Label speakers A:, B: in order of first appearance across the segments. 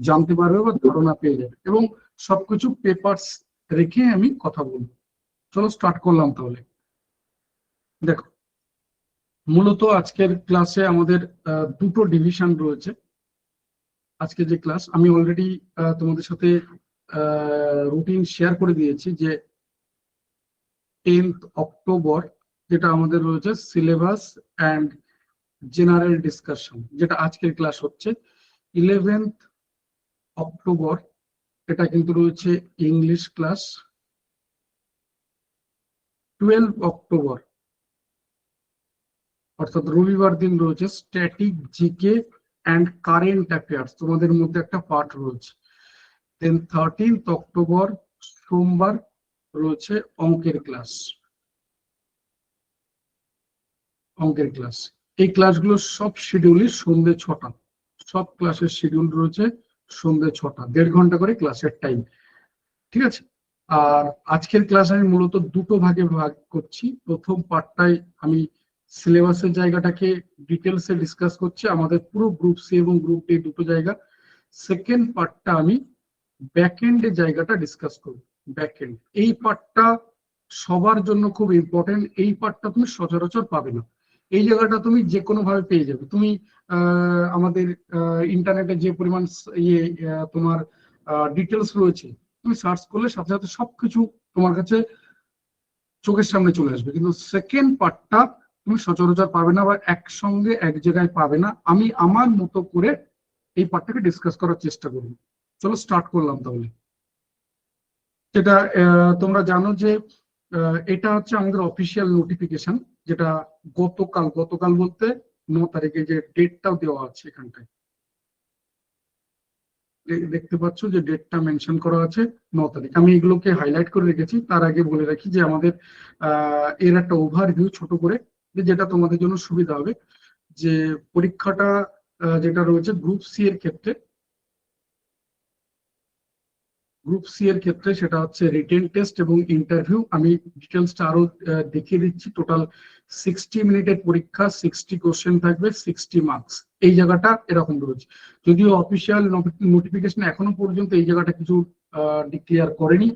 A: জানতে পারবে বা ধারণা পেয়ে যাবে, এবং সবকিছু পেপারস রেখে আমি কথা বলবো। চলো স্টার্ট করলাম তাহলে। দেখো, মূলত আজকের ক্লাসে আমাদের দুটো ডিভিশন রয়েছে। আজকে যে ক্লাস আমি অলরেডি তোমাদের সাথে রুটিন শেয়ার করে দিয়েছি, যে 10th অক্টোবর যেটা আমাদের রয়েছে সিলেবাস অ্যান্ড জেনারেল ডিসকাশন, যেটা আজকের ক্লাস হচ্ছে। 11th অক্টোবর এটা কিন্তু রয়েছে ইংলিশ ক্লাস। 12 অক্টোবর অর্থাৎ রবিবার দিন রয়েছে static GK and current affairs, তোমাদের মধ্যে একটা পার্ট রয়েছে। দেন 13th অক্টোবর সোমবার রয়েছে অঙ্কের ক্লাস। এই ক্লাসগুলো সব শিডিউলই সন্ধ্যে 6টা, সব ক্লাসের শিডিউল রয়েছে সন্ধ্যে 6টা, 1.5 ঘন্টা করে ক্লাসের টাইম। ঠিক আছে। আর আজকের ক্লাস আমি মূলত দুটো ভাগে ভাগ করছি। প্রথম পার্টটাই আমি সিলেবাসের জায়গাটাকে ডিটেলসে ডিসকাস করছি, আমাদের পুরো গ্রুপ সি এবং গ্রুপ ডি দুটো জায়গা। সেকেন্ড পার্টটা আমি ব্যাকএন্ডের জায়গাটা ডিসকাস করব। ব্যাকএন্ড এই পার্টটা সবার জন্য খুব ইম্পর্টেন্ট। এই পার্টটা তুমি সচরাচর পাবে না, এই জায়গাটা তুমি যে কোনো ভাবে পেয়ে যাবে। তুমি আমাদের ইন্টারনেটে যে পরিমাণ তোমার ডিটেলস রয়েছে, তুমি সার্চ করলে সাথে সাথে সবকিছু তোমার কাছে চোখের সামনে চলে আসবে, কিন্তু সেকেন্ড পার্টটা তুমি সচরাচর পাবে না বা একসঙ্গে এক জায়গায় পাবে না। আমি আমার মতো করে এই পার্টটাকে ডিসকাস করার চেষ্টা করব। চলো স্টার্ট করলাম তাহলে। যেটা তোমরা জানো যে এটা হচ্ছে আমাদের অফিসিয়াল নোটিফিকেশন, যেটা গতকাল বলতে 9 তারিখে যে ডেটটাও দেওয়া আছে এখানটায় দেখতে পাচ্ছ যে ডেটটা মেনশন করা আছে 9 তারিখ। আমি এগুলোকে হাইলাইট করে রেখেছি। তার আগে বলে রাখি যে আমাদের এর একটা ওভারভিউ ছোট করে, যেটা তোমাদের জন্য সুবিধা হবে। যে পরীক্ষাটা যেটা রয়েছে গ্রুপ সি এর ক্ষেত্রে সেটা হচ্ছে রিটেন টেস্ট এবং ইন্টারভিউ। আমি ডিটেলসটা আরো দেখিয়ে দিচ্ছি। টোটাল 60 মিনিটের পরীক্ষা, 60 কোশ্চেন থাকবে, 60 মার্কস। এই জায়গাটা এরকম রয়েছে। যদিও অফিসিয়াল নোটিফিকেশন এখনো পর্যন্ত এই জায়গাটা কিছু ডিক্লেয়ার করেনি,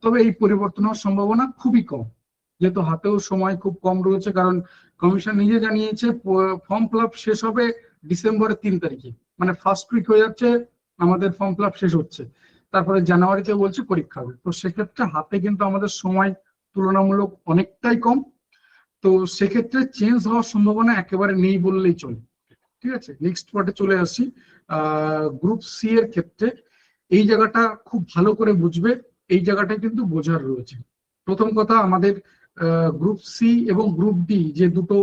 A: তবে এই পরিবর্তন হওয়ার সম্ভাবনা খুবই কম, যেহেতু হাতেও সময় খুব কম রয়েছে। কারণ কমিশন নিজে জানিয়েছে ফর্ম ফিল আপ শেষ হবে ডিসেম্বরের 3 তারিখে, মানে ফার্স্ট উইক হয়ে যাচ্ছে আমাদের ফর্ম ফিল আপ শেষ হচ্ছে, তারপরে জানুয়ারিতে বলছে পরীক্ষা হবে। তো সেক্ষেত্রে হাতে কিন্তু আমাদের সময় তুলনামূলক অনেকটাই কম। তো সেক্ষেত্রে চেঞ্জ হওয়ার সম্ভাবনা একেবারে নেই বললেই চলে। ঠিক আছে, নেক্সট পার্টে চলে আসি। গ্রুপ সি এর ক্ষেত্রে এই জায়গাটা খুব ভালো করে বুঝবে, এই জায়গাটা কিন্তু বোঝার রয়েছে। প্রথম কথা, আমাদের গ্রুপ সি এবং গ্রুপ ডি যে দুটো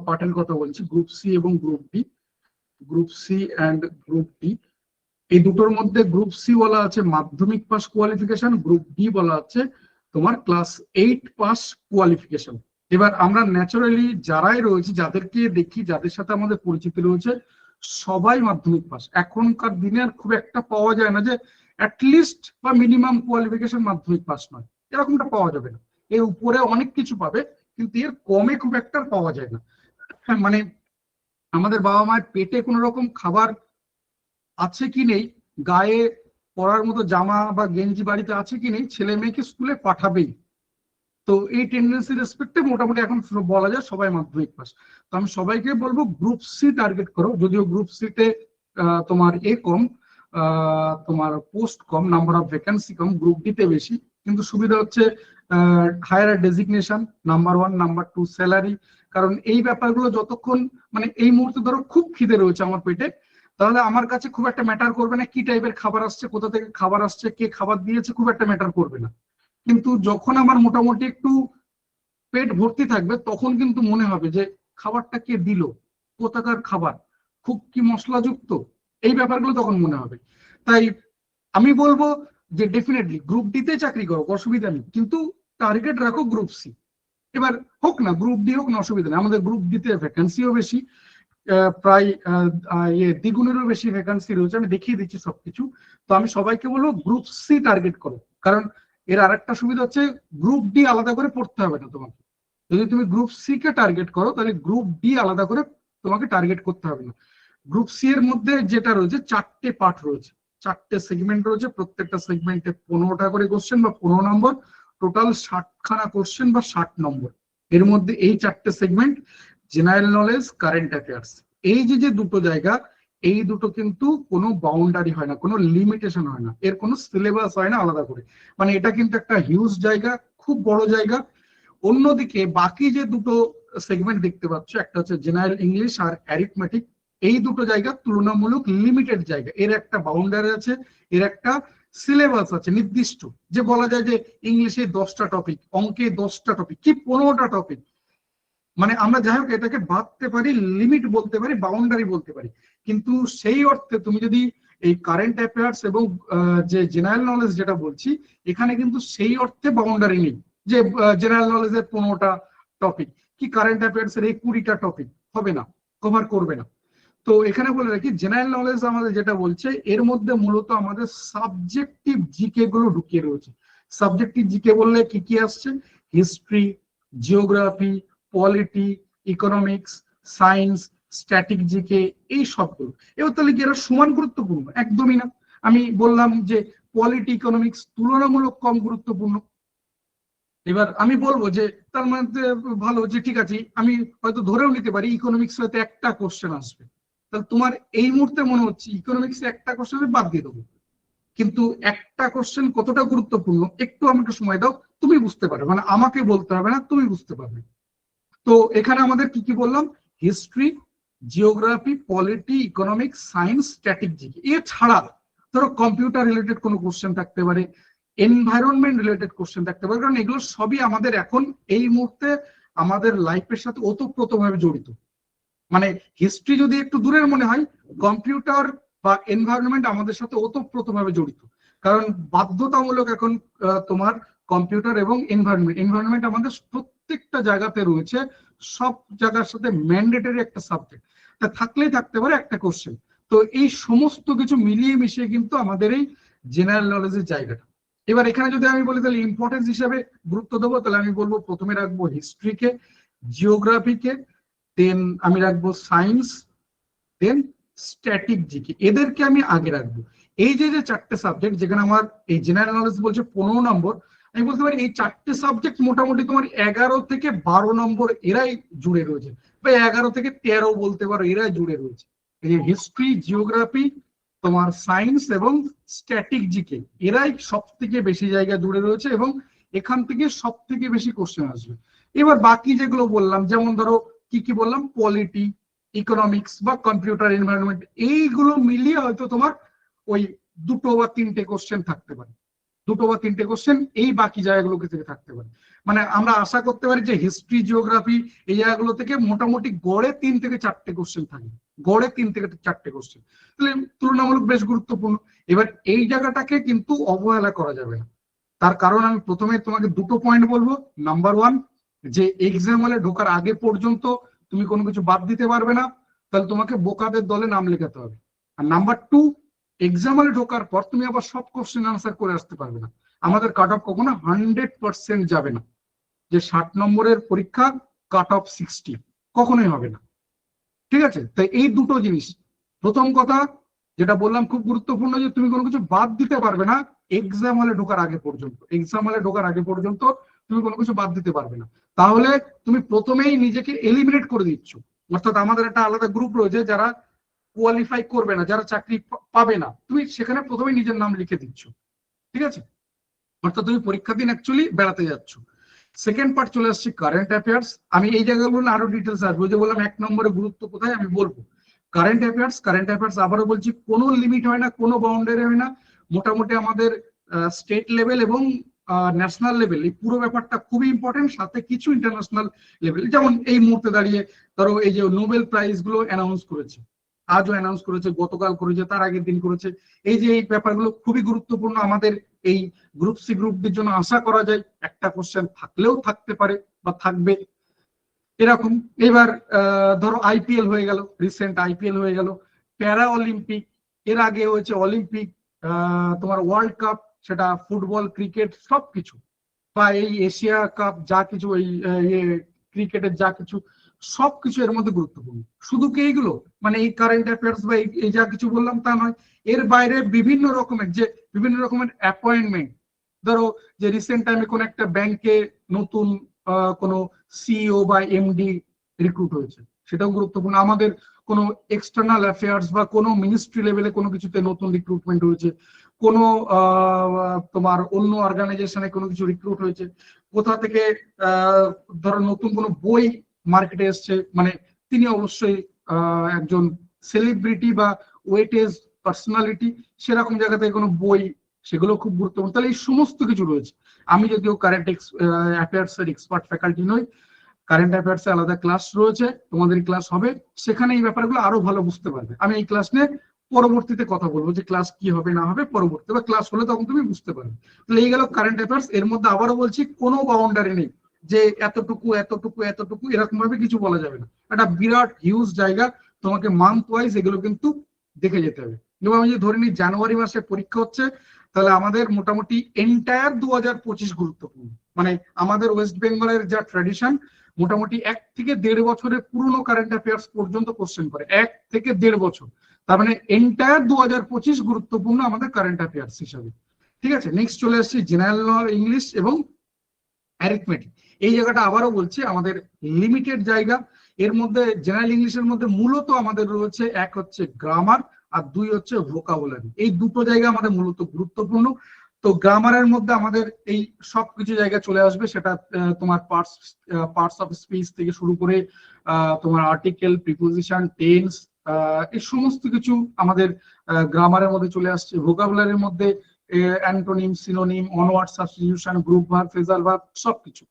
A: পার্টের কথা বলছি, গ্রুপ সি এবং group C and group D, এই দুটোর মধ্যে গ্রুপ সি বলা আছে মাধ্যমিক পাস কোয়ালিফিকেশন, গ্রুপ ডি বলা আছে তোমার ক্লাস 8 পাস কোয়ালিফিকেশন। এবার আমরা ন্যাচারালি যারাই রয়েছে, যাদেরকে দেখি, যাদের সাথে আমাদের পরিচিতি রয়েছে, সবাই মাধ্যমিক পাস। এখনকার দিনে আর খুব একটা পাওয়া যায় না যে অ্যাটলিস্ট বা মিনিমাম কোয়ালিফিকেশন মাধ্যমিক পাস নয়, এরকমটা পাওয়া যাবে না। এর উপরে অনেক কিছু পাবে, কিন্তু এর কমে খুব একটা পাওয়া যায় না। মানে আমাদের বাবা মায়ের পেটে কোনো রকম খাবার আছে কি নেই, গায়ে পরার মতো জামা বা গেঞ্জি বাড়িতে আছে কি নেই, ছেলে মেয়েকে স্কুলে পাঠাবেই। তো এই টেন্ডেন্সি রেসপেক্টে মোটামুটি এখন বলা যায় সবাই মাধ্যমিক পাস। তো আমি সবাইকে বলবো গ্রুপ সি টার্গেট করো। যদিও গ্রুপ সিতে তোমার কম, তোমার পোস্ট কম, নাম্বার অফ ভ্যাকেন্সি কম, গ্রুপ ডিতে বেশি। কিন্তু সুবিধা হচ্ছে higher designation, number 1, number 2 salary. কারণ এই ব্যাপারগুলো যতক্ষণ, মানে এই মুহূর্তে ধরো খুব খিদে রয়েছে আমার পেটে, তাহলে আমার কাছে খুব একটা ম্যাটার করবে না কি টাইপের খাবার আসছে, কোথা থেকে খাবার আসছে, কে খাবার দিয়েছে, খুব একটা ম্যাটার করবে না। কিন্তু যখন আমার মোটামুটি একটু পেট ভর্তি থাকবে, তখন কিন্তু মনে হবে যে খাবারটা কে দিল, কোথাকার খাবার, খুব কি মশলাযুক্ত, এই ব্যাপারগুলো তখন মনে হবে। তাই আমি বলবো যে ডেফিনেটলি গ্রুপ ডিতে চাকরি করো, অসুবিধা নেই, কিন্তু টার্গেট রাখো গ্রুপ সি। এবার হোক না গ্রুপ ডি, হোক না, অসুবিধা নেই। আমাদের গ্রুপ ডিতে ভ্যাকেন্সিও বেশি, প্রায় দ্বিগুণেরও বেশি ভ্যাকেন্সি রয়েছে। আমি দেখিয়ে দিচ্ছি সবকিছু। তো আমি সবাইকে বলবো গ্রুপ সি টার্গেট করো, কারণ এর আরেকটা সুবিধা হচ্ছে গ্রুপ ডি আলাদা করে পড়তে হবে না তোমাকে। যদি তুমি গ্রুপ সি কে টার্গেট করো, তাহলে গ্রুপ ডি আলাদা করে তোমাকে টার্গেট করতে হবে না। গ্রুপ সি এর মধ্যে যেটা রয়েছে 4টে পার্ট রয়েছে, 4টে সেগমেন্ট রয়েছে, প্রত্যেকটা সেগমেন্টে 15টা করে কোশ্চেন বা 15 নম্বর, টোটাল 60খানা কোশ্চেন বা 60 নম্বর। এর মধ্যে এই 4টে segment, general knowledge, current affairs, এই যে দুটো জায়গা, এই দুটো কিন্তু কোনো বাউন্ডারি হয় না, কোনো লিমিটেশন হয় না, এর কোনো সিলেবাস হয় না আলাদা করে। মানে এটা কিন্তু একটা হিউজ জায়গা, খুব বড় জায়গা। অন্যদিকে বাকি যে দুটো সেগমেন্ট দেখতে পাচ্ছ, একটা হচ্ছে জেনারেল ইংলিশ আর অ্যারিথমেটিক, এই দুটো জায়গা তুলনামূলক লিমিটেড জায়গা, এর একটা বাউন্ডারি আছে, এর একটা সিলেবাস আছে নির্দিষ্ট, যে বলা যায় যে ইংলিশে 10টা টপিক, অঙ্কে 10টা টপিক, কি 15টা টপিক। মানে আমরা যাই হোক এটাকে বাঁধতে পারি, লিমিট বলতে পারি, বাউন্ডারি বলতে পারি। কিন্তু সেই অর্থে তুমি যদি এই কারেন্ট অ্যাফেয়ার্স এবং যে জেনারেল নলেজ যেটা বলছি, এখানে কিন্তু সেই অর্থে বাউন্ডারি নেই যে জেনারেল নলেজের 15টা টপিক কি কারেন্ট অ্যাফেয়ার্স এর এই 20টা টপিক হবে না, কভার করবে না। তো এখানে বলে রাখি, জেনারেল নলেজ আমাদের যেটা বলছে, এর মধ্যে মূলত আমাদের সাবজেক্টিভ জিকে গুলো ঢুকিয়ে রয়েছে। সাবজেক্টিভ জিকে বললে কি কি আসছে? History, geography, polity, economics, science, static GK, এই সবগুলো। এবার তাহলে কি এরা সমান গুরুত্বপূর্ণ? একদমই না। আমি বললাম যে পলিটি, ইকোনমিক্স তুলনামূলক কম গুরুত্বপূর্ণ। এবার আমি বলবো যে তার মধ্যে ভালো, যে ঠিক আছে, আমি হয়তো ধরেও নিতে পারি ইকোনমিক্স হয়তো একটা কোশ্চেন আসবে, তাহলে তোমার এই মুহূর্তে মনে হচ্ছে ইকোনমিক্স একটা কোশ্চেন বাদ দিয়ে দেবো, কিন্তু একটা কোশ্চেন কতটা গুরুত্বপূর্ণ একটু আমাকে সময় দাও, তুমি বুঝতে পারবে, মানে আমাকে বলতে হবে না, তুমি বুঝতে পারবে। তো এখানে আমাদের কি কি বললাম? History, geography, polity, economics, science, static GK. এছাড়া ধরো কম্পিউটার রিলেটেড কোনো কোশ্চেন থাকতে পারে, এনভায়রনমেন্ট রিলেটেড কোশ্চেন থাকতে পারে, কারণ এগুলো সবই আমাদের এখন এই মুহূর্তে আমাদের লাইফের সাথে ওতপ্রোতভাবে জড়িত। মানে হিস্ট্রি যদি একটু দূরের মনে হয়, কম্পিউটার বা এনভায়রনমেন্ট আমাদের সাথে ওতপ্রোতভাবে জড়িত, কারণ বাধ্যতামূলক এখন তোমার কম্পিউটার এবং এনভায়রনমেন্ট, এনভায়রনমেন্ট আমাদের প্রত্যেকটা জায়গাতে রয়েছে, সব জায়গার সাথে ম্যান্ডেটরি একটা সাবজেক্ট, তা থাকলেই থাকতে পারে একটা কোশ্চেন। তো এই সমস্ত কিছু মিলিয়ে মিশিয়ে কিন্তু আমাদের এই জেনারেল নলেজের জায়গাটা। এবার এখানে যদি আমি বলি তাহলে ইম্পর্টেন্স হিসাবে গুরুত্ব দেবো, তাহলে আমি বলবো প্রথমে রাখবো হিস্ট্রিকে, জিওগ্রাফিকে, দেন আমি রাখবো সায়েন্স, দেন স্ট্যাটিক জিকে, এদেরকে আমি আগে রাখবো। এই যে যে 4টে সাবজেক্ট, যেখানে আমার এই জেনারেল নলেজ বলছে 15 নম্বর, আমি বলতে পারি এই 4টে সাবজেক্ট মোটামুটি তোমার 11 থেকে 12 নম্বর এরাই জুড়ে রয়েছে, বা 11 থেকে 13 বলতে পারো, এরাই জুড়ে রয়েছে। এই যে হিস্ট্রি, জিওগ্রাফি, তোমার সায়েন্স এবং স্ট্যাটিক জিকে, এরাই সব থেকে বেশি জায়গা জুড়ে রয়েছে এবং এখান থেকে সব থেকে বেশি কোশ্চেন আসবে। এবার বাকি যেগুলো বললাম, যেমন ধরো কি কি বললাম, পলিটি, ইকোনমিক্স বা কম্পিউটার এনভায়রনমেন্ট, এইগুলো মিলিয়ে হয়তো তোমার ওই 2টো বা 3টে কোশ্চেন থাকতে পারে, 2টো বা 3টে কোশ্চেন এই বাকি জায়গাগুলোকে থেকে থাকতে পারে। মানে আমরা আশা করতে পারি যে হিস্ট্রি, জিওগ্রাফি, এই জায়গাগুলো থেকে মোটামুটি গড়ে 3 থেকে 4টে কোশ্চেন থাকে, গড়ে 3 থেকে 4টে কোশ্চেন, তাহলে তুলনামূলক বেশ গুরুত্বপূর্ণ। এবার এই জায়গাটাকে কিন্তু অবহেলা করা যাবে না, তার কারণ আমি প্রথমে তোমাকে 2টো পয়েন্ট বলবো। নাম্বার 1, যে এক্সাম হলে ঢোকার আগে পর্যন্ত তুমি কোনো কিছু বাদ দিতে পারবে না, তাহলে তোমাকে বোকাদের দলে নাম লেখাতে হবে। আর নাম্বার 2, এক্সাম হলে ঢোকার পর তুমি আবার সব কোশ্চেন আনসার করে আসতে পারবে না। আমাদের কাট অফ কখনো 100% যাবে না, যে 60 নম্বরের পরীক্ষা কাট অফ 60, কখনোই হবে না। ঠিক আছে, তাই এই দুটো জিনিস, প্রথম কথা যেটা বললাম খুব গুরুত্বপূর্ণ, যে তুমি কোনো কিছু বাদ দিতে পারবে না এক্সাম হলে ঢোকার আগে পর্যন্ত, এক্সাম হলে ঢোকার আগে পর্যন্ত তুমি কোনো কিছু বাদ দিতে পারবে না। তাহলে তুমি প্রথমেই নিজেকে এলিমিনেট করে দিচ্ছ, অর্থাৎ আমাদের একটা আলাদা গ্রুপ রয়েছে যারা কোয়ালিফাই করবে না, যারা চাকরি পাবে না, তুমি সেখানে প্রথমেই নিজের নাম লিখে দিচ্ছ। ঠিক আছে, অর্থাৎ তুমি পরীক্ষা দিন অ্যাকচুয়ালি বেড়াতে যাচ্ছ। সেকেন্ড পার্ট চলে আসছে কারেন্ট অ্যাফেয়ার্স। আমি এই জায়গাগুলো আরো ডিটেলস আসবো, যে বললাম 1 নম্বরে গুরুত্ব কোথায় আমি বলবো। কারেন্ট অ্যাফেয়ার্স, কারেন্ট অ্যাফেয়ার্স আবারও বলছি কোনো লিমিট হয় না, কোনো বাউন্ডারি হয় না, মোটামুটি আমাদের স্টেট লেভেল এবং ন্যাশনাল লেভেল, এই পুরো ব্যাপারটা খুবই ইম্পর্টেন্ট, সাথে কিছু ইন্টারন্যাশনাল লেভেল, যেমন এই মুহূর্তে দাঁড়িয়ে ধরো এই যে নোবেল প্রাইজ গুলো অ্যানাউন্স করেছে, আজও অ্যানাউন্স করেছে, গতকাল করেছে, তার আগের দিন করেছে, এই যে এই ব্যাপারগুলো খুবই গুরুত্বপূর্ণ আমাদের এই গ্রুপ সি গ্রুপ ডির জন্য। আশা করা যায় একটা কোশ্চেন থাকলেও থাকতে পারে বা থাকবে এরকম। এবার ধরো আইপিএল হয়ে গেল, রিসেন্ট আইপিএল হয়ে গেল, প্যারা অলিম্পিক, এর আগে হয়েছে অলিম্পিক, তোমার ওয়ার্ল্ড কাপ, সেটা ফুটবল, ক্রিকেট সবকিছু, বা এই এশিয়া কাপ, যা কিছু এই ক্রিকেটের যা কিছু সবকিছু এর মধ্যে গুরুত্বপূর্ণ। শুধু কি এইগুলো মানে এই কারেন্ট অ্যাফেয়ার্স বা এই যা কিছু বললাম তা নয়, এর বাইরে বিভিন্ন রকমের অ্যাপয়েন্টমেন্ট, ধরো যে রিসেন্ট টাইমে কোন একটা ব্যাংকে নতুন কোনো সিইও বা এমডি রিক্রুট হয়েছে, সেটাও গুরুত্বপূর্ণ। আমাদের কোনো এক্সটার্নাল অ্যাফেয়ার্স বা কোনো মিনিস্ট্রি লেভেলে কোনো কিছুতে নতুন রিক্রুটমেন্ট হয়েছে, কোনো তোমার অন্য অর্গানাইজেশনে কোনো কিছু রিক্রুট হয়েছে, কোথা থেকে ধরো নতুন কোনো বই মার্কেটে এসছে, মানে তিনি অবশ্যই একজন সেলিব্রিটি বা ওয়েটেজ পার্সোনালিটি, সেরকম জায়গা থেকে কোনো বই, সেগুলো খুব গুরুত্বপূর্ণ। তাহলে এই সমস্ত কিছু রয়েছে। আমি যদিও কারেন্ট অ্যাফেয়ার্স এর এক্সপার্ট ফ্যাকাল্টি নই, কারেন্ট অ্যাফেয়ার্স এ আলাদা ক্লাস রয়েছে, তোমাদের ক্লাস হবে, সেখানে এই ব্যাপারগুলো আরো ভালো বুঝতে পারবে। আমি এই ক্লাস নিয়ে পরবর্তীতে কথা বলবো যে ক্লাস কি হবে না হবে, পরবর্তীতে বা ক্লাস হলে তখন তুমি বুঝতে পারবে। তাহলে এই গেল কারেন্ট অ্যাফেয়ার্স। এর মধ্যে আবারও বলছি, কোনো বাউন্ডারি নেই যে এতটুকু এতটুকু এতটুকু, এরকম ভাবে কিছু বলা যাবে না। একটা বিরাট হিউজ জায়গা, তোমাকে মান্থ ওয়াইজ এগুলো কিন্তু দেখে যেতে হবে। এবং আমি যদি ধরে নিই জানুয়ারি মাসে পরীক্ষা হচ্ছে, তাহলে আমাদের মোটামুটি এন্টায়ার 2025 গুরুত্বপূর্ণ। মানে আমাদের ওয়েস্ট বেঙ্গলের যা ট্র্যাডিশন, মোটামুটি 1 থেকে 1.5 বছরের পুরনো কারেন্ট অ্যাফেয়ার্স পর্যন্ত কোশ্চেন করে, 1 থেকে 1.5 বছর। তার মানে এন্টায়ার 2025 গুরুত্বপূর্ণ আমাদের কারেন্ট অ্যাফেয়ার্স হিসাবে। ঠিক আছে, নেক্সট চলে আসছি জেনারেল ইংলিশ এবং অ্যারিথমেটিক। এই জায়গাটা আবারও বলছি আমাদের লিমিটেড জায়গা। এর মধ্যে জেনারেল ইংলিশের মধ্যে মূলত আমাদের রয়েছে, এক হচ্ছে গ্রামার আর দুই হচ্ছে ভোকাবুলারি। এই দুটো জায়গা আমাদের মূলত গুরুত্বপূর্ণ। তো গ্রামারের মধ্যে আমাদের এই সব কিছু জায়গা চলে আসবে, সেটা তোমার পার্টস অফ স্পিচ থেকে শুরু করে তোমার আর্টিকেল, প্রিপোজিশন, টেন্স, এই সমস্ত কিছু আমাদের গ্রামারের মধ্যে চলে আসছে। ভোকাবুলারির মধ্যে antonym, synonym, onward substitution, group verb, phrasal verb, সবকিছু।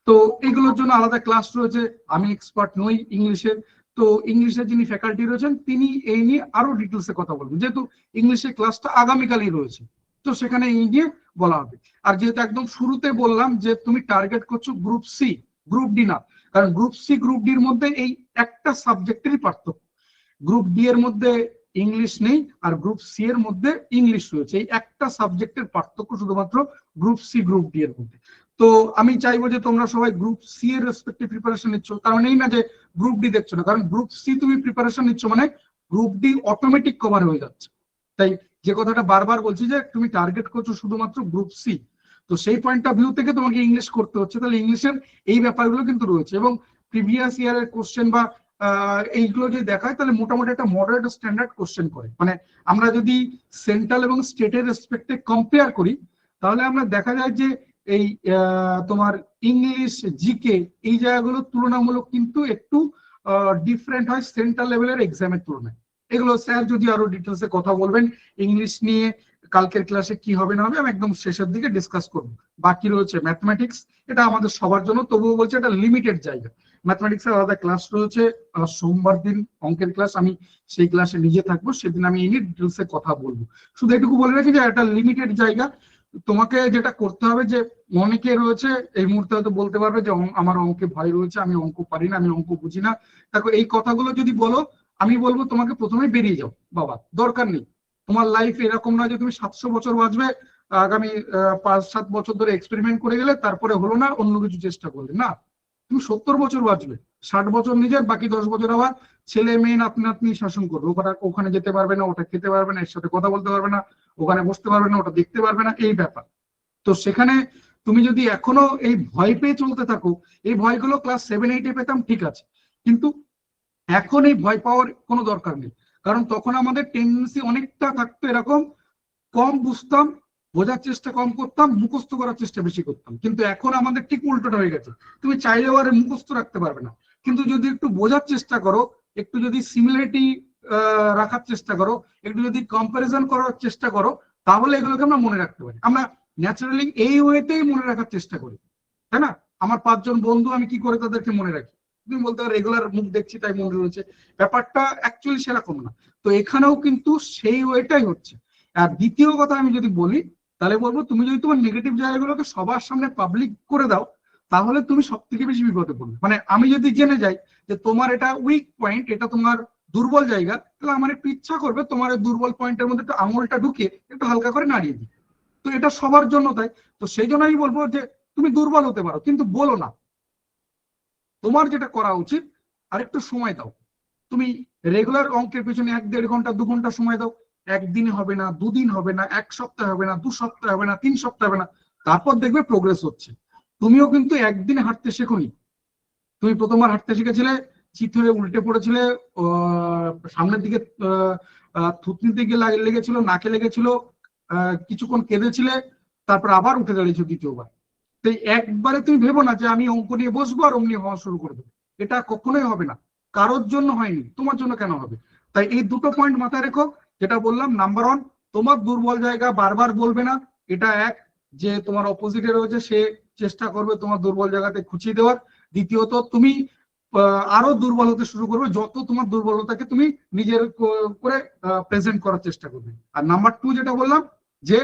A: তো এগুলোর জন্য আলাদা ক্লাস রয়েছে। আমি এক্সপার্ট নই ইংলিশের, তো ইংলিশের যিনি ফ্যাকাল্টি রয়েছেন তিনি এই নিয়ে আরো ডিটেলসে কথা বলবেন, যেহেতু ইংলিশের ক্লাসটা আগামীকালই রয়েছে, তো সেখানে এই নিয়ে বলা হবে। আর যেহেতু একদম শুরুতে বললাম যে তুমি টার্গেট করছো গ্রুপ সি, গ্রুপ ডি না, কারণ গ্রুপ সি গ্রুপ ডির মধ্যে এই একটা সাবজেক্টেরই পার্থক্য। গ্রুপ ডি এর মধ্যে ইংলিশ নেই, আর গ্রুপ সি এর মধ্যে ইংলিশ রয়েছে। এই একটা সাবজেক্টের পার্থক্য শুধুমাত্র গ্রুপ সি গ্রুপ ডি এর মধ্যে। তো আমি চাইবো যে তোমরা সবাই গ্রুপ সি এর রেসপেক্টিভ প্রিপারেশন নিচ্ছ, কারণ এই না যে গ্রুপ ডি দেখছো না, কারণ গ্রুপ সি তুমি প্রিপারেশন নিচ্ছ মানে গ্রুপ ডি অটোমেটিক কভার হয়ে যাচ্ছে। তাই যে কথাটা বারবার বলছি যে তুমি টার্গেট করছো শুধুমাত্র গ্রুপ সি, তো সেই পয়েন্ট অফ ভিউ থেকে তোমাকে ইংলিশ করতে হচ্ছে। তাহলে ইংলিশের এই ব্যাপারগুলো কিন্তু রয়েছে, এবং প্রিভিয়াস ইয়ারের কোশ্চেন বা এইগুলো যদি দেখায়, তাহলে মোটামুটি একটা মডারেট স্ট্যান্ডার্ড কোশ্চেন করে। মানে আমরা যদি সেন্ট্রাল এবং স্টেটের রেসপেক্টে কম্পেয়ার করি, তাহলে আমরা দেখা যায় যে এই তোমার ইংলিশ, জিকে, এই জায়গাগুলো তুলনামূলক কিন্তু একটু ডিফারেন্ট হয় সেন্ট্রাল লেভেলের এক্সামের তুলনায়। এগুলো স্যার যদি আরো ডিটেলসে কথা বলবেন ইংলিশ নিয়ে, কালকের ক্লাসে কি হবে না হবে আমি একদম শেষের দিকে ডিসকাস করবো। বাকি রয়েছে ম্যাথমেটিক্স, এটা আমাদের সবার জন্য, তবুও বলছে এটা লিমিটেড জায়গা। ম্যাথমেটিক্সের আলাদা ক্লাস রয়েছে সোমবার দিন, অঙ্কের ক্লাস, আমি সেই ক্লাসে নিজে থাকবো, সেদিন আমি এই নিয়ে ডিটেলসে কথা বলবো। শুধু এটুকু বলে রাখি যে এটা লিমিটেড জায়গা। তোমাকে যেটা করতে হবে, যে অনেকে রয়েছে এই মুহূর্তে হয়তো বলতে পারবে যে আমার অঙ্কে ভয় রয়েছে, আমি অঙ্ক পারি না, আমি অঙ্ক বুঝি না। দেখো এই কথাগুলো যদি বলো, আমি বলবো তোমাকে প্রথমে বেরিয়ে যাও বাবা, দরকার নেই। তোমার লাইফ এরকম নয় যে তুমি 700 বছর বাঁচবে, আগামী 5-7 বছর ধরে এক্সপেরিমেন্ট করে গেলে, তারপরে হলো না অন্য কিছু চেষ্টা করলে, না, তুমি 70 বছর বাঁচবে। 60 বছর নিজের, বাকি 10 বছর আবার ছেলে মেয়ে নাতনি নাতনি শাসন করবে। ওখানে যেতে পারবে না, ওটা খেতে পারবে না, এর সাথে কথা বলতে পারবে না, ওখানে বসতে পারবে না, ওটা দেখতে পারবে না, এই ব্যাপার। তো সেখানে তুমি যদি এখনো এই ভয় পেয়ে চলতে থাকো, এই ভয়গুলো ক্লাস 7-8-এ পেতাম ঠিক আছে, কিন্তু এখন এই ভয় পাওয়ার কোনো দরকার নেই। কারণ তখন আমাদের টেন্ডেন্সি অনেকটা থাকতো এরকম, কম বুঝতাম, বোঝার চেষ্টা কম করতাম, মুখস্থ করার চেষ্টা বেশি করতাম। কিন্তু এখন আমাদের ঠিক উল্টোটা হয়ে গেছে, তুমি চাইলেও আর মুখস্থ রাখতে পারবে না, কিন্তু যদি একটু বোঝার চেষ্টা করো, একটু যদি সিমিলারিটি রাখার চেষ্টা করো, একটু যদি কম্পারিজন করার চেষ্টা করো, তাহলে এগুলোকে আমরা মনে রাখতে পারি। আমরা ন্যাচারালি এই ওয়েতেই মনে রাখার চেষ্টা করি, তাই না? আমার 5 জন বন্ধু, আমি কি করে তাদেরকে মনে রাখি? তুমি বলতে পারো রেগুলার মুখ দেখছি তাই মনে রয়েছে, ব্যাপারটা অ্যাকচুয়ালি সেরকম না। তো এখানেও কিন্তু সেই ওয়েটাই হচ্ছে। আর দ্বিতীয় কথা আমি যদি বলি, তাহলে বলবো তুমি যদি তোমার নেগেটিভ জায়গাগুলোকে সবার সামনে পাবলিক করে দাও, তাহলে তুমি সব থেকে বেশি বিপদে পড়বে। মানে আমি যদি জেনে যাই যে তোমার এটা উইক পয়েন্ট, এটা তোমার দুর্বল জায়গা, তাহলে আমার একটু ইচ্ছা করবে তোমার দুর্বল পয়েন্টের মধ্যে একটু আঙুলটা ঢুকিয়ে একটু হালকা করে নাড়িয়ে দিই। তো এটা সবার জন্য তাই। তো সেই জন্য আমি বলবো যে তুমি দুর্বল হতে পারো, কিন্তু বলো না। তোমার যেটা করা উচিত, আরেকটু সময় দাও। তুমি রেগুলার অঙ্কের পেছনে 1-1.5 ঘন্টা 2 ঘন্টা সময় দাও। একদিনে হবে না, দুদিন হবে না, এক সপ্তাহ হবে না, 2 সপ্তাহ হবে না, 3 সপ্তাহ হবে না, তারপর দেখবে প্রোগ্রেস হচ্ছে। তুমিও কিন্তু একদিনে হাঁটতে শেখোনি। তুমি প্রথমবার হাঁটতে শিখেছিলে, চিত হয়ে উল্টে পড়েছিলে, সামনের দিকে থুতনিতে গিয়ে লেগেছিল, নাকে লেগেছিল, কিছুক্ষণ কেঁদেছিলে, তারপর আবার উঠে দাঁড়িয়েছো দ্বিতীয়বার। তো একবারে তুমি ভেবো না যে আমি অঙ্ক নিয়ে বসবো আর অমনি হওয়া শুরু করে দেবো। এটা কখনোই হবে না। কারোর জন্য হয়নি, তোমার জন্য কেন হবে? তাই এই দুটো পয়েন্ট মাথায় রেখো। যেটা বললাম, নাম্বার 1, তোমার দুর্বল জায়গা বারবার বলবে না। এটা এক, যে তোমার অপোজিটে রয়েছে সে চেষ্টা করবে তোমার দুর্বল জায়গাতে খুঁচিয়ে দেওয়ার। দ্বিতীয়ত, তুমি আরো দুর্বল হতে শুরু করবে যত তোমার দুর্বলতাকে তুমি নিজের করে প্রেজেন্ট করার চেষ্টা করবে। আর নাম্বার 2 যেটা বললাম, যে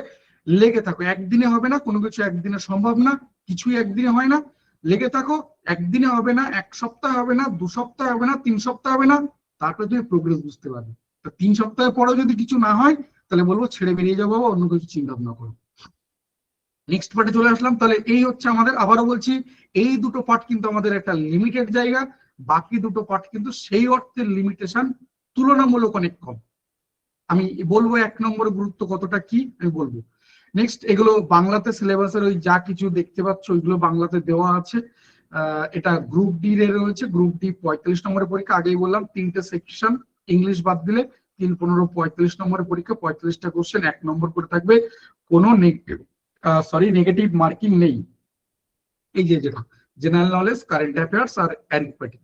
A: লেগে থাকো। একদিনে হবে না, কোনো কিছু একদিনে সম্ভব না, কিছুই একদিনে হয় না। লেগে থাকো, একদিনে হবে না, 1 সপ্তাহ হবে না, 2 সপ্তাহ হবে না, 3 সপ্তাহ হবে না, তারপরে তুমি প্রোগ্রেস বুঝতে পারবে। তো 3 সপ্তাহের পরেও যদি কিছু না হয়, তাহলে বলবো ছেড়ে বেরিয়ে যাবো, অন্য কিছু চিন্তা ভাবনা করো। নেক্সট পার্টে চলে আসলাম। তাহলে এই হচ্ছে আমাদের, আবারও বলছি, এই দুটো পার্ট কিন্তু আমাদের একটা লিমিটেড জায়গা, বাকি দুটো পার্ট কিন্তু সেই অর্থের লিমিটেশন তুলনামূলক অনেক কম। আমি বলবো 1 নম্বরের গুরুত্ব কতটা কি আমি বলবো। নেক্সট, এগুলো বাংলাতে সিলেবাসের ওই যা কিছু দেখতে পাচ্ছ ওইগুলো বাংলাতে দেওয়া আছে। এটা গ্রুপ ডি এর রয়েছে। গ্রুপ ডি 45 নম্বরের পরীক্ষা, আগেই বললাম 3টে সেকশন, ইংলিশ বাদ দিলে 3 15 45 নম্বরের পরীক্ষা, 45টা কোশ্চেন, 1 নম্বর করে থাকবে। কোনো নেগেটিভ মার্কিং নেই। এই যে যেটা জেনারেল নলেজ, কারেন্ট অ্যাফেয়ার্স আর অ্যারিথমেটিক,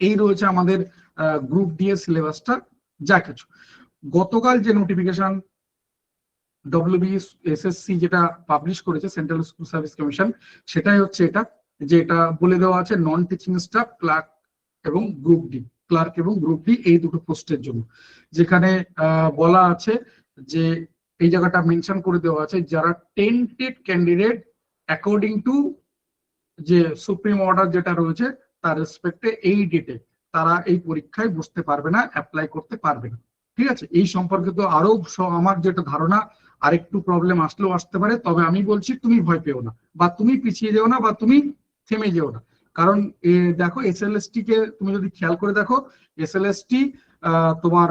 A: এই রয়েছে আমাদের গ্রুপ ডি এর সিলেবাসটা। যা কিছু গতকাল যে নোটিফিকেশন WBSSC যেটা পাবলিশ করেছে, সেন্ট্রাল স্কুল সার্ভিস কমিশন, সেটাই হচ্ছে এটা, যে এটা বলে দেওয়া আছে নন টিচিং স্টাফ, ক্লার্ক এবং গ্রুপ ডি, এই দুটো পোস্টের জন্য। যেখানে বলা আছে যে এই জায়গাটা মেনশন করে দেওয়া আছে, যারা টেন্টেড ক্যান্ডিডেট অ্যাকর্ডিং টু যে সুপ্রিম অর্ডার যেটা রয়েছে তার রেসপেক্টে এই ডেটে তারা এই পরীক্ষায় বসতে পারবে না, অ্যাপ্লাই করতে পারবে না। ঠিক আছে, এই সম্পর্কে তো আরো আমার যেটা ধারণা, আরেকটু প্রবলেম আসলেও আসতে পারে। তবে আমি বলছি তুমি ভয় পেও না, বা তুমি পিছিয়ে যেও না, বা তুমি থেমে যেও না। কারণ দেখো, SLST কে তুমি যদি খেয়াল করে দেখো, SLST তোমার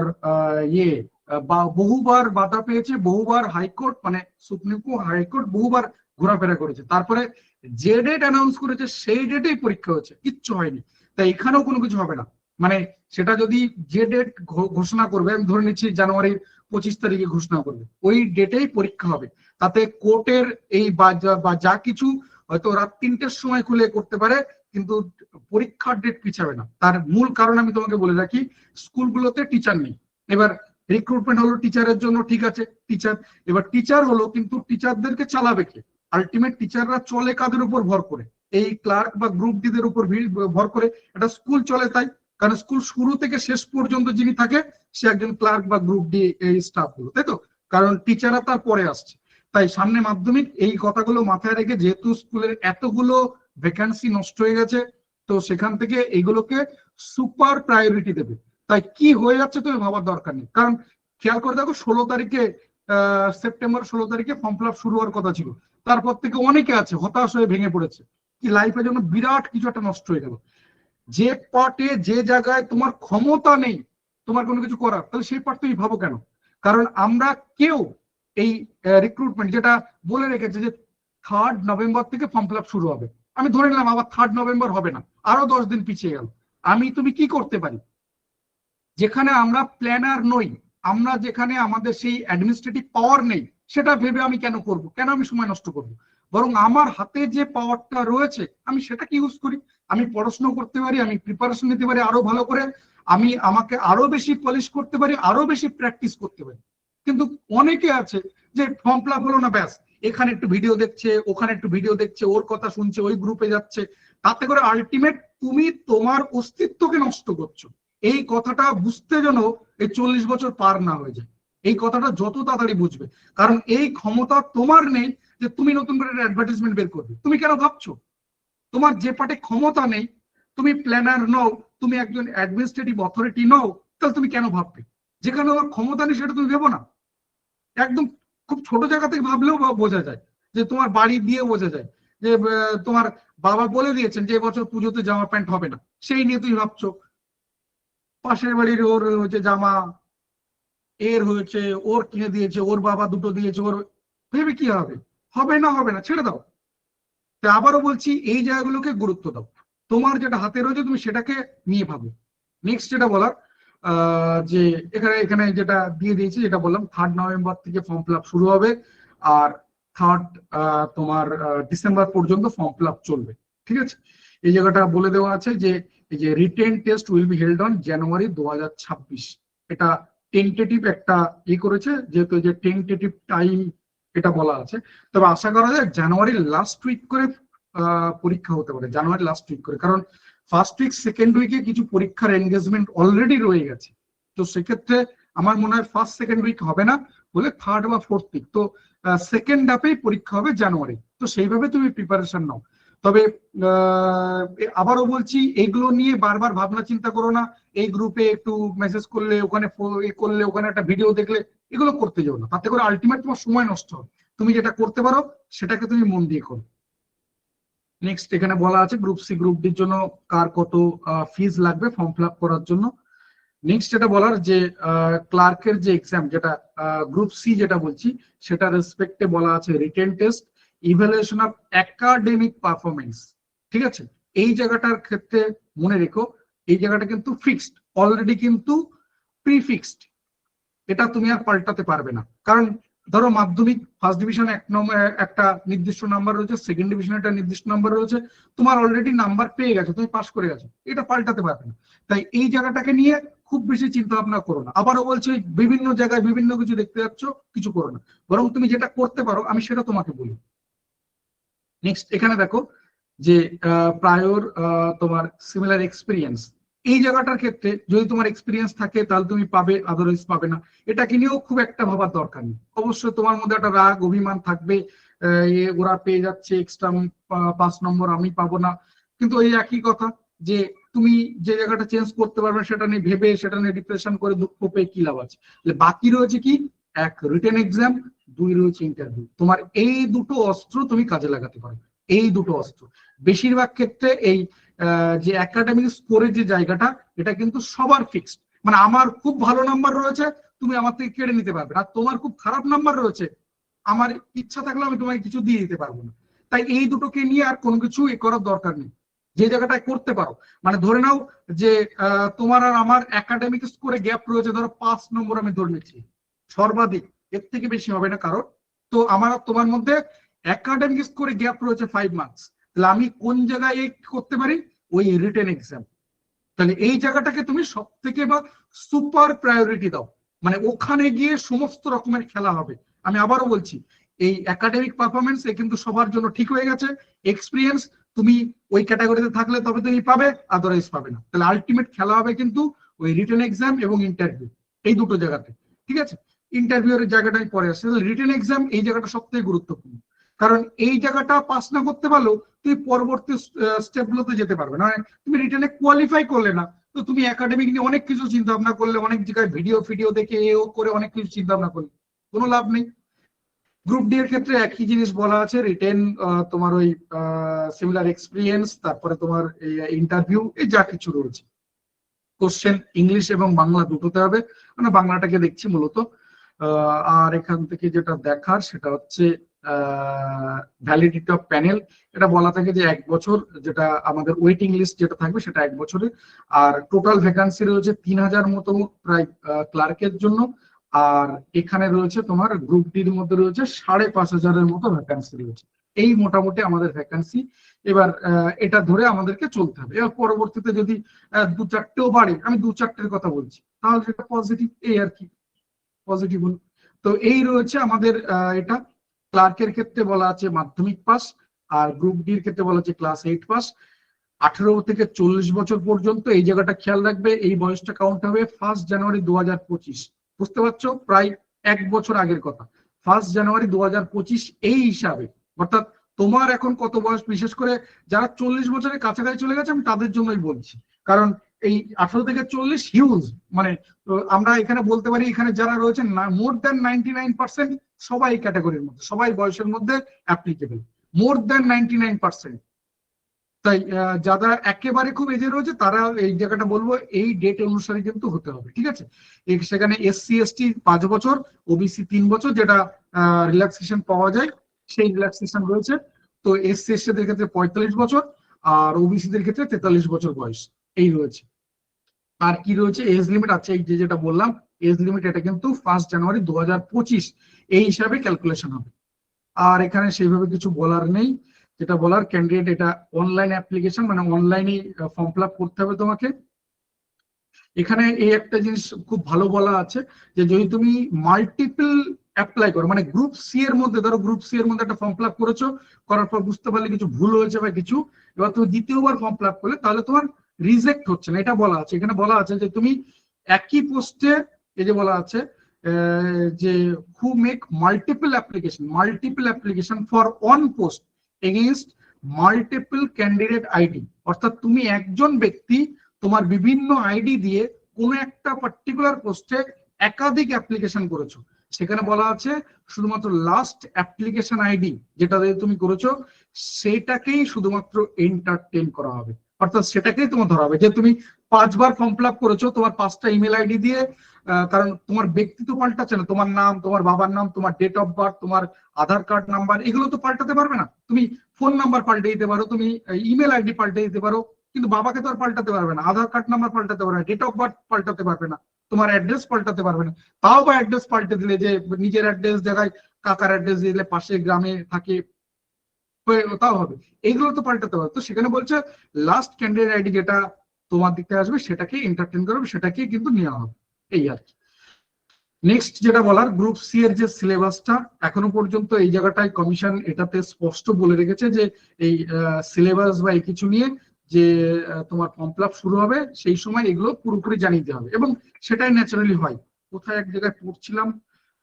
A: বহুবার বাধা পেয়েছে, বহুবার হাইকোর্ট, মানে সুপ্রিম কোর্ট, হাইকোর্ট বহুবার ঘোরাফেরা করেছে, তারপরে যে ডেট অ্যানাউন্স করেছে সেই ডেটেই পরীক্ষা হয়েছে, কিচ্ছু হয়নি। তাই এখানেও কোনো কিছু হবে না। মানে সেটা যদি যে ডেট ঘোষণা করবে, আমি ধরে নিচ্ছি জানুয়ারির 25 তারিখে ঘোষণা করবে, ওই ডেটেই পরীক্ষা হবে। তাতে কোর্টের এই বা যা কিছু হয়তো রাত 3টের সময় খুলে করতে পারে, কিন্তু পরীক্ষার ডেট পিছাবে না। তার মূল কারণ আমি তোমাকে বলে রাখি, স্কুলগুলোতে টিচার নেই। এবার রিক্রুটমেন্ট হলো টিচারের জন্য, ঠিক আছে, টিচার, এবার টিচার হলো, কিন্তু টিচারদেরকে চালাবে কে? আলটিমেট টিচাররা চলে কাদের উপর ভর করে? এই ক্লার্ক বা গ্রুপ ডিদের উপর ভর করে। একটা স্কুল চলে তাই, কারণ স্কুল শুরু থেকে শেষ পর্যন্ত যিনি থাকে সে একজন ক্লার্ক বা গ্রুপ ডি এই স্টাফ গুলো, তাই তো? কারণ টিচাররা তার পরে আসছে। তাই সামনে মাধ্যমিক, এই কথাগুলো মাথায় রেখে, যেহেতু স্কুলের এতগুলো ভ্যাকান্সি নষ্ট হয়ে গেছে, তো সেখান থেকে এইগুলোকে সুপার প্রায়োরিটি দেবে। তাই কি হয়ে যাচ্ছে তুমি ভাবার দরকার নেই। কারণ খেয়াল করে দেখো, 16 তারিখে সেপ্টেম্বর 16 তারিখে ফর্ম ফিল আপ শুরু হওয়ার কথা ছিল, তারপর থেকে অনেকে আছে হতাশ হয়ে ভেঙে পড়েছে। কি লাইফের জন্য বিরাট কিছু একটা নষ্ট হয়ে গেল। যে পার্টে, যে জায়গায় তোমার ক্ষমতা নেই তোমার কোনো কিছু করার, তাহলে সেই পার্ট তুমি ভাবো কেন? কারণ আমরা কেউ এই রিক্রুটমেন্ট যেটা বলে রেখেছে যে 3rd নভেম্বর থেকে ফর্ম ফিল আপ শুরু হবে, আমি ধরে নিলাম আবার 3rd নভেম্বর হবে না, আরো 10 দিন পিছিয়ে গেল। তুমি কি করতে পারি? যেখানে আমরা প্ল্যানার নই, আমরা যেখানে আমাদের সেই অ্যাডমিনিস্ট্রেটিভ পাওয়ার নেই, সেটা ভেবে আমি কেন করব? কেন আমি সময় নষ্ট করব? বরং আমার হাতে যে পাওয়ারটা রয়েছে আমি সেটাকে ইউজ করি। আমি পড়াশোনা করতে পারি, আমি প্রিপারেশন নিতে পারি আরো ভালো করে, আমি আমাকে আরো বেশি পলিশ করতে পারি, আরো বেশি প্র্যাকটিস করতে পারি। কিন্তু অনেকে আছে যে ফর্ম ফিল আপ হলো না, ব্যাস এখানে একটু ভিডিও দেখছে, ওখানে একটু ভিডিও দেখছে, ওর কথা শুনছে, ওই গ্রুপে যাচ্ছে, তাতে করে আলটিমেট তুমি তোমার অস্তিত্বকে নষ্ট করছো। এই কথাটা বুঝতে যেন এই 40 বছর পার না হয়ে যায়। এই কথাটা যত তাড়াতাড়ি বুঝবে, কারণ এই ক্ষমতা তোমার নেই যে তুমি নতুন করে অ্যাডভার্টাইজমেন্ট বের করবে। তুমি কেন ভাবছো? তোমার যে পার্টে ক্ষমতা নেই, তুমি প্ল্যানার নও, তুমি একজন অ্যাডমিনিস্ট্রেটিভ অথরিটি নও, তাহলে তুমি কেন ভাববে? যেখানে তোমার ক্ষমতা নেই সেটা তুমি ভেবো না। একদম খুব ছোট জায়গা থেকে ভাবলেও বোঝা যায়, যে তোমার বাড়ি দিয়ে বোঝা যায়, যে তোমার বাবা বলে দিয়েছেন যে এবছর পুজোতে জামা প্যান্ট হবে না, সেই নিয়ে তুমি ভাবছো। পাশের বাড়ির ওর হচ্ছে জামা, এর হয়েছে, ওর কিনে দিয়েছে, ওর বাবা দুটো দিয়েছে, ওর ভেবে কি হবে? হবে না, হবে না, ছেড়ে দাও। তো আবারও বলছি, এই জায়গাগুলোকে গুরুত্ব দাও। তোমার যেটা হাতে রয়েছে তুমি সেটাকে নিয়ে ভাবো। নেক্সট যেটা বলার, যে এখানে এখানে যেটা দিয়ে দিয়েছি, যেটা বললাম 3 নভেম্বর থেকে ফর্ম ফিল আপ শুরু হবে, আর 3 তোমার ডিসেম্বর পর্যন্ত ফর্ম ফিল আপ চলবে। ঠিক আছে, এই জায়গাটা বলে দেওয়া আছে যে এই যে written test will be held on January 2026। এটা টেন্টেটিভ একটা করেছে, যেহেতু যে টেন্টেটিভ টাইম এটা বলা আছে। তবে আশা করা যায় জানুয়ারির লাস্ট উইক করে পরীক্ষা হতে পারে, জানুয়ারি লাস্ট উইক করে, কারণ ফার্স্ট উইক সেকেন্ড উইকে কিছু পরীক্ষার এনগেজমেন্ট অলরেডি রয়ে গেছে। তো সেক্ষেত্রে আমার মনে হয় ফার্স্ট সেকেন্ড উইক হবে না, বলে থার্ড বা ফোর্থ উইক। তো সেকেন্ড হাফেই পরীক্ষা হবে জানুয়ারি, তো সেইভাবে তুমি প্রিপারেশন নাও। তবে আবারও বলছি, এইগুলো নিয়ে বারবার ভাবনা চিন্তা করো না, এই গ্রুপে একটু মেসেজ করলে, ওখানে করলে, ওখানে একটা ভিডিও দেখলে, এগুলো করতে যাও না, তাতে করে আলটিমেট তোমার সময় নষ্ট হবে। তুমি যেটা করতে পারো সেটাকে তুমি মন দিয়ে করো। নেক্সট এখানে বলা আছে গ্রুপ সি গ্রুপ ডির জন্য কার কত ফিজ লাগবে ফর্ম ফিল আপ করার জন্য। নেক্সট যেটা বলার, যে ক্লার্কের যে এক্সাম, যেটা গ্রুপ সি যেটা বলছি, সেটা রেসপেক্টে বলা আছে written test, evaluation of academic performance. ঠিক আছে, এই জায়গাটার ক্ষেত্রে মনে রেখো, এই জায়গাটা কিন্তু ফিক্সড, অলরেডি কিন্তু প্রিফিক্সড, এটা তুমি আর পাল্টাতে পারবে না। কারণ ধরো মাধ্যমিক ফার্স্ট ডিভিশন একটা নির্দিষ্ট নাম্বার রয়েছে, সেকেন্ড ডিভিশন একটা নির্দিষ্ট নাম্বার রয়েছে, তোমার অলরেডি নাম্বার পেয়ে গেছো, তুমি পাস করে গেছো, এটা পাল্টাতে পারবে না। তাই এই জায়গাটাকে নিয়ে খুব বেশি চিন্তা ভাবনা করো না। আবারও বলছি, বিভিন্ন জায়গায় বিভিন্ন কিছু দেখতে যাচ্ছ, কিছু করো না, বরং তুমি যেটা করতে পারো আমি সেটা তোমাকে বলি। নেক্সট এখানে দেখো যে প্রায়র তোমার সিমিলার এক্সপিরিয়েন্স, এই জায়গাটার ক্ষেত্রে যদি তোমার এক্সপিরিয়েন্স থাকে তাহলে তুমি পাবে, আদারওয়াইজ পাবে না। এটাকে নিয়েও খুব একটা ভাবার দরকার নেই। অবশ্যই তোমার মধ্যে একটা রাগ অভিমান থাকবে, ওরা পেয়ে যাচ্ছে এক্সট্রা 5 নম্বর, আমি পাবো না। কিন্তু ওই একই কথা, যে তুমি যে জায়গাটা চেঞ্জ করতে পারবে সেটা নিয়ে ভেবে, সেটা নিয়ে ডিপ্রেশন করে দুঃখ পেয়ে কি লাভ আছে? বাকি রয়েছে কি, এক রিটেন এক্সাম, 2 রয়েছে ইন্টারভিউ। তোমার এই দুটো অস্ত্র তুমি কাজে লাগাতে পারো, এই দুটো অস্ত্র। বেশিরভাগ ক্ষেত্রে এই যে একাডেমিক স্কোরের যে জায়গাটা, এটা কিন্তু সবার ফিক্সড। মানে আমার খুব ভালো নাম্বার রয়েছে, তুমি আমার থেকে কেড়ে নিতে পারবে, আর তোমার খুব খারাপ নাম্বার রয়েছে, আমার ইচ্ছা থাকলে আমি তোমাকে কিছু দিয়ে দিতে পারবো না। তাই এই দুটোকে নিয়ে আর কোনো কিছু করার দরকার নেই। যে জায়গাটায় করতে পারো, মানে ধরে নাও যে তোমার আর আমার একাডেমিক স্কোরে গ্যাপ রয়েছে, ধরো 5 নম্বর আমি ধরে নিচ্ছি সর্বাধিক, এর থেকে বেশি হবে না কারণ। তো আমার তোমার মধ্যে একাডেমিক স্কোরে গ্যাপ রয়েছে 5 মার্কস, তাহলে আমি কোন জায়গায় করতে পারি, ওই রিটেন এক্সাম। তাহলে এই জায়গাটাকে তুমি সব থেকে বা সুপার প্রায়োরিটি দাও, মানে ওখানে গিয়ে সমস্ত রকমের খেলা হবে। আমি আবারও বলছি, এই একাডেমিক পারফরমেন্স কিন্তু সবার জন্য ঠিক হয়ে গেছে, এক্সপিরিয়েন্স তুমি ওই ক্যাটাগরিতে থাকলে তবে তুমি পাবে, আদারওয়াইজ পাবে না। তাহলে আলটিমেট খেলা হবে কিন্তু ওই রিটেন এক্সাম এবং ইন্টারভিউ, এই দুটো জায়গাতে। ঠিক আছে, ইন্টারভিউ এর জায়গাটা পরে আসছে, রিটেন এক্সাম এই জায়গাটা সব থেকে গুরুত্বপূর্ণ। কারণ এই জায়গাটা পাস না করতে পারলেও তুমি পরবর্তী স্টেপ গুলোতে যেতে পারবে না। তুমি রিটেনে কোয়ালিফাই করলে না, তো তুমি একাডেমিক নিয়ে অনেক কিছু চিন্তা ভাবনা করলে, অনেক জায়গায় ভিডিও ফিডিও দেখে এও করে অনেক কিছু চিন্তা ভাবনা করলে, কোনো লাভ নেই। গ্রুপ ডি এর ক্ষেত্রে একই জিনিস বলা আছে, রিটেন, তোমার ওই সিমিলার এক্সপিরিয়েন্স, তারপরে তোমার ইন্টারভিউ, এই যা কিছু রয়েছে। কোশ্চেন ইংলিশ এবং বাংলা দুটোতে হবে, মানে বাংলাটাকে দেখছি মূলত। আর এখান থেকে যেটা দেখার সেটা হচ্ছে ভ্যালিডিটি অফ প্যানেল, এটা বলা থাকে যে 1 বছর, যেটা আমাদের ওয়েটিং লিস্ট যেটা থাকবে সেটা 1 বছরে। আর টোটাল ভ্যাকান্সি রয়েছে 3000 মতো প্রায় ক্লার্কের জন্য। আর এখানে রয়েছে তোমার গ্রুপ ডির মধ্যে রয়েছে 5500 মতো ভ্যাকান্সি রয়েছে। এই মোটামুটি আমাদের ভ্যাকান্সি। এবার এটা ধরে আমাদেরকে চলতে হবে। এবার পরবর্তীতে যদি 2-4টেও বাড়ে, আমি 2-4টের কথা বলছি, তাহলে সেটা পজিটিভ, এই আর কি, পজিটিভ হল। তো এই রয়েছে আমাদের এটা। ক্লার্কের ক্ষেত্রে বলা আছে মাধ্যমিক পাস, আর গ্রুপ ডির ক্ষেত্রে বলা আছে ক্লাস 8 পাস। 18 থেকে 40 বছর পর্যন্ত, এই জায়গাটা খেয়াল রাখবে, এই বয়সটা কাউন্ট হবে 1 জানুয়ারি 2025। বুঝতে পারছো, প্রায় 1 বছর আগের কথা, 1 জানুয়ারি 2025 এই হিসাবে। অর্থাৎ তোমার এখন কত বয়স, বিশেষ করে যারা 40 বছরের কাছাকাছি চলে গেছে, আমি তাদের জন্যই বলছি। কারণ এই 18 থেকে 40 হিউজ, মানে আমরা এখানে বলতে পারি এখানে যারা রয়েছেন মোর দ্যান 99% সবাই ক্যাটাগরির মধ্যে, সবাই বয়সের মধ্যে অ্যাপ্লিকেবল, মোর দ্যান 99%। তাই যারা একেবারে খুব এজে রয়েছে তারা এই জায়গাটা বলবো এই ডেট অনুসারে কিন্তু হতে হবে, ঠিক আছে। সেখানে এসসি এসটি 5 বছর, ওবিসি 3 বছর, যেটা রিল্যাক্সেশন পাওয়া যায় সেই রিল্যাক্সেশন রয়েছে। তো এসসি এসটিদের ক্ষেত্রে 45 বছর, আর ওবিসিদের ক্ষেত্রে 43 বছর বয়স এই রয়েছে। আর কি রয়েছে, এজ লিমিট আছে, এই যেটা বললাম এজ লিমিট, এটা কিন্তু 1 জানুয়ারি 2025 এই হিসাবে ক্যালকুলেশন হবে। আর এখানে সেইভাবে কিছু বলার নেই। যেটা বলার, ক্যান্ডিডেট এটা অনলাইন অ্যাপ্লিকেশন, মানে অনলাইনে ফর্ম ফিল আপ করতে হবে তোমাকে। এখানে এই একটা জিনিস খুব ভালো বলা আছে যে যদি তুমি মাল্টিপল অ্যাপ্লাই করো, মানে গ্রুপ সি এর মধ্যে, ধরো গ্রুপ সি এর মধ্যে একটা ফর্ম ফিল আপ করেছো, করার পর বুঝতে পারলে কিছু ভুল হয়েছে বা কিছু, এবার তুমি দ্বিতীয়বার ফর্ম ফিল আপ করলে তাহলে তোমার রিজেক্ট হচ্ছে না, এটা বলা আছে। এখানে বলা আছে যে তুমি একই পোস্টে, এই যে বলা আছে যে হু make multiple application for one post against multiple candidate ID, অর্থাৎ তুমি একজন ব্যক্তি তোমার বিভিন্ন আইডি দিয়ে কোনো একটা পার্টিকুলার পোস্টে একাধিক অ্যাপ্লিকেশন করেছো, সেখানে বলা আছে শুধুমাত্র লাস্ট অ্যাপ্লিকেশন আইডি যেটা দিয়ে তুমি করেছো সেটাকেই শুধুমাত্র এন্টারটেইন করা হবে, অর্থাৎ সেটাকেই তোমার ধরা হবে। যে তুমি 5 বার ফর্ম ফিল আপ করেছো তোমার 5টা ইমেল আইডি দিয়ে, কারণ তোমার ব্যক্তিত্ব পাল্টাচ্ছে না, তোমার নাম, তোমার বাবার নাম, তোমার ডেট অফ বার্থ, তোমার আধার কার্ড নাম্বার, এগুলো তো পাল্টাতে পারবে না। তুমি ফোন নাম্বার পাল্টে দিতে পারো, তুমি ইমেল আইডি পাল্টে দিতে পারো, কিন্তু বাবাকে তো আর পাল্টাতে পারবে না, আধার কার্ড নাম্বার পাল্টাতে পারবে না, ডেট অফ বার্থ পাল্টাতে পারবে না, তোমার অ্যাড্রেস পাল্টাতে পারবে না। তাও বা অ্যাড্রেস পাল্টে দিলে, যে নিজের অ্যাড্রেস জায়গায় কাকার অ্যাড্রেস দিলে পাশের গ্রামে থাকে, তাও হবে, এইগুলো তো পাল্টাতে পারবে। তো সেখানে বলছে লাস্ট ক্যান্ডিডেট আইডি যেটা তোমার দিকে আসবে সেটাকে এন্টারটেইন করবে, সেটাকে কিন্তু নেওয়া হবে, এই আর কি। নেক্সট যেটা বলার, গ্রুপ সি এর যে সিলেবাসটা, এখনো পর্যন্ত এই জায়গাটায় কমিশন এটাতে স্পষ্ট বলে রেখেছে যে এই সিলেবাস বা এই কিছু নিয়ে যে তোমার ফর্ম ফিল আপ শুরু হবে সেই সময় এগুলো পুরোপুরি জানিয়ে দিতে হবে, এবং সেটাই ন্যাচারালি হয়। কোথায় এক জায়গায় পড়ছিলাম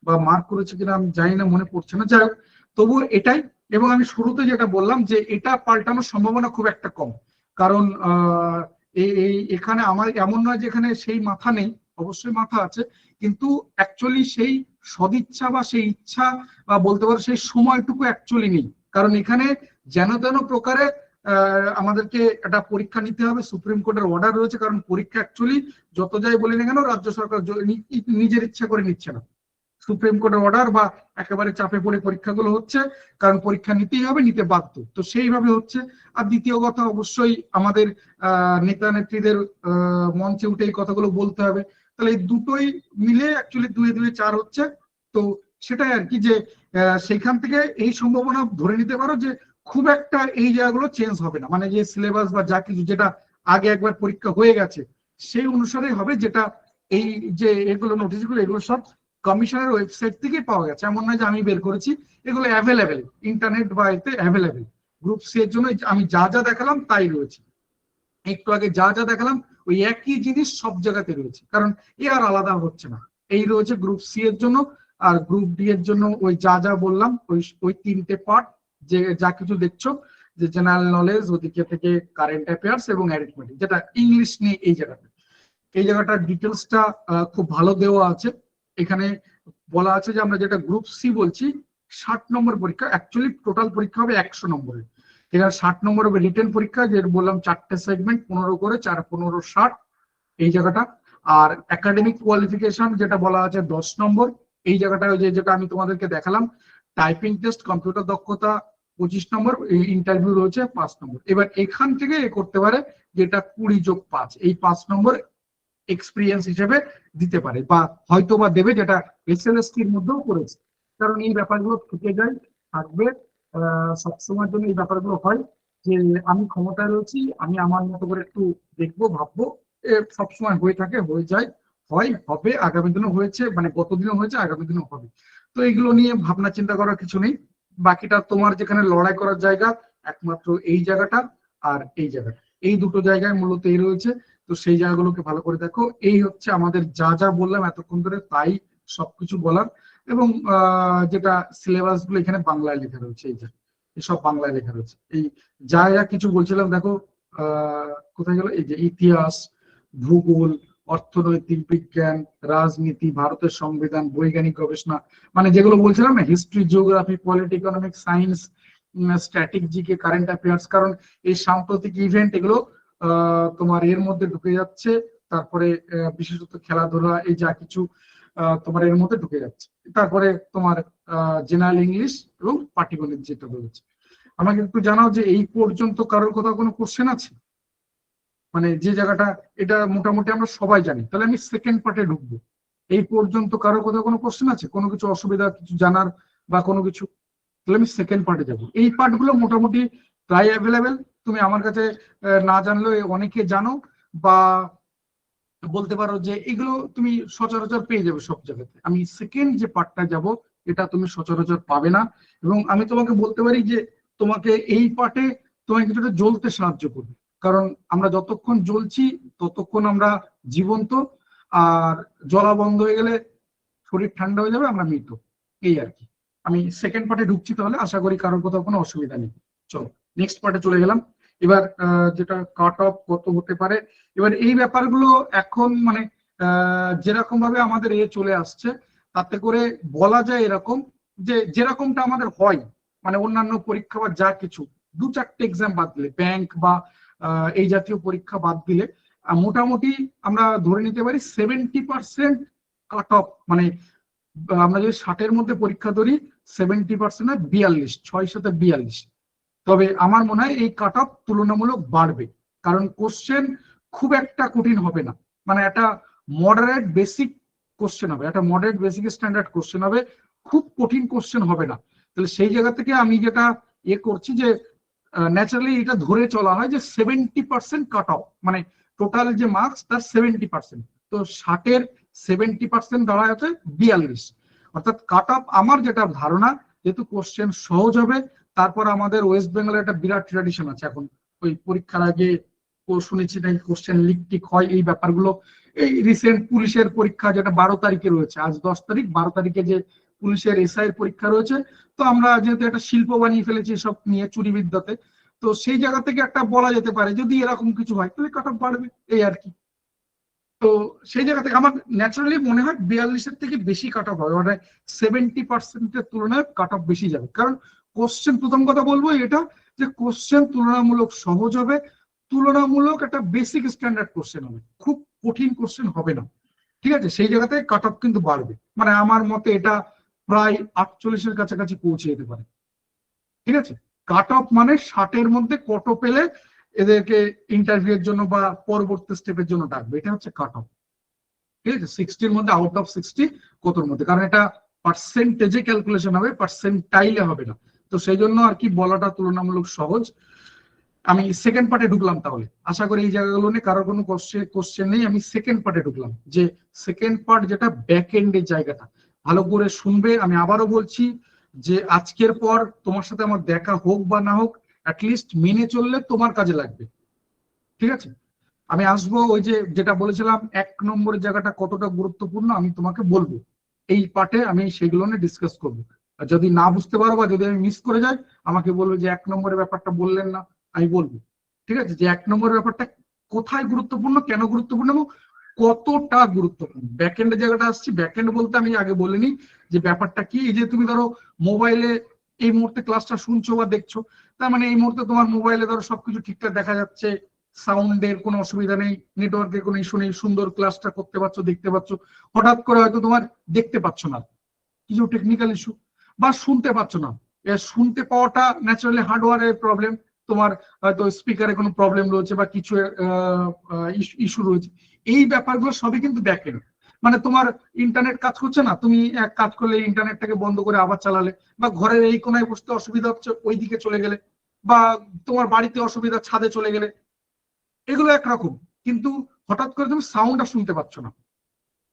A: বা মার্ক করেছে কিনা আমি জানি না, মনে পড়ছে না, যাই হোক তবু এটাই। এবং আমি শুরুতে যেটা বললাম যে এটা পাল্টানোর সম্ভাবনা খুব একটা কম, কারণ এখানে আমার এমন নয় যে এখানে সেই মাথা নেই, অবশ্যই মাথা আছে, কিন্তু অ্যাকচুয়ালি সেই সদিচ্ছা বা সেই ইচ্ছা বা বলতে পারো সেই সময়টুকু অ্যাকচুয়ালি নেই। কারণ এখানে যেন তেন প্রকারে আমাদেরকে একটা পরীক্ষা নিতে হবে, সুপ্রিম কোর্টের অর্ডার রয়েছে, কারণ পরীক্ষা অ্যাকচুয়ালি যত যাই বলি না কেন রাজ্য সরকার নিজের ইচ্ছা করে নিচ্ছে না, সুপ্রিম কোর্টের অর্ডার বা একেবারে চাপে পড়ে পরীক্ষাগুলো হচ্ছে, কারণ পরীক্ষা নিতেই হবে, নিতে বাধ্য, তো সেইভাবে হচ্ছে। আর দ্বিতীয় কথা, অবশ্যই আমাদের নেতা নেত্রীদের মঞ্চে উঠে এই কথাগুলো বলতে হবে, তাহলে এই দুটোই মিলে অ্যাকচুয়ালি 2 2 4 হচ্ছে। তো সেটাই আর কি, যে সেইখান থেকে এই সম্ভাবনা ধরে নিতে পারো যে খুব একটা এই জায়গাগুলো চেঞ্জ হবে না, মানে যে সিলেবাস বা যা কিছু যেটা আগে একবার পরীক্ষা হয়ে গেছে সেই অনুসারেই হবে, যেটা এই যে এগুলো নোটিশগুলো এগুলো সব কমিশনের ওয়েবসাইট থেকে পাওয়া গেছে, এমন নয় যে আমি বের করেছি, এগুলো অ্যাভেলেবেল, ইন্টারনেট বা এতে অ্যাভেলেবেল। গ্রুপ সি এর জন্য আমি যা যা দেখালাম তাই রয়েছে, একটু আগে যা যা দেখালাম ওই একই জিনিস সব জায়গাতে রয়েছে, কারণ এ আর আলাদা হচ্ছে না। এই রয়েছে গ্রুপ সি এর জন্য। আর গ্রুপ ডি এর জন্য ওই যা যা বললাম ওই 3টে পার্ট, যে যা কিছু দেখছো, যে জেনারেল নলেজ, ওদিকে থেকে কারেন্ট অ্যাফেয়ার্স এবং অ্যারিথমেটিক, যেটা ইংলিশ নিয়ে এই জায়গাটার ডিটেলসটা খুব ভালো দেওয়া আছে। এখানে বলা আছে যে আমরা যেটা গ্রুপ সি বলছি 60 নম্বর পরীক্ষা, অ্যাকচুয়ালি টোটাল পরীক্ষা হবে 100 নম্বরের। এখানে 60 নম্বর হবে রিটেন পরীক্ষা, যে বললাম 4টে সেগমেন্ট, 15 করে 4 15 60 এই জায়গাটা। আর একাডেমিক কোয়ালিফিকেশন যেটা বলা আছে 10 নম্বর, এই জায়গাটা যেটা আমি তোমাদেরকে দেখালাম, টাইপিং টেস্ট, কম্পিউটার দক্ষতা 25 নম্বর, ইন্টারভিউ রয়েছে 5 নম্বর। এবার এখান থেকে করতে পারে যেটা 20+5, এই 5 নম্বর এক্সপিরিয়েন্স হিসেবে দিতে পারে, বা হয়তো বা দেবে, যেটা এসএলএসটির মধ্যেও করেছে, কারণ এই ব্যাপারগুলো থেকে যায়, থাকবে সবসময়ের জন্য। এই ব্যাপারগুলো হয় যে আমি ক্ষমতায় রয়েছি, আমি আমার মতো করে একটু দেখবো ভাববো, সবসময় হয়ে থাকে, হয়ে যায়, হয়, হবে, আগামী দিনও হয়েছে, মানে গতদিনও হয়েছে, আগামী দিনও হবে। তো এইগুলো নিয়ে ভাবনা চিন্তা করার কিছু নেই। বাকিটা তোমার যেখানে লড়াই করার জায়গা একমাত্র এই জায়গাটা আর এই জায়গাটা, এই দুটো জায়গায় মূলত এই রয়েছে। তো সেই জায়গাগুলোকে ভালো করে দেখো। এই হচ্ছে আমাদের যা যা বললাম এতক্ষণ ধরে, তাই সবকিছু বলার। এবং যেটা সিলেবাস গুলো এখানে বাংলায় লেখা রয়েছে, এই যে সব বাংলায় লেখা রয়েছে। এই যা যা কিছু বলছিলাম দেখো, কোথায় গেল, এই যে ইতিহাস, ভূগোল, অর্থনৈতিক বিজ্ঞান, রাজনীতি, ভারতের সংবিধান, বৈজ্ঞানিক গবেষণা, মানে যেগুলো বলছিলাম না, history, geography, polity, economics, science, static GK, current affairs, কারণ এই সাম্প্রতিক ইভেন্ট এগুলো তোমার এর মধ্যে ঢুকে যাচ্ছে। তারপরে বিশেষত খেলাধুলা, এই যা কিছু তোমার এর মধ্যে ঢুকে যাচ্ছে। তারপরে তোমার জেনারেল ইংলিশ এবং পাটিগণিত যেটা রয়েছে। আমাকে একটু জানাও যে এই পর্যন্ত কারোর কোথাও কোনো কোশ্চেন আছে? মানে যে জায়গাটা, এটা মোটামুটি আমরা সবাই জানি, তাহলে আমি সেকেন্ড পার্টে ঢুকবো। এই পর্যন্ত কারোর কোথাও কোনো কোশ্চেন আছে, কোনো কিছু অসুবিধা, কিছু জানার বা কোনো কিছু? তাহলে আমি সেকেন্ড পার্টে যাবো। এই পার্টগুলো মোটামুটি প্রায় অ্যাভেলেবেল, তুমি আমার কাছে না জানলেও অনেকে জানো, বা বলতে পারো যে এগুলো তুমি সচরাচর পেয়ে যাবে সব জায়গাতে। আমি সেকেন্ড যে পার্টটা যাব, এটা তুমি সচরাচর পাবে না। এবং আমি তোমাকে বলতে পারি যে তোমাকে এই পার্টে তোমাকে কিছুটা জ্বলতে সাহায্য করবে, কারণ আমরা যতক্ষণ জ্বলছি ততক্ষণ আমরা জীবন্ত, আর জ্বলা বন্ধ হয়ে গেলে শরীর ঠান্ডা হয়ে যাবে, আমরা মৃত। এই আর কি। আমি সেকেন্ড পার্টে ঢুকছি, তাহলে আশা করি কারোর কোথাও কোনো অসুবিধা নেই। চলো নেক্সট পার্টে চলে গেলাম। এবার যেটা কাট অফ কত হতে পারে, এবার এই ব্যাপারগুলো এখন মানে যেরকম ভাবে আমাদের চলে আসছে, তাতে করে বলা যায় এরকম যে যেরকমটা আমাদের হয়, মানে অন্যান্য পরীক্ষা বা যা কিছু, 2-4টে এক্সাম বাদ দিলে, ব্যাংক বা এই জাতীয় পরীক্ষা বাদ দিলে, মোটামুটি আমরা ধরে নিতে পারি 70% কাট অফ, মানে আমরা যদি 60-এর মধ্যে পরীক্ষা ধরি, 70% 42, 6-7-42। তবে আমার মনে হয় এই কাট অফ তুলনামূলক বাড়বে, কারণ কোশ্চেন খুব একটা কঠিন হবে না। মানে একটা মডারেট বেসিক কোশ্চেন হবে, একটা মডারেট বেসিক স্ট্যান্ডার্ড কোশ্চেন হবে, খুব কঠিন কোশ্চেন হবে না। তাহলে সেই জায়গা থেকে আমি যেটা করছি যে ন্যাচারালি এটা ধরে চলা হয় যে 70% কাট অফ, মানে টোটাল যে মার্কস তার 70%। তো 60-এর 70% দাঁড়ায় হচ্ছে 42। অর্থাৎ কাট অফ, আমার যেটা ধারণা, যেহেতু কোশ্চেন সহজ হবে, তারপর আমাদের ওয়েস্ট বেঙ্গলের একটা বিরাট ট্র্যাডিশন আছে এখন, ওই পরীক্ষার আগে শুনেছি নাকি কোশ্চেন লিক টিক হয়, এই ব্যাপারগুলো। এই রিসেন্ট পুলিশের পরীক্ষা যেটা 12 তারিখে রয়েছে, আজ 10 তারিখ, 12 তারিখে যে পুলিশের এসআই এর পরীক্ষা রয়েছে, তো আমরা যেহেতু একটা শিল্প বানিয়ে ফেলেছি সব নিয়ে, চুরি বিদ্যাতে, তো সেই জায়গা থেকে একটা বলা যেতে পারে যদি এরকম কিছু হয় তাহলে কাট অফ বাড়বে, এই আর কি। তো সেই জায়গা থেকে আমার ন্যাচারালি মনে হয় 42-এর থেকে বেশি কাট অফ হবে, মানে 70%-এর তুলনায় কাট অফ বেশি যাবে। কারণ কোশ্চেন, প্রথম কথা বলবো এটা, যে কোশ্চেন তুলনামূলক সহজ হবে, তুলনামূলক একটা বেসিক স্ট্যান্ডার্ড কোশ্চেন হবে, খুব কঠিন কোশ্চেন হবে না। ঠিক আছে, সেই জায়গাতে কাট অফ কিন্তু বাড়বে, মানে আমার মতে এটা প্রায় 48-এর কাছাকাছি পৌঁছে যেতে পারে। ঠিক আছে, কাট অফ মানে 60-এর মধ্যে কত পেলে এদেরকে ইন্টারভিউ এর জন্য বা পরবর্তী স্টেপের জন্য ডাকবে, এটা হচ্ছে কাট অফ। ঠিক আছে, 60-এর মধ্যে, আউট অফ 60 কতর মধ্যে, কারণ এটা পার্সেন্টেজে ক্যালকুলেশন হবে, পার্সেন্টাইলে হবে না। তো সেই জন্য আর কি বলাটা তুলনামূলক সহজ। আমি সেকেন্ড পার্টে ঢুকলাম, তাহলে আশা করি এই জায়গাগুলো নিয়ে কারোর কোনো কোশ্চেন নেই। আমি সেকেন্ড পার্টে ঢুকলাম, যে সেকেন্ড পার্ট যেটা ব্যাক এন্ডের জায়গাটা, ভালো করে শুনবে। আমি আবারও বলছি যে আজকের পর তোমার সাথে আমার দেখা হোক বা না হোক, অ্যাটলিস্ট মেনে চললে তোমার কাজে লাগবে। ঠিক আছে, আমি আসবো ওই যে যেটা বলেছিলাম 1 নম্বরের জায়গাটা কতটা গুরুত্বপূর্ণ আমি তোমাকে বলবো, এই পার্টে আমি সেগুলো নিয়ে ডিসকাস করবো। আর যদি না বুঝতে পারো বা যদি আমি মিস করে যাই, আমাকে বলবো যে 1 নম্বরের ব্যাপারটা বললেন না, আমি বলবো। ঠিক আছে, যে 1 নম্বরের ব্যাপারটা কোথায় গুরুত্বপূর্ণ, কেন গুরুত্বপূর্ণ এবং কতটা গুরুত্বপূর্ণ। ব্যাকএন্ডের জায়গাটা আসছি, ব্যাকএন্ড বলতে আমি আগে বলিনি যে ব্যাপারটা কি। এই যে তুমি ধরো মোবাইলে এই মুহূর্তে ক্লাসটা শুনছো বা দেখছো, তার মানে এই মুহূর্তে তোমার মোবাইলে ধরো সবকিছু ঠিকঠাক দেখা যাচ্ছে, সাউন্ডের কোনো অসুবিধা নেই, নেটওয়ার্কের কোনো ইস্যু নেই, সুন্দর ক্লাসটা করতে পারছো, দেখতে পাচ্ছ। হঠাৎ করে হয়তো তোমার দেখতে পাচ্ছ না, কিছু টেকনিক্যাল ইস্যু, বা শুনতে পাচ্ছ না, শুনতে পাওয়াটা ন্যাচারালি হার্ডওয়্যারের প্রবলেম, তোমার হয়তো স্পিকারে কোনো প্রবলেম রয়েছে বা কিছু ইস্যু রয়েছে। এই ব্যাপারগুলো সবই কিন্তু ব্যাকএন্ড। মানে তোমার ইন্টারনেট কাজ করছে না, তুমি এক কাজ করলে ইন্টারনেটটাকে বন্ধ করে আবার চালালে, বা ঘরের এই কোনায় বসতে অসুবিধা হচ্ছে ওই দিকে চলে গেলে, বা তোমার বাড়িতে অসুবিধা ছাদে চলে গেলে, এগুলো একরকম। কিন্তু হঠাৎ করে তুমি সাউন্ডটা শুনতে পাচ্ছ না,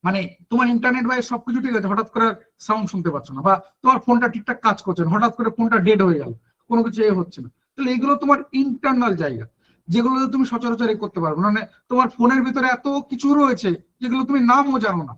A: মানে তোমার ইন্টারনেট বা সবকিছু ঠিক আছে, হঠাৎ করে সাউন্ড শুনতে পাচ্ছ না, বা তোমার ফোনটা ঠিকঠাক কাজ করছে না, হঠাৎ করে ফোনটা ডেড হয়ে গেল, কোনো কিছু হচ্ছে না। তাহলে এগুলো তোমার ইন্টারনাল জায়গা, যেগুলো তুমি সচরাচর করতে পারবে, মানে তোমার ফোনের ভিতরে এত কিছু রয়েছে যেগুলো তুমি নামও জানো না,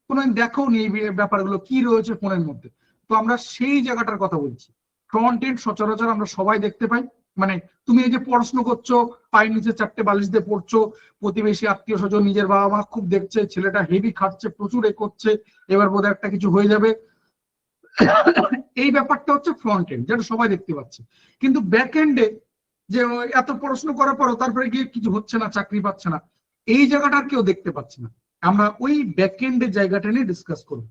A: কোনোদিন দেখো নি এই ব্যাপারগুলো কি রয়েছে ফোনের মধ্যে। তো আমরা সেই জায়গাটার কথা বলছি। ফ্রন্ট এন্ড সচরাচর আমরা সবাই দেখতে পাই, মানে তুমি এই যে পড়াশোনা করছো, পায়ের নিচে 4টে বালিশ দিয়ে পড়ছো, প্রতিবেশী আত্মীয় স্বজন নিজের বাবা মা খুব দেখছে, ছেলেটা হেভি খাচ্ছে, প্রচুর করছে, এবার বোধহয় একটা কিছু হয়ে যাবে, এই ব্যাপারটা হচ্ছে ফ্রন্ট এন্ড, যেটা সবাই দেখতে পাচ্ছে। কিন্তু ব্যাক এন্ডে যে এত পড়াশোনা করার পরও তারপরে গিয়ে কিছু হচ্ছে না, চাকরি পাচ্ছে না, এই জায়গাটা আর কেউ দেখতে পাচ্ছে না। আমরা ওই ব্যাক এন্ডের জায়গাটা নিয়ে ডিসকাস করবো।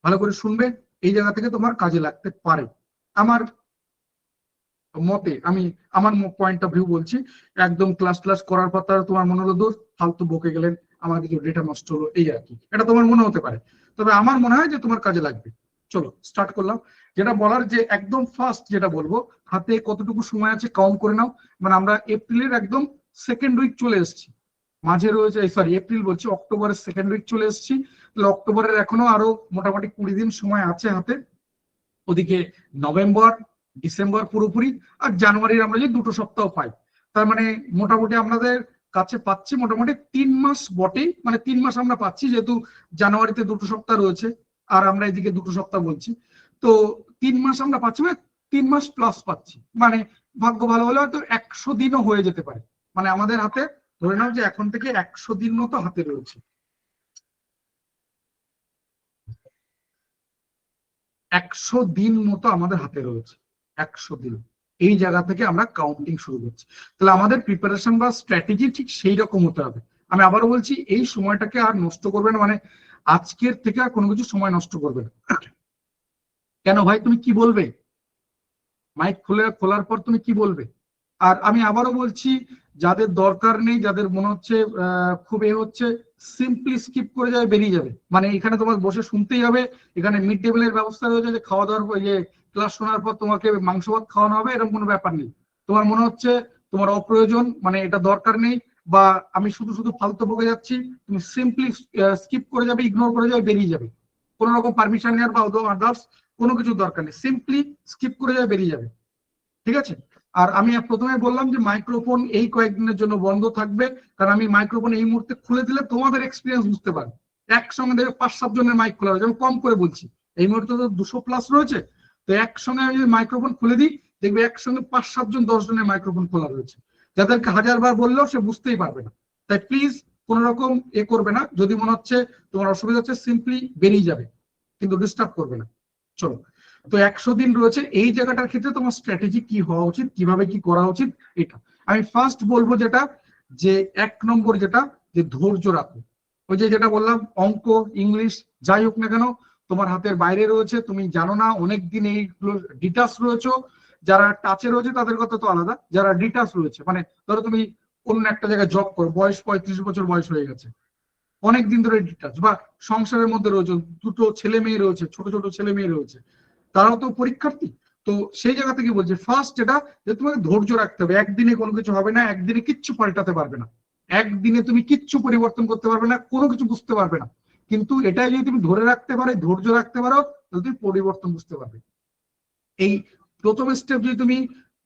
A: ভালো করে শুনবে, এই জায়গা থেকে তোমার কাজে লাগতে পারে। আমার মতে আমি আমার পয়েন্ট অফ ভিউ বলছি। একদম ক্লাস করার পর তার তোমার মনে হলো দোষ ফালতু বকে গেলেন, আমার কিছু ডেটা নষ্ট হলো, এই আর কি, এটা তোমার মনে হতে পারে। তবে আমার মনে হয় যে তোমার কাজে লাগবে। চলো স্টার্ট করলাম। যেটা বলার যে একদম ফার্স্ট যেটা বলবো, হাতে কতটুকু সময় আছে কাউন্ট করে নাও। মানে আমরা এপ্রিলের একদম সেকেন্ড উইক চলে এসেছি, মাঝে রয়েছে, সরি এপ্রিল বলছি, অক্টোবরের সেকেন্ড উইক চলে এসেছি। তাহলে অক্টোবরের এখনো আরো মোটামুটি 20 দিন সময় আছে হাতে। ওদিকে নভেম্বর, ডিসেম্বর পুরোপুরি, আর জানুয়ারির আমরা যে 2 সপ্তাহ পাই, তার মানে মোটামুটি আমাদের কাছে পাচ্ছি মোটামুটি 3 মাস বটেই, মানে 3 মাস আমরা পাচ্ছি, যেহেতু জানুয়ারিতে 2 সপ্তাহ রয়েছে আর আমরা এদিকে 2 সপ্তাহ বলছি। তো 3 মাস আমরা পাচ্ছি, মানে 3 মাস প্লাস পাচ্ছি, মানে ভাগ্য ভালো হলে হয়তো 100 দিনও হয়ে যেতে পারে। মানে আমাদের হাতে ধরে নাও যে এখন থেকে 100 দিন মতো হাতে রয়েছে। 100 দিন মতো আমাদের হাতে রয়েছে, 100 দিন। এই জায়গা থেকে আমরা কাউন্টিং শুরু করছি। তাহলে আমাদের প্রিপারেশন বা স্ট্র্যাটেজি ঠিক সেই রকম হতে হবে। আমি আবারও বলছি, এই সময়টাকে আর নষ্ট করবে না, মানে আজকের থেকে আর কোনো কিছু সময় নষ্ট করবে না। কেন ভাই, তুমি কি বলবে? মাইক খোলার পর তুমি কি বলবে? আর আমি আবারও বলছি, যাদের দরকার নেই, যাদের মনে হচ্ছে খুব হচ্ছে, সিম্পলি স্কিপ করে যাবে, বেরিয়ে যাবে। মানে এখানে তোমার বসে শুনতেই হবে। এখানে মিড ডে মিলের ব্যবস্থা রয়েছে, যে খাওয়া দাওয়ার পর ক্লাস শোনার পর তোমাকে মাংস ভাত খাওয়ানো হবে, এরকম কোনো ব্যাপার নেই। তোমার মনে হচ্ছে তোমার অপ্রয়োজন, মানে এটা দরকার নেই, বা আমি শুধু শুধু ফালতু বকে যাচ্ছি, তুমি সিম্পলি স্কিপ করে যাবে, ইগনোর করে যাবে, বেরিয়ে যাবে। কোনো রকম পারমিশন নেওয়ার বা আদার্স কোনো কিছু দরকার নেই, সিম্পলি স্কিপ করে যাবে, বেরিয়ে যাবে। ঠিক আছে? আর আমি প্রথমে বললাম যে মাইক্রোফোন এই কয়েকদিনের জন্য বন্ধ থাকবে, কারণ আমি মাইক্রোফোন এই মুহূর্তে খুলে দিলে তোমাদের এক্সপিরিয়েন্স বুঝতে পারবে। একসঙ্গে দেখবে 5-7 জনের মাইক খোলা রয়েছে, আমি কম করে বলছি, এই মুহূর্তে তো 200+ রয়েছে। তো একসঙ্গে আমি যদি মাইক্রোফোন খুলে দিই, দেখবে একসঙ্গে 5-7 জন 10 জনের মাইক্রোফোন খোলা রয়েছে, যাদেরকে 1000 বার বললেও সে বুঝতেই পারবে না। তাই প্লিজ কোন রকম করবে না, যদি মনে হচ্ছে তোমার অসুবিধা হচ্ছে, সিম্পলি বেরিয়ে যাবে, কিন্তু ডিস্টার্ব করবে না। চলো, তো 100 দিন রয়েছে, এই জায়গাটার ক্ষেত্রে তোমার স্ট্র্যাটেজি কি হওয়া উচিত, কিভাবে কি করা উচিত, এটা আমি ফার্স্ট বলবো। যেটা যে 1 নম্বর, যেটা যে ধৈর্য রাখো। ওই যে যেটা বললাম, অঙ্ক, ইংলিশ যাই হোক না কেন, তোমার হাতের বাইরে রয়েছে, তুমি জানো না, অনেকদিন এইগুলো ডিটাচ রয়েছে। যারা টাচে রয়েছে তাদের কথা তো আলাদা, যারা ডিটাচ রয়েছে, মানে ধরো তুমি অন্য একটা জায়গায় জব করো, বয়স 35 বছর বয়স হয়ে গেছে, অনেকদিন ধরে ডিটাচ, বা সংসারের মধ্যে রয়েছে, 2টো ছেলে মেয়ে রয়েছে, ছোট ছোট ছেলে মেয়ে রয়েছে, তারাও তো পরীক্ষার্থী। তো সেই জায়গা থেকে বলছে ফার্স্ট যেটা, যে তোমাকে ধৈর্য রাখতে হবে। একদিনে কোনো কিছু হবে না, একদিনে কিচ্ছু পাল্টাতে পারবে না, একদিনে তুমি কিচ্ছু পরিবর্তন করতে পারবে না, কোনো কিছু বুঝতে পারবে না। কিন্তু এটাই যদি তুমি ধরে রাখতে পারো, ধৈর্য রাখতে পারো, তাহলে তুমি পরিবর্তন বুঝতে পারবে। এই প্রথম স্টেপ যদি তুমি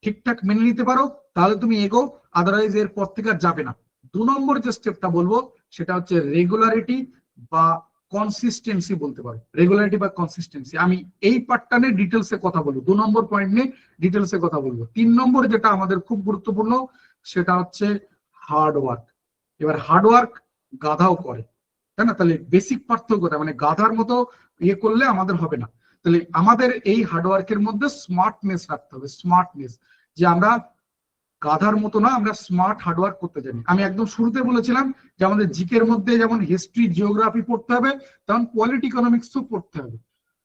A: ঠিকঠাক মেনে নিতে পারো, তাহলে তুমি এগো, আদারওয়াইজ এর পর থেকে আর যাবে না। 2 নম্বর যে স্টেপটা বলবো, সেটা হচ্ছে রেগুলারিটি বা কনসিস্টেন্সি বলতে পারো। রেগুলারিটি বা কনসিস্টেন্সি, আমি এই পার্টটা নিয়ে ডিটেলসে কথা বলবো। 2 নম্বর পয়েন্ট নিয়ে ডিটেলসে কথা বলবো। 3 নম্বর যেটা আমাদের খুব গুরুত্বপূর্ণ, সেটা হচ্ছে হার্ড ওয়ার্ক। এবার হার্ড ওয়ার্ক গাধাও করে, তাই না? তাহলে বেসিক পার্থক্যটা, মানে গাধার মতো করলে আমাদের হবে না। তাহলে আমাদের এই হার্ডওয়ার্কের মধ্যে স্মার্টনেস রাখতে হবে, স্মার্টনেস, যে আমরা গাধার মতো না, আমরা স্মার্ট হার্ডওয়ার্ক করতে জানি। আমি একদম শুরুতে বলেছিলাম যে আমাদের জিকের মধ্যে যেমন হিস্ট্রি, জিওগ্রাফি পড়তে হবে, তেমন পলিটি ইকোনমিক্সও পড়তে হবে।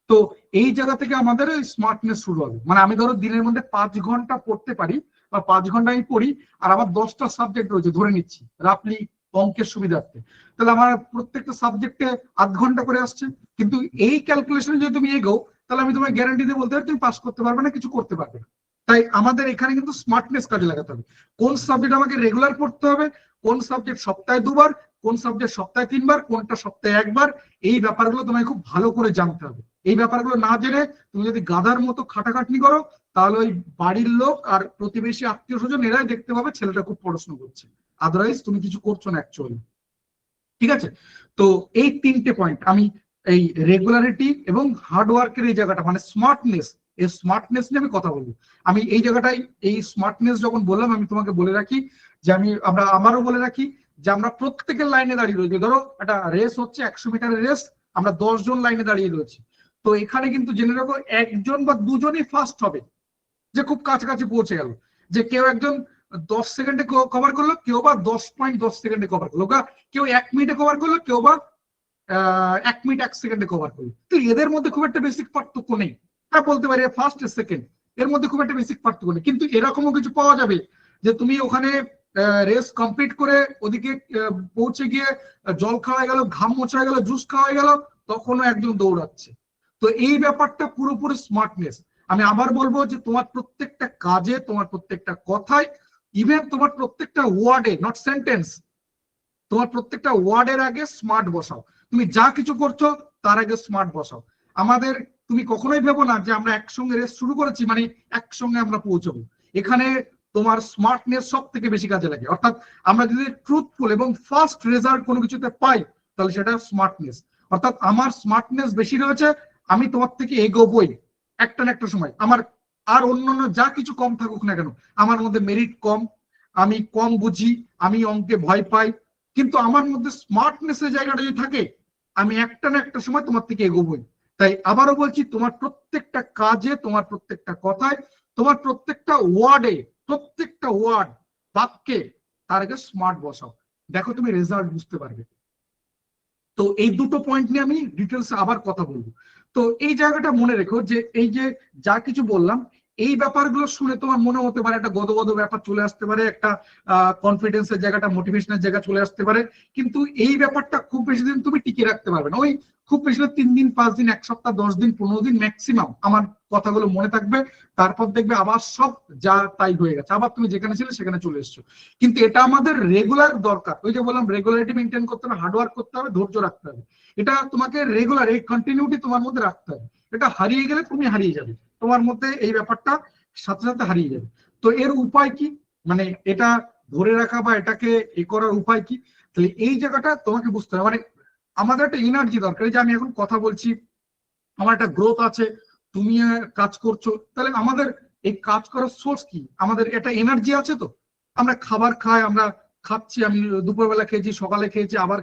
A: তো এই জায়গা থেকে আমাদের স্মার্টনেস শুরু হবে। মানে আমি ধরো দিনের মধ্যে 5 ঘন্টা পড়তে পারি, বা 5 ঘন্টা আমি পড়ি, আর আমার 10টা সাবজেক্ট রয়েছে ধরে নিচ্ছি রাফলি অঙ্কের সুবিধার্থে, তাহলে আমার প্রত্যেকটা সাবজেক্টে আধ ঘন্টা করে আসছে। কিন্তু এই ক্যালকুলেশনে যদি তুমি এগো, তাহলে আমি তোমার গ্যারান্টি দিয়ে বলতে পারি তুমি পাস করতে পারবে না, কিছু করতে পারবে না। তাই আমাদের এখানে কিন্তু স্মার্টনেস কাজে লাগাতে হবে। কোন সাবজেক্ট আমাকে রেগুলার পড়তে হবে, কোন সাবজেক্ট সপ্তাহে 2 বার, কোন সাবজেক্ট সপ্তাহে 3 বার, কোনটা সপ্তাহে 1 বার, এই ব্যাপারগুলো তোমায় খুব ভালো করে জানতে হবে। এই ব্যাপারগুলো না জেনে তুমি যদি গাধার মতো খাটাখাটনি করো, তাহলে ওই বাড়ির লোক আর প্রতিবেশী, আত্মীয় স্বজন এরাই দেখতে পাবে ছেলেটা খুব পড়াশোনা করছে, আদারওয়াইজ তুমি কিছু করছো না অ্যাকচুয়ালি। ঠিক আছে? তো এই 3টে পয়েন্ট আমি, এই রেগুলারিটি এবং হার্ডওয়ার্কের এই জায়গাটা, মানে স্মার্টনেস, এই স্মার্টনেস নিয়ে আমি কথা বলবো। আমি এই জায়গাটাই, এই স্মার্টনেস যখন বললাম, আমি তোমাকে বলে রাখি যে আমারও বলে রাখি যে আমরা প্রত্যেকের লাইনে দাঁড়িয়ে রয়েছি। ধরো একটা রেস হচ্ছে, 100 মিটারের রেস, আমরা 10 জন লাইনে দাঁড়িয়ে রয়েছি। তো এখানে কিন্তু জেনে রাখো একজন বা দুজনই ফার্স্ট হবে, যে খুব কাছাকাছি পৌঁছে গেল, যে কেউ একজন 10 সেকেন্ডে কভার করলো, কেউ বা 10.10 সেকেন্ডে কভার করলো, কেউ 1 মিনিটে কভার করলো, কেউ বা 1 মিনিট 1 সেকেন্ডে কভার করলো। তো এদের মধ্যে খুব একটা বেসিক পার্থক্য নেই। হ্যাঁ বলতে পারি ফার্স্ট সেকেন্ড, এর মধ্যে খুব একটা বেসিক পার্থক্য নেই। কিন্তু এরকমও কিছু পাওয়া যাবে যে তুমি ওখানে রেস কমপ্লিট করে ওদিকে পৌঁছে গিয়ে জল খাওয়া গেল, ঘাম মোছা গেল, জুস খাওয়া গেল, তখনও একজন দৌড়াচ্ছে। তো এই ব্যাপারটা পুরোপুরি স্মার্টনেস। আমি আবার বলবো যে তোমার প্রত্যেকটা কাজে, তোমার প্রত্যেকটা কথায়, ইভেন তোমার প্রত্যেকটা ওয়ার্ডে, নট সেন্টেন্স, তোমার প্রত্যেকটা ওয়ার্ডের আগে স্মার্ট বসাও। তুমি যা কিছু করছো তার আগে স্মার্ট বসাও। আমাদের, তুমি কখনোই ভেবো না যে আমরা একসঙ্গে রেস শুরু করেছি মানে একসঙ্গে আমরা পৌঁছবো। এখানে তোমার স্মার্টনেস সব থেকে বেশি কাজে লাগে। অর্থাৎ আমরা যদি ট্রুথফুল এবং ফাস্ট রেজাল্ট কোনো কিছুতে পাই, তাহলে সেটা স্মার্টনেস। অর্থাৎ আমার স্মার্টনেস বেশি রয়েছে, আমি তোমার থেকে এগোবই একটা না একটা সময়। আমার আর অন্যান্য যা কিছু কম থাকুক না কেন, আমার মধ্যে মেরিট কম, আমি কম বুঝি, আমি অঙ্কে ভয় পাই, কিন্তু আমার মধ্যে স্মার্টনেসের জায়গাটা যদি থাকে, আমি একটা না একটা সময় তোমার থেকে এগোবই। তাই আবারও বলছি, তোমার প্রত্যেকটা কাজে, তোমার প্রত্যেকটা কথায়, তোমার প্রত্যেকটা ওয়ার্ডে, প্রত্যেকটা ওয়ার্ড, বাক্যে তার আগে স্মার্ট বসাও। দেখো তুমি রেজাল্ট বুঝতে পারবে। তো এই দুটো পয়েন্ট নিয়ে আমি ডিটেলস আবার কথা বলবো। তো এই জায়গাটা মনে রেখো যে এই যে যা কিছু বললাম, এই ব্যাপারগুলো শুনে তোমার মনে হতে পারে একটা গদগদ ব্যাপার চলে আসতে পারে, একটা কনফিডেন্সের জায়গাটা, মোটিভেশনের জায়গা চলে আসতে পারে, কিন্তু এই ব্যাপারটা খুব বেশি দিন তুমি টিকে রাখতে পারবে না। ওই খুব বেশি 3 দিন, 5 দিন, 1 সপ্তাহ, 10 দিন, 15 দিন ম্যাক্সিমাম আমার কথাগুলো মনে থাকবে। তারপর দেখবে আবার সব যা তাই হয়ে গেছে, আবার তুমি যেখানে ছিলে সেখানে চলে এসছো। কিন্তু এটা আমাদের রেগুলার দরকার। ওই যে বললাম, রেগুলারিটি মেনটেন করতে হবে, হার্ডওয়ার্ক করতে হবে, ধৈর্য রাখতে হবে। এটা তোমাকে রেগুলার, এই কন্টিনিউটি তোমার মধ্যে রাখতে হবে। এটা হারিয়ে গেলে তুমি হারিয়ে যাবে, তোমার মধ্যে এই ব্যাপারটা সাথে সাথে হারিয়ে যাবে। তো এর উপায় কি, মানে এটা ধরে রাখা বা এটাকে এ করার উপায় কি? তাহলে এই জায়গাটা তোমাকে বুঝতে হবে। মানে আমাদের একটা এনার্জি দরকার। যে আমি এখন কথা বলছি, আমার একটা গ্রোথ আছে, তুমি কাজ করছো, তাহলে আমাদের এই কাজ করার সোর্স কি? আমাদের একটা এনার্জি আছে। তো আমরা খাবার খাই, আমরা খাচ্ছি, আমি দুপুরবেলা খেয়েছি, সকালে খেয়েছি, আবার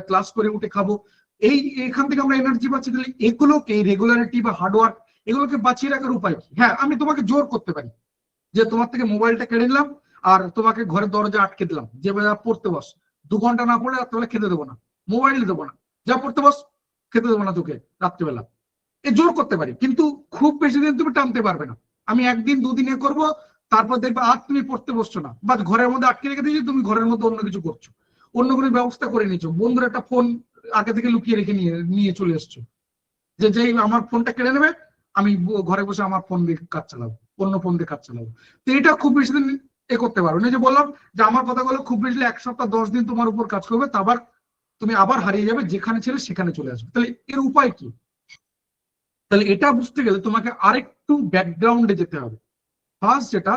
A: ক্লাস করে উঠে খাবো, এই এখান থেকে আমরা এনার্জি পাচ্ছি। তাহলে এগুলোকে, এই রেগুলারিটি বা হার্ডওয়ার্ক, এগুলোকে বাঁচিয়ে রাখার উপায় কি? হ্যাঁ, আমি তোমাকে জোর করতে পারি যে তোমার থেকে মোবাইলটা কেড়ে নিলাম, আর তোমাকে ঘরের দরজা আটকে দিলাম, যে পড়তে বস, 2 ঘন্টা না পড়ে রাত্রেবেলা খেতে দেবো না, মোবাইল দেবো না, যা পড়তে বস, খেতে দেবো না তোকে রাত্রেবেলা। এ জোর করতে পারি, কিন্তু খুব বেশি দিন তুমি টানতে পারবে না। আমি 1 দিন 2 দিনে করবো, তারপর দেখবে আর তুমি পড়তে বসছো না, বা ঘরের মধ্যে আটকে রেখে দিয়েছি, তুমি ঘরের মধ্যে অন্য কিছু করছো, অন্য কোনো ব্যবস্থা করে নিচ্ছো, বন্ধুর একটা ফোন আগে থেকে লুকিয়ে রেখে নিয়ে নিয়ে চলে এসছো, যে যেই আমার ফোনটা কেড়ে নেবে, আমি ঘরে বসে আমার ফোন দিয়ে কাজ চালাবো, অন্য ফোন দিয়ে কাজ চালাবো। তো এটা খুব বেশি দিন এ করতে পারো না। যে বললাম যে আমার কথাগুলো খুব বেশি 1 সপ্তাহ 10 দিন তোমার উপর কাজ করবে, তারপর তুমি আবার হারিয়ে যাবে, যেখানে ছিলে সেখানে চলে আসবে। তাহলে এর উপায় কি? তাহলে এটা বুঝতে গেলে তোমাকে আরেকটু ব্যাকগ্রাউন্ডে যেতে হবে। ফার্স্ট যেটা,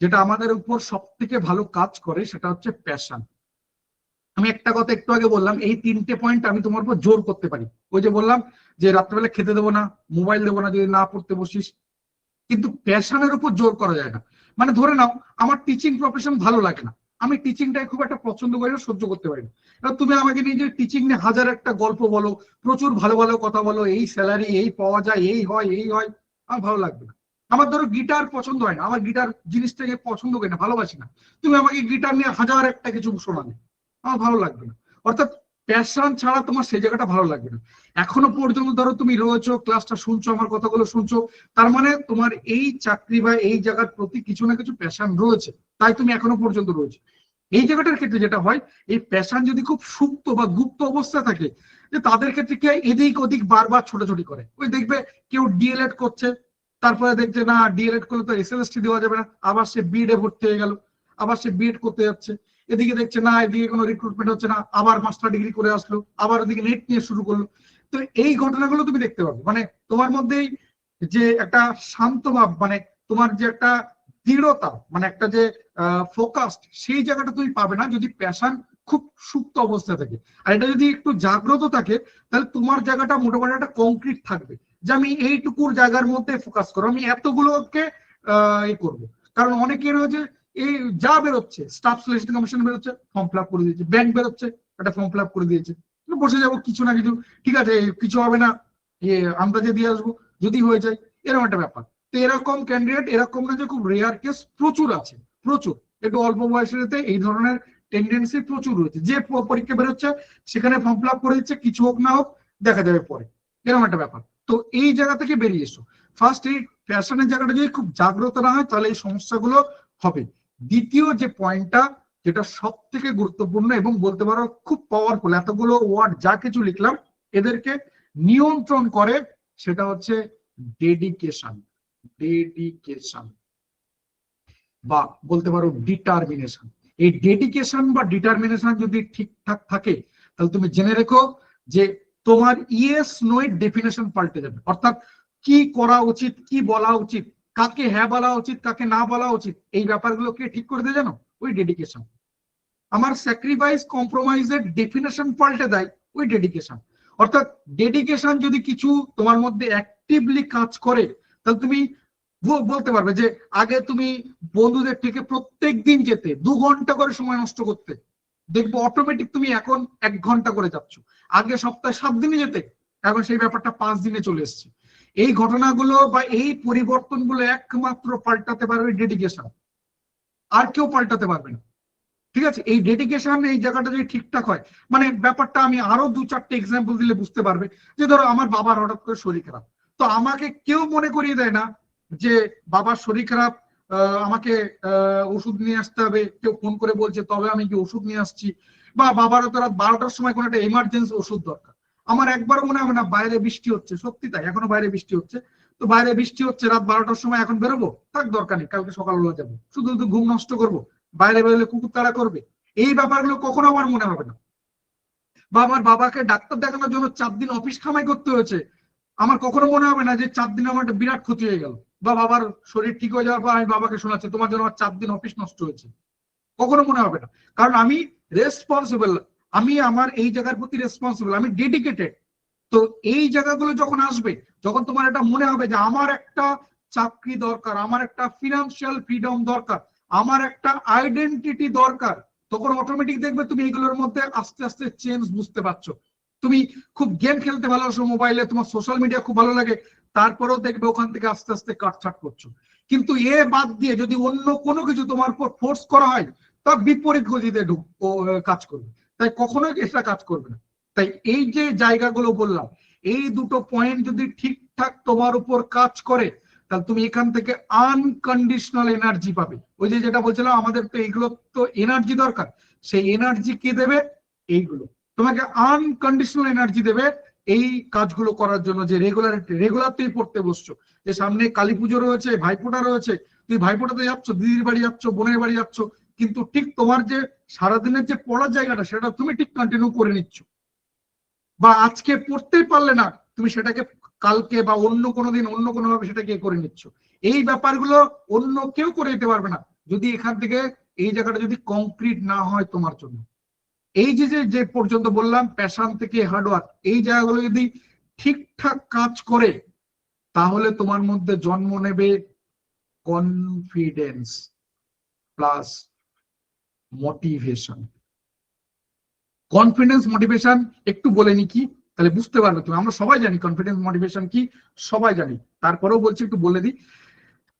A: যেটা আমাদের উপর সব থেকে ভালো কাজ করে, সেটা হচ্ছে প্যাশন। আমি একটা কথা একটু আগে বললাম, এই 3টে পয়েন্ট আমি তোমার উপর জোর করতে পারি। ওই যে বললাম যে রাত্রেবেলা খেতে দেবো না, মোবাইল দেবো না যদি না পড়তে বসিস, কিন্তু প্যাশনের উপর জোর করা যায় না। মানে ধরে নাও আমার টিচিং প্রফেশন ভালো লাগে না, আমি টিচিংটাই খুব একটা পছন্দ করি না, সহ্য করতে পারি না। এবার তুমি আমাকে নিয়ে যে টিচিং নিয়ে হাজার একটা গল্প বলো, প্রচুর ভালো ভালো কথা বলো, এই স্যালারি এই পাওয়া যায়, এই হয় এই হয়, আমার ভালো লাগবে না। আমার ধরো গিটার পছন্দ হয় না, আমার গিটার জিনিসটাকে পছন্দ করি না, ভালোবাসি না। তুমি আমাকে গিটার নিয়ে হাজার একটা কিছু শোনাবে, আমার ভালো লাগবে না। অর্থাৎ প্যাশন ছাড়া তোমার সেই জায়গাটা ভালো লাগবে না। এখনো পর্যন্ত ধরো তুমি রয়েছো, ক্লাসটা শুনছো, আমার কথাগুলো শুনছো, তার মানে তোমার এই চাকরি বা এই জায়গার প্রতি কিছু না কিছু প্যাশন রয়েছে, তাই তুমি এখনো পর্যন্ত রয়েছে। এই জায়গাটার ক্ষেত্রে যেটা হয়, এই প্যাশন যদি খুব সুপ্ত বা গুপ্ত অবস্থা থাকে, যে তাদের ক্ষেত্রে কি হয়, এদিক ওদিক বারবার ছোটাছুটি করে। ওই দেখবে কেউ ডিএলএড করছে, তারপরে দেখছে না ডিএলএড করলে তো এসএলএসটি দেওয়া যাবে না, আবার সে বিএড এ ভর্তি হয়ে গেল, আবার সে বিএড করতে যাচ্ছে। এদিকে দেখছে না, এদিকে কোনো রিক্রুটমেন্ট হচ্ছে না, আবার মাস্টার ডিগ্রি করে আসলো, আবার ওদিকে নেট নিয়ে শুরু করলো। তো এই ঘটনাগুলো তুমি দেখতে পাবে। মানে তোমার মধ্যেই যে একটা শান্ত ভাব, মানে তোমার যে একটা দৃঢ়তা, মানে একটা যে ফোকাসড, সেই জায়গাটা তুমি পাবে না যদি প্যাশন খুব সুপ্ত অবস্থা থাকে। আর এটা যদি একটু জাগ্রত থাকে, তাহলে তোমার জায়গাটা মোটামুটি একটা কংক্রিট থাকবে, যে আমি এইটুকুর জায়গার মধ্যে ফোকাস করবো, আমি এতগুলোকে করবো। কারণ অনেকের রয়েছে এই যা বেরোচ্ছে, স্টাফ সিলেকশন কমিশন বেরোচ্ছে, ফর্ম ফিল আপ করে দিয়েছে, ব্যাংক বেরোচ্ছে, একটা ফর্ম ফিল আপ করে দিয়েছে, বসে যাবো কিছু না কিছু, ঠিক আছে কিছু হবে না, আন্দাজে দিয়ে আসবো যদি হয়ে যায়, এরকম একটা ব্যাপার। তো এরকম ক্যান্ডিডেট, এরকম না যে খুব রেয়ার কেস, প্রচুর আছে, প্রচুর। একটু অল্প বয়সের এই ধরনের টেন্ডেন্সি প্রচুর রয়েছে, যে পরীক্ষা বেরোচ্ছে সেখানে ফর্ম ফিল আপ করে দিচ্ছে, কিছু হোক না হোক দেখা যাবে পরে, এরকম একটা ব্যাপার। তো এই জায়গা থেকে বেরিয়ে এসো। ফার্স্ট, এই প্যাশনের জায়গাটা যদি খুব জাগ্রত না হয় তাহলে এই সমস্যাগুলো হবে। দ্বিতীয় যে পয়েন্টটা, যেটা সব থেকে গুরুত্বপূর্ণ এবং বলতে পারো খুব পাওয়ারফুল, এতগুলো ওয়ার্ড যা কিছু লিখলাম এদেরকে নিয়ন্ত্রণ করে, সেটা হচ্ছে ডেডিকেশন। ডেডিকেশন বা বলতে পারো ডিটারমিনেশন। এই ডেডিকেশন বা ডিটারমিনেশন যদি ঠিকঠাক থাকে তাহলে তুমি জেনে রেখো যে তোমার ইয়েস নো এর ডেফিনেশন পাল্টে যাবে। অর্থাৎ কি করা উচিত, কি বলা উচিত, কাকে হ্যাঁ বলা উচিত, কাকে না বলা উচিত, এই ব্যাপারগুলোকে ঠিক করে দেয় জানো ওই ডেডিকেশন। আমার স্যাক্রিফাইস কম্প্রোমাইজের ডেফিনেশন পাল্টে দেয় ওই ডেডিকেশন। অর্থাৎ ডেডিকেশন যদি কিছু তোমার মধ্যে অ্যাক্টিভলি কাজ করে তাহলে তুমি বলতে পারবে যে আগে তুমি বন্ধুদের থেকে প্রত্যেক দিন যেতে 2 ঘন্টা করে সময় নষ্ট করতে, দেখবো অটোমেটিক তুমি এখন 1 ঘন্টা করে যাচ্ছ। আগে সপ্তাহে 7 দিনে যেতে, এখন সেই ব্যাপারটা 5 দিনে চলে এসছে। এই ঘটনাগুলো বা এই পরিবর্তনগুলো একমাত্র পাল্টাতে পারবে ডেডিকেশন, আর কেউ পাল্টাতে পারবে না। ঠিক আছে, এই ডেডিকেশন এই জায়গাটা যদি ঠিকঠাক হয়, মানে ব্যাপারটা আমি আরো 2-4টে এক্সাম্পল দিলে বুঝতে পারবে। যে ধরো আমার বাবার হঠাৎ করে শরীর খারাপ, তো আমাকে কেউ মনে করিয়ে দেয় না যে বাবার শরীর খারাপ, আমাকে ওষুধ নিয়ে আসতে হবে, কেউ ফোন করে বলছে তবে আমি কি ওষুধ নিয়ে আসছি। বা বাবার তো রাত 12টার সময় কোনো একটা এমার্জেন্সি ওষুধ দরকার, আমার একবারও মনে হবে না বাইরে বৃষ্টি হচ্ছে, সত্যি তাই, এখনো বাইরে বৃষ্টি হচ্ছে, তো বাইরে বৃষ্টি হচ্ছে রাত 12টার সময়, এখন বেরোবো, থাক দরকার নেই, কালকে সকালবেলা যাবো, শুধু শুধু ঘুম নষ্ট করবো, বাইরে বেরোলে কুকুর তাড়া করবে, এই ব্যাপারগুলো কখনো আমার মনে হবে না। বা আমার বাবাকে ডাক্তার দেখানোর জন্য 4 দিন অফিস কামাই করতে হয়েছে, আমার কখনো মনে হবে না যে 4 দিন আমার একটা বিরাট ক্ষতি হয়ে গেল। বা বাবার শরীর ঠিক হয়ে যাওয়ার পর আমি বাবাকে শোনাচ্ছি তোমার জন্য আমার 4 দিন অফিস নষ্ট হয়েছে, কখনো মনে হবে না। কারণ আমি রেসপন্সিবল, আমি আমার এই জায়গার প্রতি রেসপন্সিবল, আমি ডেডিকেটেড। তো এই জায়গাগুলো যখন আসবে, যখন তোমার এটা মনে হবে যে আমার একটা চাকরি দরকার, আমার একটা ফিনান্সিয়াল ফ্রিডম দরকার, আমার একটা আইডেন্টিটি দরকার, তখন অটোমেটিক দেখবে তুমি এগুলোর মধ্যে আস্তে আস্তে চেঞ্জ বুঝতে পারছো। তুমি খুব গেম খেলতে ভালোবাসো মোবাইলে, তোমার সোশ্যাল মিডিয়া খুব ভালো লাগে, তারপরেও দেখবে ওখান থেকে আস্তে আস্তে কাটছাট করছো। কিন্তু এ বাদ দিয়ে যদি অন্য কোনো কিছু তোমার উপর ফোর্স করা হয়, তা বিপরীত গতিতে কাজ করবে, তাই কখনোই এটা কাজ করবে না। তাই এই যে জায়গাগুলো বললাম, এই দুটো পয়েন্ট যদি ঠিকঠাক তোমার উপর কাজ করে তাহলে তুমি এখান থেকে আনকন্ডিশনাল এনার্জি পাবে। ওই যে যেটা বলছিলাম আমাদের তো এইগুলো তো এনার্জি দরকার, সেই এনার্জি কে দেবে? এইগুলো তোমাকে আনকন্ডিশনাল এনার্জি দেবে এই কাজগুলো করার জন্য। যে রেগুলার তুই পড়তে বসছো, যে সামনে কালী পুজো রয়েছে, ভাইফোঁটা রয়েছে, তুই ভাইফোঁটাতে যাচ্ছ, দিদির বাড়ি যাচ্ছ, বোনের বাড়ি যাচ্ছ, কিন্তু ঠিক তোমার যে সারাদিনের যে পড়ার জায়গাটা সেটা তুমি ঠিক কন্টিনিউ করে নিচ্ছ। বা আজকে পড়তেই পারলে না, তুমি সেটাকে কালকে বা অন্য কোনো দিন অন্য কোনো ভাবে সেটাকে করে নিচ্ছ। এই ব্যাপারগুলো অন্য কেউ করে দিতে পারবে না যদি এখান থেকে এই জায়গাটা যদি কংক্রিট না হয় তোমার জন্য। এই যে যে পর্যন্ত বললাম প্যাশন থেকে হার্ডওয়ার্ক, এই জায়গাগুলো যদি ঠিকঠাক কাজ করে তাহলে তোমার মধ্যে জন্ম নেবে confidence plus motivation. Confidence motivation একটু বলে নি কি, তাহলে বুঝতে পারবে তুমি। আমরা সবাই জানি কনফিডেন্স মোটিভেশন কি, সবাই জানি, তারপরেও বলছি একটু বলে দিই।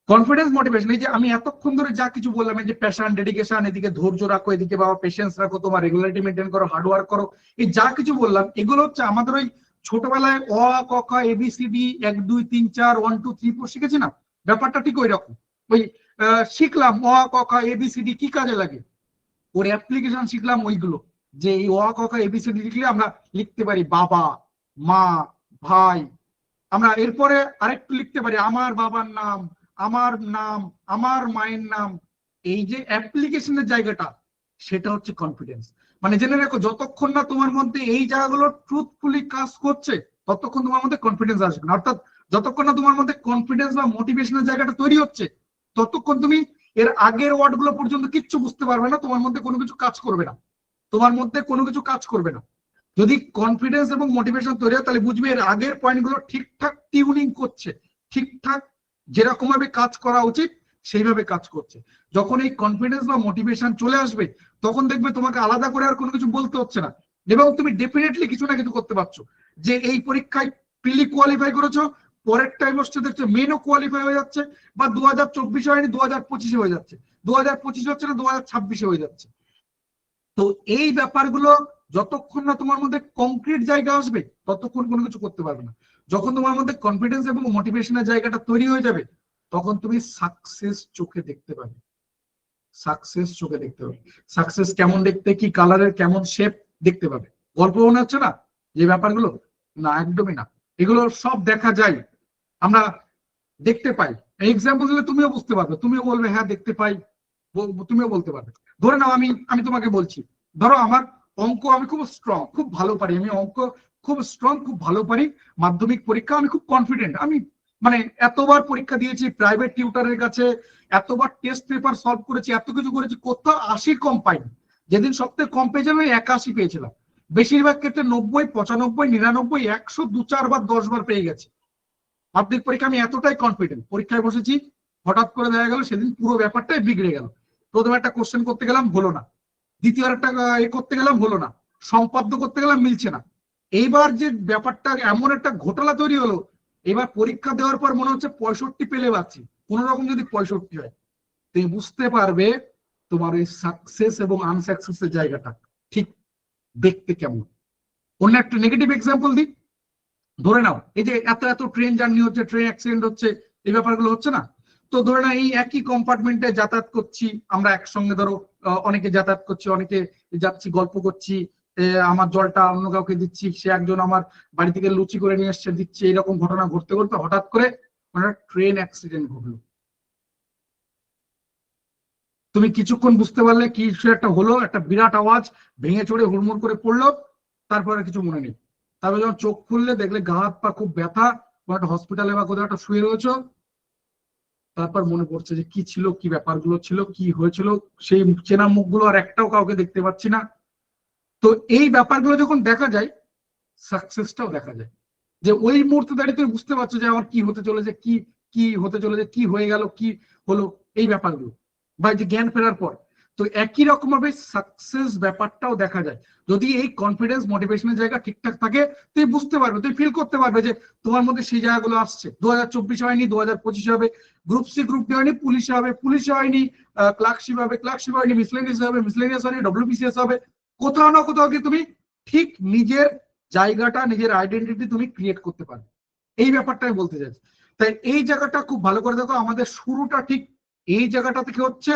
A: কনফিডেন্স মোটিভেশন, এই যে আমি এতক্ষণ ধরে যা কিছু বললাম, এই যে প্যাশন, ডেডিকেশন, এদিকে ধৈর্য রাখো, এদিকে বাবা পেশেন্স রাখো, তোমার রেগুলারিটি মেনটেন করো, হার্ডওয়ার্ক করো, এই যা কিছু বললাম এগুলো হচ্ছে আমাদের ওই ছোটবেলায় অ আ ক খ এবিসিডি 1 2 3 4 1 2 3 4 শিখেছি না, ব্যাপারটা ঠিক ওই রকম। ওই শিখলাম অ আ ক খ এবিসিডি কি কাজে লাগে, ওর অ্যাপ্লিকেশন শিখলাম ওইগুলো। যে এই অ আ ক খ এবিসিডি লিখলে আমরা লিখতে পারি বাবা, মা, ভাই। আমরা এরপরে আরেকটু লিখতে পারি আমার বাবার নাম, আমার নাম, আমার মায়ের নাম। এই যে অ্যাপ্লিকেশনের জায়গাটা, সেটা হচ্ছে কনফিডেন্স। মানে জেনে রাখো, যতক্ষণ না তোমার মধ্যে এই জায়গাগুলো ট্রুথফুলি কাজ করছে ততক্ষণ তোমার মধ্যে কনফিডেন্স আসবে না। অর্থাৎ যতক্ষণ না তোমার মধ্যে কনফিডেন্স বা মোটিভেশনের জায়গাটা তৈরি হচ্ছে ততক্ষণ তুমি এর আগের ওয়ার্ডগুলো পর্যন্ত কিচ্ছু বুঝতে পারবে না, তোমার মধ্যে কোনো কিছু কাজ করবে না, তোমার মধ্যে কোনো কিছু কাজ করবে না। যদি কনফিডেন্স এবং মোটিভেশন তৈরি হয় তাহলে বুঝবে এর আগের পয়েন্টগুলো ঠিকঠাক টিউনিং করছে, ঠিকঠাক যেরকম ভাবে কাজ করা উচিত সেইভাবে কাজ করছে। যখন এই কনফিডেন্স বা মোটিভেশন চলে আসবে তখন দেখবে তোমাকে আলাদা করে আর কোনো কিছু বলতে হচ্ছে না, এবং তুমি ডেফিনেটলি কিছু না কিছু করতে পারছো। যে এই পরীক্ষায় প্রিলি কোয়ালিফাই করেছো, পরের টাইম হচ্ছে দেখছো মেনও কোয়ালিফাই হয়ে যাচ্ছে, বা 2024 হয়নি 2025 হয়ে যাচ্ছে, 2025 হচ্ছে না 2026 হয়ে যাচ্ছে। তো এই ব্যাপারগুলো যতক্ষণ না তোমার মধ্যে কংক্রিট জায়গা আসবে ততক্ষণ কোনো কিছু করতে পারবে না। যখন তোমার মধ্যে কনফিডেন্স এবং মোটিভেশনের জায়গাটা তৈরি হয়ে যাবে তখন তুমি সাকসেস চোখে দেখতে পাবে। সাকসেস চোখে দেখতে পাবে। সাকসেস কেমন দেখতে, কি কালারের, কেমন শেপ দেখতে পাবে। গল্প মনে হচ্ছে না যে ব্যাপারগুলো? না, একদমই না। এগুলো সব দেখা যায়, আমরা দেখতে পাই। এক্সাম্পল দিলে তুমিও বুঝতে পারবে, তুমিও বলবে হ্যাঁ দেখতে পাই, তুমিও বলতে পারবে। ধরে নাও আমি আমি তোমাকে বলছি, ধরো আমার অঙ্ক আমি খুব স্ট্রং, খুব ভালো পারি, আমি অঙ্ক খুব স্ট্রং, খুব ভালো পারি। মাধ্যমিক পরীক্ষা আমি খুব কনফিডেন্ট, আমি মানে এতবার পরীক্ষা দিয়েছি প্রাইভেট টিউটারের কাছে, এতবার টেস্ট পেপার সলভ করেছি, এত কিছু করেছি, কোথাও 80 কম পাইনি। যেদিন সবথেকে কম পেয়েছিলাম আমি 81 পেয়েছিলাম। বেশিরভাগ ক্ষেত্রে 90, 95, 99, 100, 2-4 বার 10 বার পেয়ে গেছি। মাধ্যমিক পরীক্ষা আমি এতটাই কনফিডেন্ট, পরীক্ষায় বসেছি, হঠাৎ করে দেখা গেল সেদিন পুরো ব্যাপারটাই বিগড়ে গেল। প্রথমে একটা কোশ্চেন করতে গেলাম হলো না, দ্বিতীয় একটা করতে গেলাম হলো না, সম্পাদ্য করতে গেলাম মিলছে না। এইবার যে ব্যাপারটা এমন একটা ঘোটালা তৈরি হলো, এবার পরীক্ষা দেওয়ার পর মনে হচ্ছে 65 পেলে পাচ্ছি, কোন রকম যদি 65 হয় তুমি বুঝতে পারবে তোমার ওই সাকসেস এবং আনসাকসেসের জায়গাটা ঠিক দেখতে কেমন। অন্য একটা নেগেটিভ এক্সাম্পল দিই। ধরে নাও এই যে এত এত ট্রেন জার্নি হচ্ছে, ট্রেন অ্যাক্সিডেন্ট হচ্ছে, এই ব্যাপারগুলো হচ্ছে না? তো ধরে নাও এই একই কম্পার্টমেন্টে যাতায়াত করছি আমরা একসঙ্গে, ধরো অনেকে যাতায়াত করছি, অনেকে যাচ্ছি, গল্প করছি, আমার জলটা অন্য কাউকে দিচ্ছি, সে একজন আমার বাড়ি থেকে লুচি করে নিয়ে এসছে দিচ্ছে, এরকম ঘটনা ঘটতে ঘটতে হঠাৎ করে মানে ট্রেন অ্যাক্সিডেন্ট ঘটলো। তুমি কিছুক্ষণ বুঝতে পারলে কিছু একটা হলো, একটা বিরাট আওয়াজ, ভেঙে চড়ে হুড়মুড় করে পড়লো, তারপরে কিছু মনে নেই। তারপরে যখন চোখ খুললে দেখলে গা হাত পা খুব ব্যথা, একটা হসপিটালে বা কোথাও একটা শুয়ে রয়েছো, তারপর মনে পড়ছে যে কি ছিল, কি ব্যাপারগুলো ছিল, কি হয়েছিল, সেই চেনা মুখগুলো আর একটাও কাউকে দেখতে পাচ্ছি না। তো এই ব্যাপারগুলো যখন দেখা যায়, সাকসেসটাও দেখা যায়। যে ওই মুহূর্তে দাঁড়িয়ে তুমি বুঝতে পারছো যে আমার কি হতে চলেছে, কি কি হতে চলেছে, কি হয়ে গেল, কি হলো, এই ব্যাপারগুলো, বা যে জ্ঞান ফেরার পর। তো একই রকম ভাবে সাকসেস ব্যাপারটাও দেখা যায়। যদি এই কনফিডেন্স মোটিভেশনের জায়গা ঠিকঠাক থাকে তুমি বুঝতে পারবে, তুমি ফিল করতে পারবে যে তোমার মধ্যে সেই জায়গাগুলো আসছে। 2024 হয়নি 2025 হবে, গ্রুপ সি গ্রুপ ডি হয়নি পুলিশে হবে, পুলিশে হয়নি ক্লার্কশিপ হবে, ক্লার্কশিপ হয়নি মিসলেনিয়াস হবে, মিসলেনিয়াস হয়নি ডব্লিউবিসিএস হবে। কোথাও না কোথাও কি তুমি ঠিক নিজের জায়গাটা, নিজের আইডেন্টিটি তুমি ক্রিয়েট করতে পারবে। এই ব্যাপারটা আমি বলতে চাইছি। তাই এই জায়গাটা খুব ভালো করে দেখো, আমাদের শুরুটা ঠিক এই জায়গাটা থেকে হচ্ছে,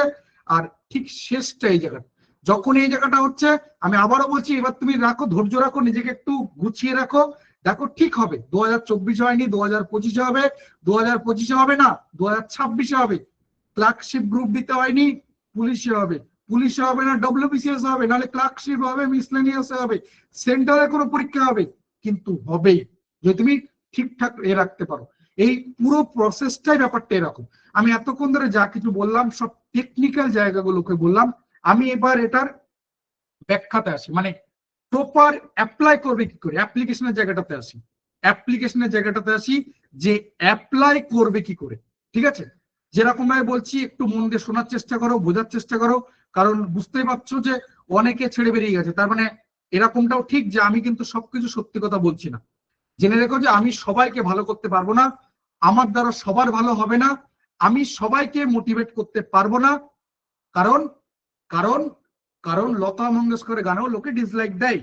A: আর ঠিক শেষটা এই জায়গাটা। যখন এই জায়গাটা হচ্ছে, আমি আবারও বলছি, এবার তুমি রাখো, ধৈর্য রাখো, নিজেকে একটু গুছিয়ে রাখো, দেখো ঠিক হবে। 2024 হয়নি 2025 হবে, 2025 হবে না 2026 হবে। ক্লার্কশিপ গ্রুপ দিতে হয়নি, পুলিশে হবে, পুলিশে হবে না ডব্লিউবিসিএস হবে, নাহলে ক্লার্কশিপ হবে, মিসলেনিয়াস হবে, সেন্টারে কোনো পরীক্ষা হবে, কিন্তু হবেই যদি তুমি ঠিকঠাক রাখতে পারো। এই পুরো প্রসেসটাই ব্যাপারটা এরকম। আমি এতক্ষণ ধরে যা কিছু বললাম সব টেকনিক্যাল জায়গাগুলোকে বললাম, আমি এবার এটার ব্যাখ্যাতে আসি, মানে প্রপার অ্যাপ্লাই করবে কি করে, অ্যাপ্লিকেশনের জায়গাটাতে আসি। অ্যাপ্লিকেশনের জায়গাটাতে আসি যে অ্যাপ্লাই করবে কি করে। ঠিক আছে, যেরকম ভাবে বলছি একটু মন দিয়ে শোনার চেষ্টা করো, বোঝার চেষ্টা করো, কারণ বুঝতেই পারছো যে অনেকে ছেড়ে বেরিয়ে গেছে। তার মানে এরকমটাও ঠিক যে আমি কিন্তু সবকিছু সত্যি কথা বলছি না। জেনে রেখো যে আমি সবাইকে ভালো করতে পারবো না, আমার দ্বারা সবার ভালো হবে না, আমি সবাইকে মোটিভেট করতে পারবো না। কারণ কারণ কারণ লতা মঙ্গেশকরের গানেও লোকে ডিসলাইক দেয়,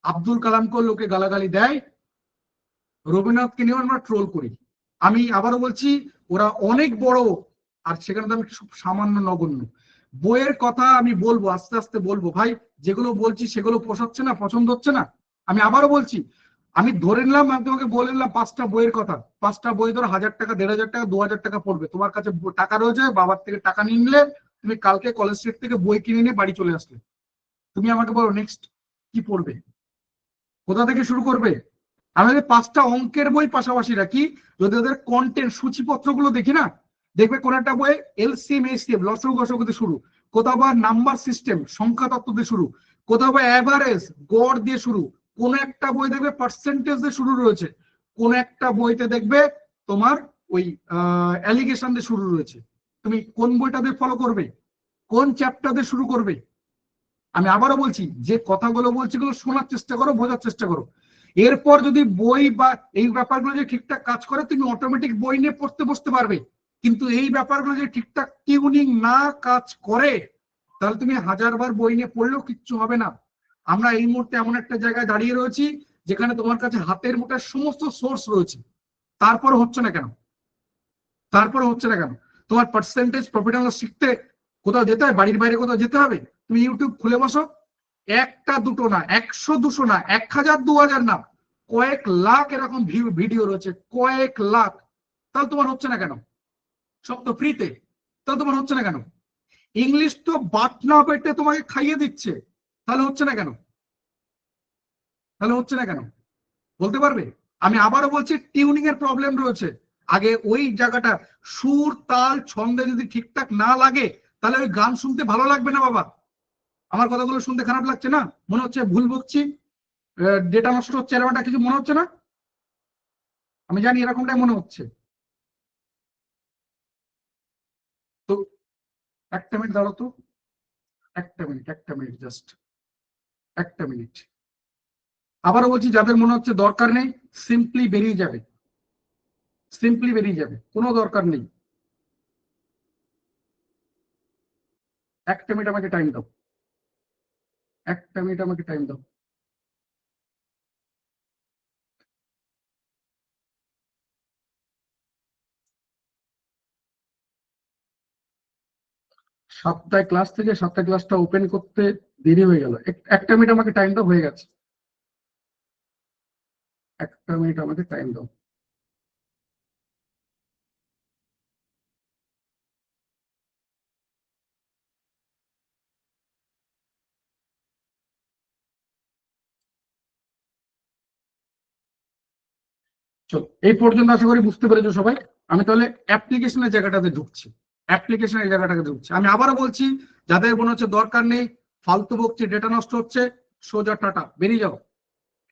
A: আব্দুল কালামকেও লোকে গালাগালি দেয়, রবীন্দ্রনাথকে নিয়েও আমরা ট্রোল করি। আমি আবারও বলছি, ওরা অনেক বড়, আর সেখানে তো আমি সামান্য নগণ্য। বইয়ের কথা আমি বলবো, আস্তে আস্তে বলবো ভাই, যেগুলো বলছি সেগুলো পোষাচ্ছে না, পছন্দ হচ্ছে না। আমি আবারও বলছি, আমি ধরে নিলাম, আমি তোমাকে বলে নিলাম 5টা বইয়ের কথা, 5টা বই ধরো 1000 টাকা, 1500 টাকা, 2000 টাকা পড়বে। তোমার কাছে টাকা রয়েছে, বাবার থেকে টাকা নিয়ে নিলে, তুমি কালকে কলেজ স্ট্রিট থেকে বই কিনে নিয়ে বাড়ি চলে আসলে, তুমি আমাকে বলো নেক্সট কি পড়বে, কোথা থেকে শুরু করবে? আমি যদি 5টা অঙ্কের বই পাশাপাশি রাখি, যদি ওদের কন্টেন্ট সূচিপত্রগুলো দেখি না, দেখবে কোন একটা বই এলসিএম এসিএম লসগু গসগু দিয়ে শুরু, কোথাও বা নাম্বার সিস্টেম সংখ্যা তত্ত্ব দিয়ে শুরু, কোথাও বা অ্যাভারেজ গড় দিয়ে শুরু, কোন একটা বই দেখবে পার্সেন্টেজ দিয়ে শুরু রয়েছে, কোন একটা বইতে দেখবে তোমার ওই অ্যালিগেশন দিয়ে শুরু রয়েছে। তুমি কোন বইটা দিয়ে ফলো করবে, কোন চ্যাপ্টার দিয়ে শুরু করবে? আমি আবারও বলছি, যে কথাগুলো বলছি গুলো শোনার চেষ্টা করো, বোঝার চেষ্টা করো। এরপর যদি বই বা এই ব্যাপারগুলো যে ঠিকঠাক কাজ করে, তুমি অটোমেটিক বই নিয়ে পড়তে বসতে পারবে। কিন্তু এই ব্যাপারগুলো যে ঠিকঠাক টিউনিং না কাজ করে, তাহলে তুমি হাজারবার বই নিয়ে পড়লেও কিচ্ছু হবে না। আমরা এই মুহূর্তে এমন একটা জায়গায় দাঁড়িয়ে রয়েছি যেখানে তোমার কাছে হাতের মুঠোয় সমস্ত সোর্স রয়েছে, তারপর হচ্ছে না কেন? তারপরে হচ্ছে না কেন? তোমার পার্সেন্টেজ প্রফিট অ্যান্ড লস শিখতে কোথাও যেতে হয়? বাড়ির বাইরে কোথাও যেতে হবে? তুমি ইউটিউব খুলে বসো, একটা দুটো না, 100 200 না, 1000 2000 না, কয়েক লাখ এরকম ভিডিও রয়েছে, কয়েক লাখ। তাহলে তোমার হচ্ছে না কেন? সব তো ফ্রিতে, তাহলে তোমার হচ্ছে না কেন? ইংলিশ তো বাট না পেটে তোমাকে খাইয়ে দিচ্ছে, তাহলে হচ্ছে না কেন? তাহলে হচ্ছে না কেন বলতে পারবে? আমি আবারও বলছি, টিউনিং এর প্রবলেম রয়েছে। আগে ওই জায়গাটা, সুর তাল ছন্দে যদি ঠিকঠাক না লাগে, তাহলে ওই গান শুনতে ভালো লাগবে না বাবা। আমার কথাগুলো শুনতে খারাপ লাগছে না? মনে হচ্ছে ভুল বকছি, ডেটা নষ্ট হচ্ছে, এরকমটা কিছু মনে হচ্ছে না? আমি জানি এরকমটাই মনে হচ্ছে। তো একটা মিনিট দাঁড়াও তো, একটা মিনিট জাস্ট, একটা মিনিট। আবারও বলছি, যাদের মনে হচ্ছে দরকার নেই, সিম্পলি বেরিয়ে যাবে, সিম্পলি বেরিয়ে যাবে, কোনো দরকার নেই। একটা মিনিট আমাকে টাইম দাও, একটা মিনিট আমাকে টাইম দাও। সাতটায় ক্লাস থেকে সাতটা ক্লাসটা ওপেন করতে দেরি হয়ে গেল। একটা মিনিট আমাকে টাইম দাও, হয়ে গেছে। একটা মিনিট আমাকে টাইম দাও। চলো, এই পর্যন্ত আশা করি বুঝতে পেরেছো সবাই। আমি তাহলে অ্যাপ্লিকেশনের জায়গাটাতে ঢুকছি, অ্যাপ্লিকেশনের জায়গাটাতে ঢুকছি। আমি আবারও বলছি, যাদের মনে হচ্ছে দরকার নেই, ফালতু বকছে, ডেটা নষ্ট হচ্ছে, সোজা টাটা, বেরিয়ে যাও,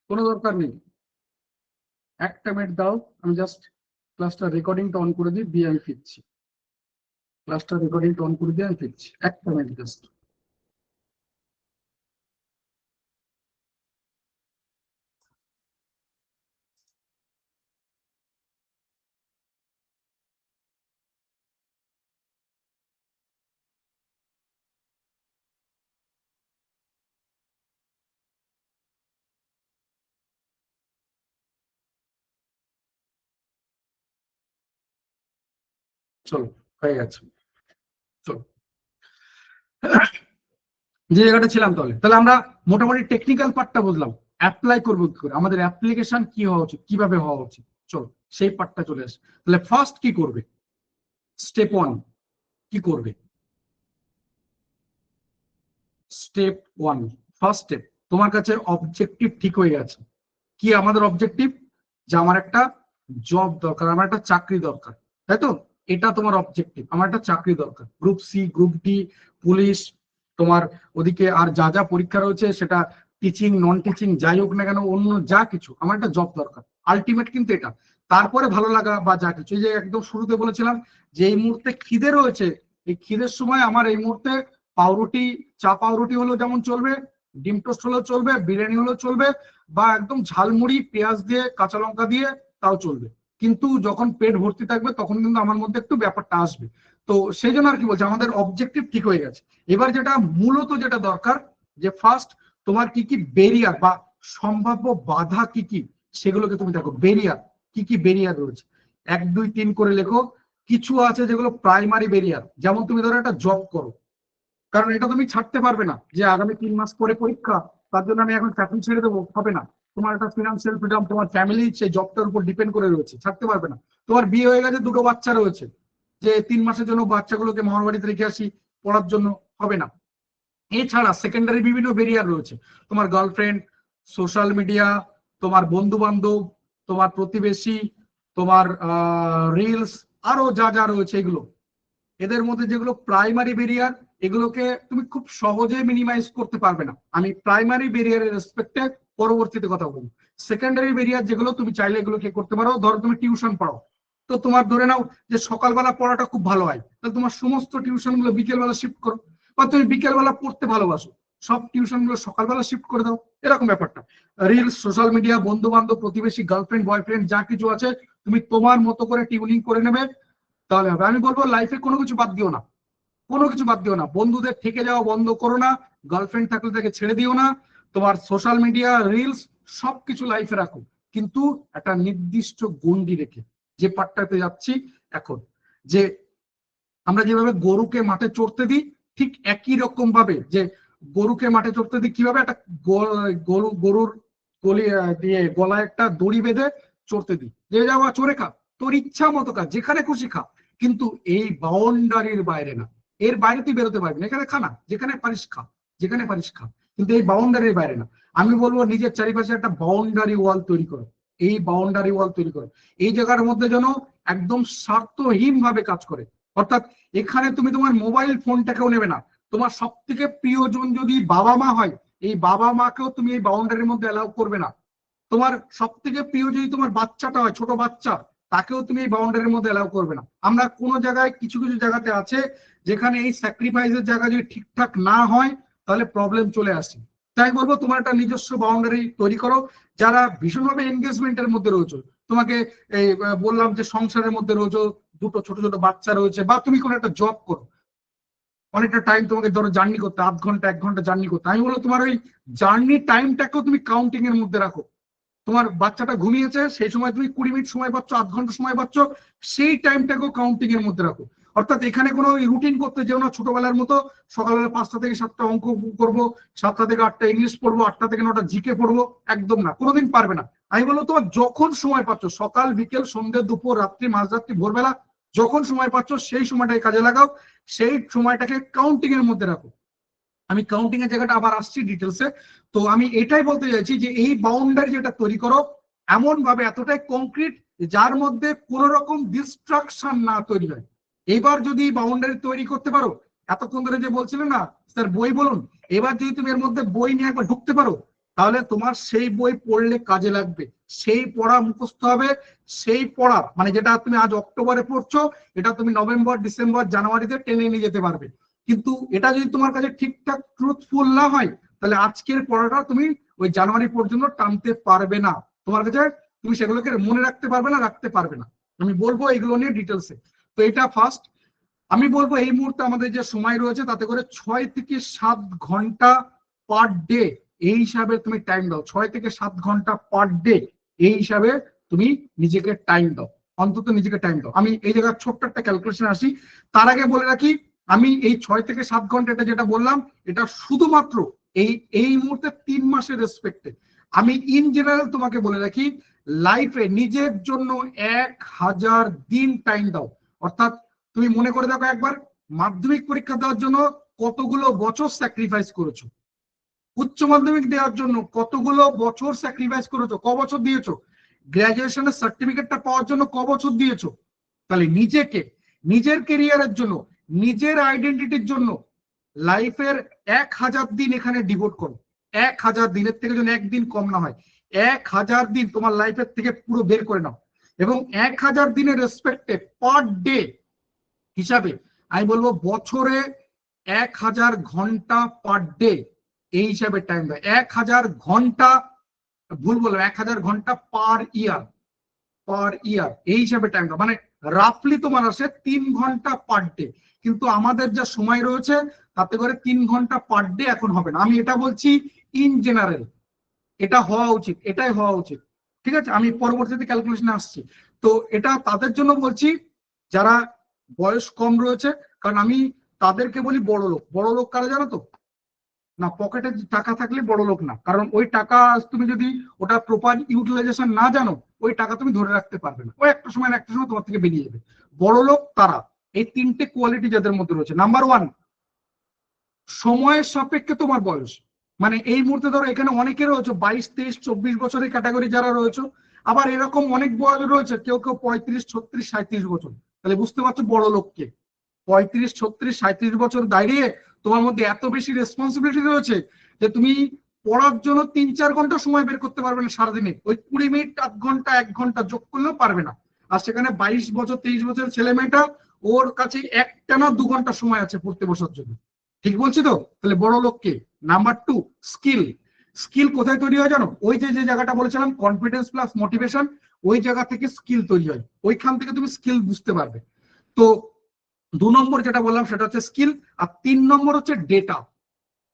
A: কোনো দরকার নেই। একটা মিনিট দাও, আমি জাস্ট ক্লাসটা রেকর্ডিংটা অন করে দিই, দিয়ে আমি ফিরছি। ক্লাসটা রেকর্ডিংটা অন করে দিয়ে আমি ফিরছি, একটা মিনিট জাস্ট। চলো, হয়ে গেছে। চলো, যে জায়গাটা ছিলাম, তাহলে তাহলে আমরা মোটামুটি টেকনিক্যাল পার্টটা বুঝলাম। অ্যাপ্লাই করবো কি করে, আমাদের অ্যাপ্লিকেশন কি হওয়া উচিত, কিভাবে হওয়া উচিত, চলো সেই পার্টটা চলে আসে। তাহলে ফার্স্ট কি করবে? স্টেপ ওয়ান কি করবে? স্টেপ ওয়ান, ফার্স্ট স্টেপ, তোমার কাছে অবজেক্টিভ ঠিক হয়ে গেছে। কি আমাদের অবজেক্টিভ? যে আমার একটা জব দরকার, আমার একটা চাকরি দরকার, তাই তো? এটা তোমার অবজেক্টিভ, আমার একটা চাকরি দরকার, group C, group D, police, তোমার ওদিকে আর যা যা পরীক্ষা রয়েছে, সেটা টিচিং নন টিচিং যাই হোক না কেন, অন্য যা কিছু, আমার একটা জব দরকার, আলটিমেট কিন্তু এটা। তারপরে ভালো লাগা বা যা কিছু, এই যে একদম শুরুতে বলেছিলাম যে এই মুহূর্তে খিদে রয়েছে, এই খিদের সময় আমার এই মুহূর্তে পাউরুটি, চা পাউরুটি হলেও যেমন চলবে, ডিম টোস্ট হলেও চলবে, বিরিয়ানি হলেও চলবে, বা একদম ঝালমুড়ি পেঁয়াজ দিয়ে কাঁচা লঙ্কা দিয়ে তাও চলবে। কিন্তু যখন পেট ভর্তি থাকবে, তখন কিন্তু আমার মধ্যে একটু ব্যাপারটা আসবে। তো সেই জন্য আর কি বলছি, আমাদের অবজেক্টিভ ঠিক হয়ে গেছে। এবার যেটা মূলত যেটা দরকার, যে ফার্স্ট তোমার কি কি বেরিয়ার বা সম্ভাব্য বাধা কি কি, সেগুলোকে তুমি দেখো। বেরিয়ার কি কি বেরিয়ার রয়েছে, 1 2 3 করে লেখো। কিছু আছে যেগুলো প্রাইমারি বেরিয়ার, যেমন তুমি ধরো একটা জব করো, কারণ এটা তুমি ছাড়তে পারবে না যে আগামী 3 মাস পরে পরীক্ষা, তার জন্য আমি এখন চাকরি ছেড়ে দেবো, হবে না। তোমার একটা ফিনান্সিয়াল ফ্রিডম, তোমার ফ্যামিলি সেই জবটার উপর ডিপেন্ড করে রয়েছে, ছাড়তে পারবে না। তোমার বিয়ে হয়ে গেছে, দুটো বাচ্চা রয়েছে, যে 3 মাসের জন্য বাচ্চাগুলোকে মামার বাড়িতে রেখে আসি পড়ার জন্য, হবে না। এছাড়া সেকেন্ডারি বিভিন্ন বেরিয়ার রয়েছে, তোমার গার্লফ্রেন্ড, সোশ্যাল মিডিয়া, তোমার বন্ধু বান্ধব, তোমার প্রতিবেশী, তোমার রিলস, আরো যা যা রয়েছে এগুলো। এদের মধ্যে যেগুলো প্রাইমারি বেরিয়ার, এগুলোকে তুমি খুব সহজে মিনিমাইজ করতে পারবে না। আমি প্রাইমারি বেরিয়ারের রেসপেক্টে পরবর্তীতে কথা বলবো। সেকেন্ডারি বেরিয়ার যেগুলো, তুমি চাইলে এগুলো কি করতে পারো, ধরো তুমি টিউশন পড়াও, তো তোমার ধরে নাও যে সকালবেলা পড়াটা খুব ভালো হয়, তাহলে তোমার সমস্ত টিউশন গুলো বিকেলবেলা শিফট করো। বা তুমি বিকেলবেলা পড়তে ভালোবাসো, সব টিউশন গুলো সকালবেলা শিফট করে দাও, এরকম ব্যাপারটা। রিলস, সোশ্যাল মিডিয়া, বন্ধু বান্ধব, প্রতিবেশী, গার্লফ্রেন্ড, বয়ফ্রেন্ড যা কিছু আছে তুমি তোমার মতো করে টিউনিং করে নেবে, তাহলে হবে। আমি বলবো লাইফে কোনো কিছু বাদ দিও না, কোনো কিছু বাদ দিও না। বন্ধুদের থেকে যাওয়া বন্ধ করো না, গার্লফ্রেন্ড থাকলে তাকে ছেড়ে দিও না, তোমার সোশ্যাল মিডিয়া, রিলস সবকিছু লাইফে রাখো, কিন্তু একটা নির্দিষ্ট গণ্ডি রেখে। যে পার্টটাতে যাচ্ছি এখন, যে আমরা যেভাবে গরুকে মাঠে চড়তে দিই, ঠিক একই রকম ভাবে যে গরুকে মাঠে চড়তে দিই কিভাবে, একটা গরুর গলি দিয়ে গলায় একটা দড়ি বেঁধে চড়তে দিই, যে যাওয়া চড়ে খা, তোর ইচ্ছা মতো খা, যেখানে খুশি খা, কিন্তু এই বাউন্ডারির বাইরে না। এর বাইরে তুই বেরোতে পারবি না, এখানে খা না, যেখানে পারিস খা, যেখানে পারিস খা, কিন্তু এই বাউন্ডারির বাইরে না। আমি বলবো নিজের চারিপাশে একটা বাউন্ডারি ওয়াল তৈরি করো, এই বাউন্ডারি ওয়াল তৈরি করো, এই জায়গার মধ্যে যেন একদম স্বার্থহীন ভাবে কাজ করে। অর্থাৎ এখানে তুমি তোমার মোবাইল ফোনটাকেও নেবে না। তোমার সব থেকে প্রিয়জন যদি বাবা মা হয়, এই বাবা মাকেও তুমি এই বাউন্ডারির মধ্যে অ্যালাউ করবে না। তোমার সব থেকে প্রিয় যদি তোমার বাচ্চাটা হয়, ছোট বাচ্চা, তাকেও তুমি এই বাউন্ডারির মধ্যে অ্যালাউ করবে না। আমরা কোনো জায়গায় কিছু কিছু জায়গাতে আছে যেখানে এই স্যাক্রিফাইসের জায়গা যদি ঠিকঠাক না হয় তাহলে প্রবলেম চলে আসে। তাই বলবো তোমার একটা নিজস্ব বাউন্ডারি তৈরি করো। যারা ভীষণভাবে এনগেজমেন্টের মধ্যে রয়েছে, তোমাকে এই বললাম যে সংসারের মধ্যে রয়েছে, দুটো ছোট ছোট বাচ্চা রয়েছে, বা তুমি কোনো একটা জব করো, অনেকটা টাইম তোমাকে ধরো জার্নি করতে, আধ ঘন্টা 1 ঘন্টা জার্নি করতে, আমি বলবো তোমার ওই জার্নি টাইমটাকেও তুমি কাউন্টিং এর মধ্যে রাখো। তোমার বাচ্চাটা ঘুমিয়েছে, সেই সময় তুমি 20 মিনিট সময় পাচ্ছ, আধ ঘন্টা সময় পাচ্ছ, সেই টাইমটাকেও কাউন্টিং এর মধ্যে রাখো। অর্থাৎ এখানে কোনো রুটিন করতে যেও না ছোটবেলার মতো, সকালবেলা 5টা থেকে 7টা অঙ্ক করবো, 7টা থেকে 8টা ইংলিশ পড়বো, 8টা থেকে 9টা জিকে পড়বো, একদম না, কোনোদিন পারবে না। আমি বলবো তোমার যখন সময় পাচ্ছ, সকাল বিকেল সন্ধ্যে দুপুর রাত্রি মাঝরাত্রি ভোরবেলা, যখন সময় পাচ্ছ সেই সময়টাকে কাজে লাগাও, সেই সময়টাকে কাউন্টিং এর মধ্যে রাখো। আমি কাউন্টিং এর জায়গাটা আবার আসছি ডিটেলসে। তো আমি এটাই বলতে চাইছি যে এই বাউন্ডারি যেটা তৈরি করো এমন ভাবে এতটাই কংক্রিট যার মধ্যে কোন রকম ডিস্ট্রাকশন না তৈরি হয়। এবার যদি বাউন্ডারি তৈরি করতে পারো, এতক্ষণ ধরে যে বলছিলেন না স্যার বই বলুন, এবার যদি তুমি এর মধ্যে বই নিয়ে একবার ঢুকতে পারো, তাহলে তোমার সেই বই পড়লে কাজে লাগবে, সেই পড়া মুখস্থ হবে, সেই পড়া মানে যেটা তুমি আজ অক্টোবরে পড়ছো, এটা তুমি নভেম্বর ডিসেম্বর জানুয়ারিতে টেনে নিয়ে যেতে পারবে। কিন্তু এটা যদি তোমার কাছে ঠিকঠাক ট্রুথফুল না হয়, তাহলে আজকের পড়াটা তুমি ওই জানুয়ারি পর্যন্ত টানতে পারবে না, তোমার কাছে তুমি সেগুলোকে মনে রাখতে পারবে না, রাখতে পারবে না। আমি বলবো এগুলো নিয়ে ডিটেলসে। তো এটা ফার্স্ট। আমি বলবো এই মুহূর্তে আমাদের যে সময় রয়েছে তাতে করে 6 থেকে 7 ঘন্টা পার ডে এই হিসাবে তুমি টাইম দাও, 6 থেকে 7 ঘন্টা পার ডে এই হিসাবে তুমি নিজেকে টাইম দাও, অন্তত নিজেকে টাইম দাও। আমি এই জায়গায় ছোট্ট একটা ক্যালকুলেশন আসি, তার আগে বলে রাখি আমি এই 6 থেকে 7 ঘন্টা এটা যেটা বললাম, এটা শুধুমাত্র এই এই মুহূর্তে 3 মাসের রেসপেক্টে। আমি ইন জেনারেল তোমাকে বলে রাখি, লাইফে নিজের জন্য 1000 দিন টাইম দাও। অর্থাৎ তুমি মনে করে দেখো একবার, মাধ্যমিক পরীক্ষা দেওয়ার জন্য কতগুলো বছর স্যাক্রিফাইস করেছো, উচ্চ মাধ্যমিক দেওয়ার জন্য কতগুলো বছর স্যাক্রিফাইস করেছো, ক বছর দিয়েছো, গ্রাজুয়েশনের সার্টিফিকেটটা পাওয়ার জন্য ক বছর দিয়েছো। তাহলে নিজেকে, নিজের কেরিয়ারের জন্য, নিজের আইডেন্টিটির জন্য লাইফের 1000 দিন এখানে ডিভোট করো। 1000 দিনের থেকে যেন একদিন কম না হয়, 1000 দিন তোমার লাইফের থেকে পুরো বের করে নাও। এবং 1000 দিনের রেসপেক্টে পার ডে হিসাবে আমি বলবো বছরে 1000 ঘন্টা পার ডে এই হিসাবে টাইম দেয়। 1000 ঘন্টা, ভুল বললাম, 1000 ঘন্টা পার ইয়ার, পার ইয়ার এই হিসাবে টাইম দাও, মানে রাফলি তোমার আসে 3 ঘন্টা পার ডে। কিন্তু আমাদের যা সময় রয়েছে তাতে করে 3 ঘন্টা পার ডে এখন হবে না। আমি এটা বলছি ইন জেনারেল, এটা হওয়া উচিত, এটাই হওয়া উচিত। ঠিক আছে, আমি পরবর্তীতে ক্যালকুলেশনে আসছি। তো এটা তাদের জন্য বলছি যারা বয়স কম রয়েছে, কারণ আমি তাদেরকে বলি বড় লোক। বড় লোক কারা জানো তো? না, পকেটে টাকা থাকলে বড় লোক না, কারণ ওই টাকা তুমি যদি ওটা প্রপার ইউটিলাইজেশন না জানো, ওই টাকা তুমি ধরে রাখতে পারবে না, ওই একটা সময় না একটা সময় তোমার থেকে বেরিয়ে যাবে। বড় লোক তারা এই 3টে কোয়ালিটি যাদের মধ্যে রয়েছে। নাম্বার 1, সময়ের সাপেক্ষে তোমার বয়স। মানে এই মুহূর্তে ধরো এখানে অনেকে রয়েছে 22, 23, 24 বছরের ক্যাটাগরি যারা রয়েছে, আবার এরকম অনেক বয়স রয়েছে কেউ কেউ 35, 36, 37 বছর। তাহলে বুঝতে পারছো বড় লোককে। 35, 36, 37 বছর দাঁড়িয়ে তোমার মধ্যে এত বেশি রেসপন্সিবিলিটি রয়েছে যে তুমি পড়ার জন্য 3-4 ঘন্টা সময় বের করতে পারবে না সারাদিনে, ওই 20 মিনিট, আধ ঘন্টা 1 ঘন্টা যোগ করলেও পারবে না। আর সেখানে 22 বছর 23 বছর ছেলে মেয়েটা, ওর কাছে একটানা 2 ঘন্টা সময় আছে পড়তে বসার জন্য। ঠিক বলছি তো? তাহলে বড় লোককে নাম্বার 2 স্কিল। স্কিল কোথায় তৈরি হয় জানো? ওই যে জায়গাটা বলেছিলাম কনফিডেন্স প্লাস মোটিভেশন, ওই জায়গা থেকে স্কিল তৈরি হয়, ওইখান থেকে তুমি স্কিল বুঝতে পারবে। তো 2 নম্বর যেটা বললাম সেটা হচ্ছে স্কিল। আর 3 নম্বর হচ্ছে ডেটা।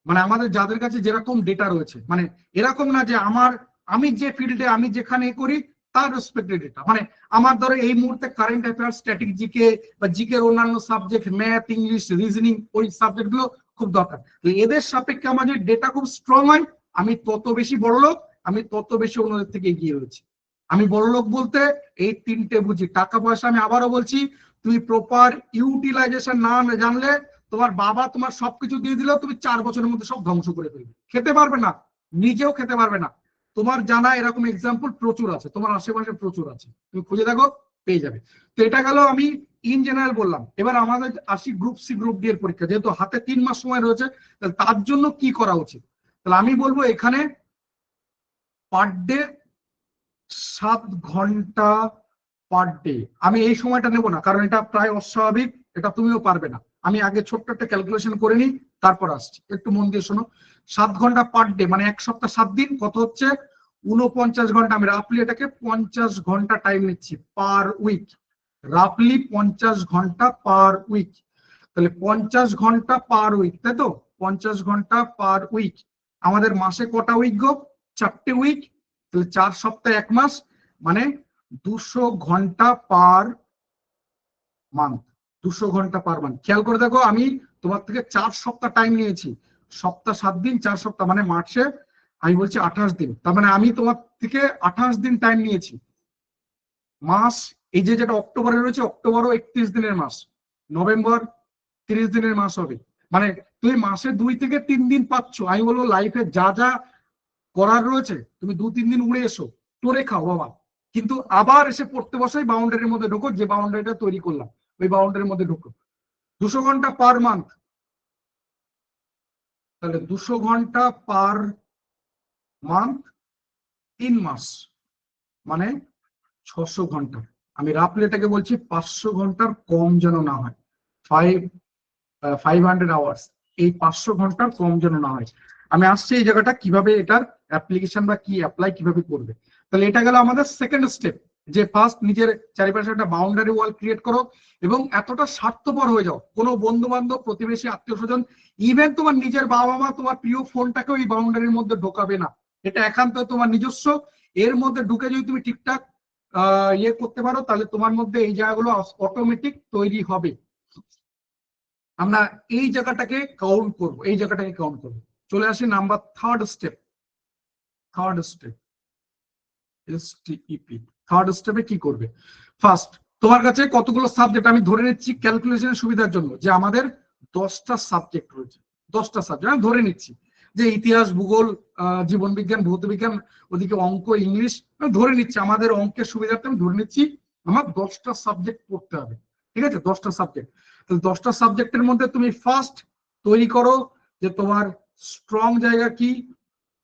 A: মানে আমাদের যাদের কাছে যেরকম ডেটা রয়েছে, মানে এরকম না যে আমি যে ফিল্ডে আমি যেখানে করি তার রেসপেক্টেড ডেটা, মানে আমার ধরো এই মুহূর্তে কারেন্ট অ্যাফেয়ার্স, স্ট্যাটিক জিকে বা জিকে এর অন্যান্য সাবজেক্ট, ম্যাথ, ইংলিশ, রিজনিং, ওই সাবজেক্ট গুলো খুব দরকার। তো এদের সাপেক্ষে আমার যদি ডেটা খুব স্ট্রং হয়, আমি তত বেশি বড় লোক, আমি তত বেশি অন্যদের থেকে এগিয়ে রয়েছি। আমি বড় লোক বলতে এই 3টে বুঝি। টাকা পয়সা, আমি আবারও বলছি, তুমি প্রপার ইউটিলাইজেশন না জানলে, তোমার বাবা তোমার সবকিছু দিয়ে দিলেও তুমি 4 বছরের মধ্যে সব ধ্বংস করে ফেলবে, খেতে পারবে না, নিজেও খেতে পারবে না। তোমার জানা এরকম এক্সাম্পল প্রচুর আছে, তোমার আশেপাশে প্রচুর আছে, তুমি খুঁজে দেখো, পেয়ে যাবে। তো এটা গেল আমি ইন জেনারেল বললাম। এবার আমাদের আসি গ্রুপ সি গ্রুপ ডি এর পরীক্ষা, যেহেতু হাতে 3 মাস সময় রয়েছে, তার জন্য কি করা উচিত? তাহলে আমি বলবো এখানে পার ডে 7 ঘন্টা পার ডে। আমি এই সময়টা নেব না, কারণ এটা প্রায় অস্বাভাবিক, এটা তুমিও পারবে না। আমি আগে ছোট্ট একটা ক্যালকুলেশন করে নিই, তারপর আসছি, একটু মন দিয়ে শোনো। 7 ঘন্টা পার ডে মানে 1 সপ্তাহ 7 দিন, কত হচ্ছে? 49 ঘন্টা। আমি রাফলি এটাকে 50 ঘন্টা টাইম নিচ্ছি পার উইক, রাফলি 50 ঘন্টা পার উইক। তাহলে 50 ঘন্টা পার উইক, তাই তো? 50 ঘন্টা পার উইক। আমাদের মাসে কটা উইক গো? 4টে উইক। তাহলে 4 সপ্তাহে 1 মাস, মানে 200 ঘন্টা পার মান্থ। 200 ঘন্টা পার মান্থ। খেয়াল করে দেখো, আমি তোমার থেকে 4 সপ্তাহ টাইম নিয়েছি, সপ্তাহ 7 দিন, 4 সপ্তাহ মানে মার্চে আমি বলছি 28 দিন, তার মানে আমি তোমার থেকে 28 দিন টাইম নিয়েছি। মাস এই যে যেটা অক্টোবরে রয়েছে, অক্টোবরও 31 দিনের মাস, নভেম্বর 30 দিনের মাস হবে। মানে তুমি মাসে 2 থেকে 3 দিন পাচ্ছ। আমি বলবো লাইফে যা যা করার রয়েছে তুমি 2-3 দিন উড়ে এসো, তোরে খাও বাবা, কিন্তু আবার এসে পড়তে বসাই বাউন্ডারির মধ্যে ঢোকো, যে বাউন্ডারিটা তৈরি করলাম ওই বাউন্ডারির মধ্যে ঢোকো। 200 ঘন্টা পার মান্থ, তাহলে 200 ঘন্টা পার মান্থ 3 মাস, মানে 600 ঘন্টা। আমি রাফলি এটাকে বলছি 500 ঘন্টার কম যেন না হয়, 500 আওয়ার্স, এই 500 ঘন্টার কম যেন না হয়। আমি আসছি এই জায়গাটা কিভাবে এটার অ্যাপ্লিকেশন বা কি অ্যাপ্লাই কিভাবে করবে। তাহলে এটা গেল আমাদের সেকেন্ড স্টেপ, যে ফার্স্ট নিজের চারিপাশে একটা বাউন্ডারি ওয়াল ক্রিয়েট করো, এবং এতটা স্বার্থপর হয়ে যাও, কোনো বন্ধু বান্ধব, প্রতিবেশী, আত্মীয় স্বজন, ইভেন তোমার নিজের বাবা মা তোমার প্রিয় ফোনটাকেও এই বাউন্ডারির মধ্যে ঢোকাবে না। এটা একান্ত তোমার নিজস্ব। এর মধ্যে ঢুকে যদি তুমি ঠিকঠাক ইয়ে করতে পারো, তাহলে তোমার মধ্যে এই জায়গাগুলো অটোমেটিক তৈরি হবে। আমরা এই জায়গাটাকে কাউন্ট করব, এই জায়গাটাকে কাউন্ট করব। চলে আসি number third step. Third step এসটিইপি। Third স্টেপে কি করবে? ফার্স্ট, তোমার কাছে কতগুলো সাবজেক্ট, আমি ধরে নিচ্ছি ক্যালকুলেশনের সুবিধার জন্য যে আমাদের 10টা সাবজেক্ট রয়েছে। 10টা সাবজেক্ট আমি ধরে নিচ্ছি, যে ইতিহাস, ভূগোল, জীবন বিজ্ঞান, ভৌত বিজ্ঞান, ওদিকে অঙ্ক, ইংলিশ, আমি ধরে নিচ্ছি আমাদের অঙ্কের সুবিধার্থে আমি ধরে নিচ্ছি আমার 10টা সাবজেক্ট পড়তে হবে। ঠিক আছে, 10টা সাবজেক্ট। তাহলে 10টা সাবজেক্টের মধ্যে তুমি ফার্স্ট তৈরি করো যে তোমার স্ট্রং জায়গা কি,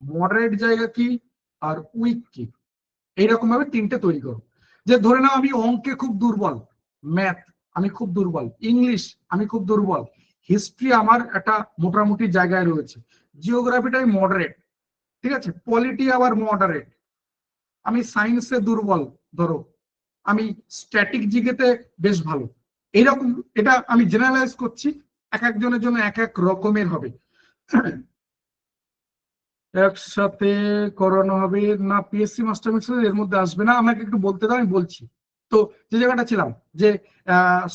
A: মডারেট জায়গা কি, আর উইক কি। এইরকম ভাবে 3টে তৈরি করো। যে ধরে নাও আমি অঙ্কে খুব দুর্বল, ম্যাথ আমি খুব দুর্বল, ইংলিশ আমি খুব দুর্বল, হিস্ট্রি আমার একটা মোটামুটি জায়গায় রয়েছে, জিওগ্রাফিটাই মডারেট, ঠিক আছে, পলিটি আবার মডারেট, আমি সায়েন্সে দুর্বল ধরো, আমি স্ট্যাটিক জিকেতে বেশ ভালো। এইরকম, এটা আমি জেনারেলাইজ করছি, এক একজনের জন্য এক এক রকমের হবে। একসাথে করানো হবে না, পিএসসি মাস্টার মিক্সার এর মধ্যে আসবে না, আমাকে একটু বলতে দাও, আমি বলছি। তো যে জায়গাটা ছিলাম, যে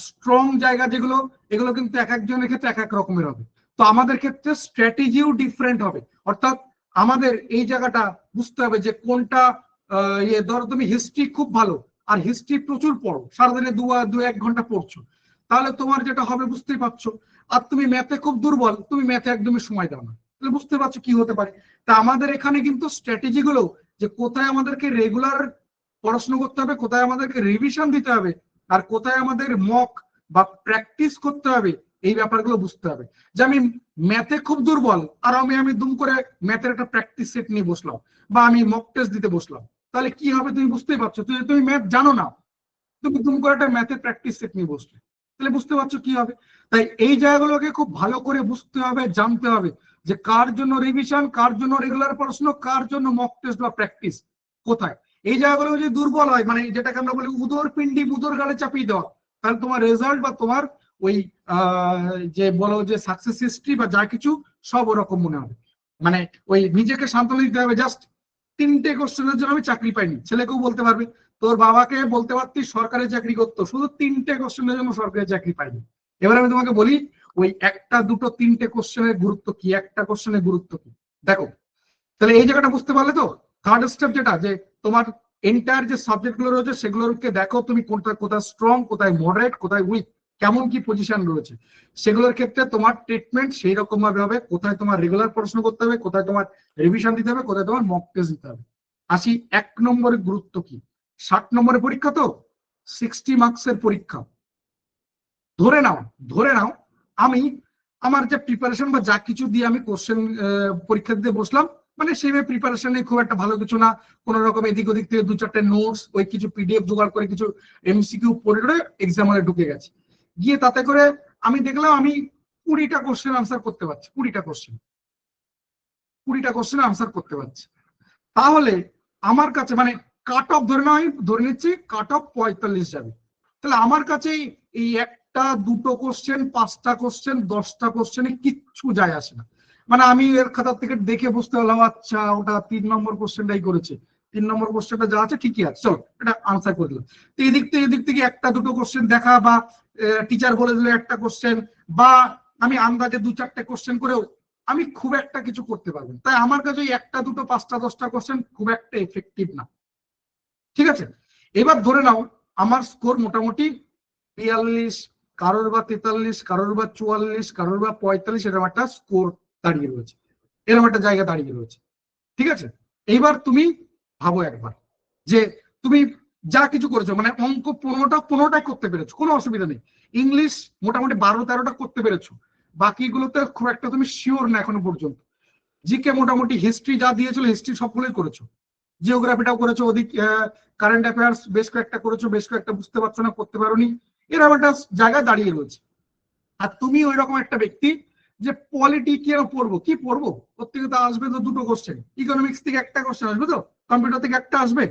A: স্ট্রং জায়গা যেগুলো, এগুলো কিন্তু এক একজনের ক্ষেত্রে এক এক রকমের হবে। তো আমাদের ক্ষেত্রে স্ট্র্যাটেজিও ডিফারেন্ট হবে। অর্থাৎ আমাদের এই জায়গাটা বুঝতে হবে যে কোনটা, ইয়ে ধরো তুমি হিস্ট্রি খুব ভালো, আর হিস্ট্রি প্রচুর পড়ো, সারাদিনে 2-1 ঘন্টা পড়ছো, তাহলে তোমার যেটা হবে বুঝতেই পারছো। আর তুমি ম্যাথে খুব দুর্বল, তুমি ম্যাথে একদমই সময় দাও না, তাহলে বুঝতে পারছো কি হতে পারে। তা আমাদের এখানে কিন্তু স্ট্র্যাটেজি গুলো, যে কোথায় আমাদেরকে রেগুলার পড়াশোনা করতে হবে, কোথায় আমাদেরকে রিভিশন দিতে হবে, আর কোথায় আমাদের মক বা প্র্যাকটিস করতে হবে, এই ব্যাপারগুলো বুঝতে হবে। যে আমি ম্যাথে খুব দুর্বল, আর আমি দুম করে ম্যাথের একটা প্র্যাকটিস সেট নিয়ে বসলাম, বা আমি মক টেস্ট দিতে বসলাম, তাহলে কি হবে তুমি বুঝতেই পারছো। তুমি ম্যাথ জানো না, তুমি দুম করে একটা ম্যাথের প্র্যাকটিস সেট নিয়ে বসলে, তাহলে বুঝতে পারছো কি হবে। তাই এই জায়গাগুলোকে খুব ভালো করে বুঝতে হবে, জানতে হবে, যে কার জন্য রিভিশন, কার জন্য রেগুলার প্রশ্ন, কার জন্য মক টেস্ট বা প্র্যাকটিস কোথায়। এই জায়গাগুলো যদি দুর্বল হয়, মানে যেটাকে আমরা বলি উদর পিণ্ডি উদর গালে চাপিয়ে দেওয়া, তাহলে তোমার রেজাল্ট বা তোমার ওই যে বলো যে সাকসেস হিস্ট্রি বা যা কিছু সব ওরকম মনে হবে। মানে ওই নিজেকে সান্ত্বনা দিতে হবে, জাস্ট 3টে কোশ্চেনের জন্য আমি চাকরি পাইনি। ছেলেকেও বলতে পারবে, তোর বাবাকে বলতে পারতিস সরকারি চাকরি করতো, শুধু 3টে কোশ্চেনের জন্য সরকারি চাকরি পাইনি। এবার আমি তোমাকে বলি ওই একটা দুটো 3টে কোশ্চেনের গুরুত্ব কি, একটা কোশ্চেনের গুরুত্ব কি। দেখো তাহলে এই জায়গাটা বুঝতে পারলে তো। থার্ড স্টেপ যেটা, যে তোমার এন্টায়ার যে সাবজেক্ট গুলো রয়েছে সেগুলোকে দেখো তুমি কোনটা কোথায় স্ট্রং, কোথায় মডারেট, কোথায় উইক, কেমন কি পজিশন রয়েছে। সেগুলোর ক্ষেত্রে তোমার ট্রিটমেন্ট সেই রকম ভাবে হবে, কোথায় তোমার রেগুলার পড়াশোনা করতে হবে, কোথায় তোমার রিভিশন দিতে হবে, কোথায় তোমার মক টেস্ট দিতে হবে। আসি 1 নম্বরের গুরুত্ব কি। 60 নম্বরের পরীক্ষা তো, 60 মার্কসের পরীক্ষা। ধরে নাও আমি আমার যে প্রিপারেশন বা যা কিছু দিয়ে আমি কোশ্চেন পরীক্ষা দিতে বসলাম, মানে সেইভাবে প্রিপারেশনে খুব একটা ভালো কিছু না, কোন রকম এদিক ওদিক থেকে 2-4টে নোটস, ওই কিছু পিডিএফ জোগাড় করে কিছু এমসিকিউ পড়ে এক্সাম হলে ঢুকে গেছে। গিয়ে তাতে করে আমি দেখলাম আমি 20টা কোশ্চেন আনসার করতে পারছি, 20টা কোশ্চেন আনসার করতে পারছি। তাহলে আমার কাছে মানে কাট অফ ধরে নিচ্ছি কাট অফ 45 যাবে। তাহলে আমার কাছে এই একটা দুটো কোশ্চেন, 5টা কোশ্চেন, 10টা কোশ্চেনে কিচ্ছু যায় আসে না। মানে আমি এর খাতা থেকে দেখে বুঝতে পারলাম আচ্ছা ওটা 3 নম্বর কোশ্চেনটাই করেছে, 3 নম্বর কোশ্চেনটা যা আছে ঠিকই আছে, চলো এটা আনসার করে দিলাম। তো এদিক থেকে একটা দুটো কোশ্চেন দেখা, বা টিচার বলে দিল একটা কোশ্চেন, বা আমি আন্দাজে 2-4টে কোশ্চেন করেও আমি খুব একটা কিছু করতে পারবো। তাই আমার কাছে একটা দুটো 5টা 10টা কোশ্চেন খুব একটা এফেক্টিভ না। ঠিক আছে, এবার ধরে নাও আমার স্কোর মোটামুটি 42, কারোর বা 43, কারোর বা 44, কারোর বা 45, এরকম একটা স্কোর দাঁড়িয়ে রয়েছে, এরকম একটা জায়গা দাঁড়িয়ে রয়েছে। ঠিক আছে, এইবার তুমি ভাবো একবার যে তুমি যা কিছু করেছো, মানে অঙ্ক 15টাই করতে পেরেছো, কোনো অসুবিধা নেই। ইংলিশ মোটামুটি 12-13টা করতে পেরেছো, বাকিগুলোতে খুব একটা তুমি শিওর না এখনো পর্যন্ত। জিকে মোটামুটি, হিস্ট্রি যা দিয়েছিল হিস্ট্রি সবগুলোই করেছো, জিওগ্রাফিটাও করেছো, ওদিক কারেন্ট অ্যাফেয়ার্স বেশ কয়েকটা করেছো, বেশ কয়েকটা বুঝতে পারছো না, করতে পারোনি, এরকম একটা জায়গায় দাঁড়িয়ে রয়েছে। আর তুমি ওই রকম একটা ব্যক্তি যে পলিটি কেন পড়বো, কি পড়বো, ওর থেকে তো আসবে তো দুটো কোশ্চেন, ইকোনমিক্স থেকে একটা কোশ্চেন আসবে, তো কম্পিউটার থেকে একটা আসবে,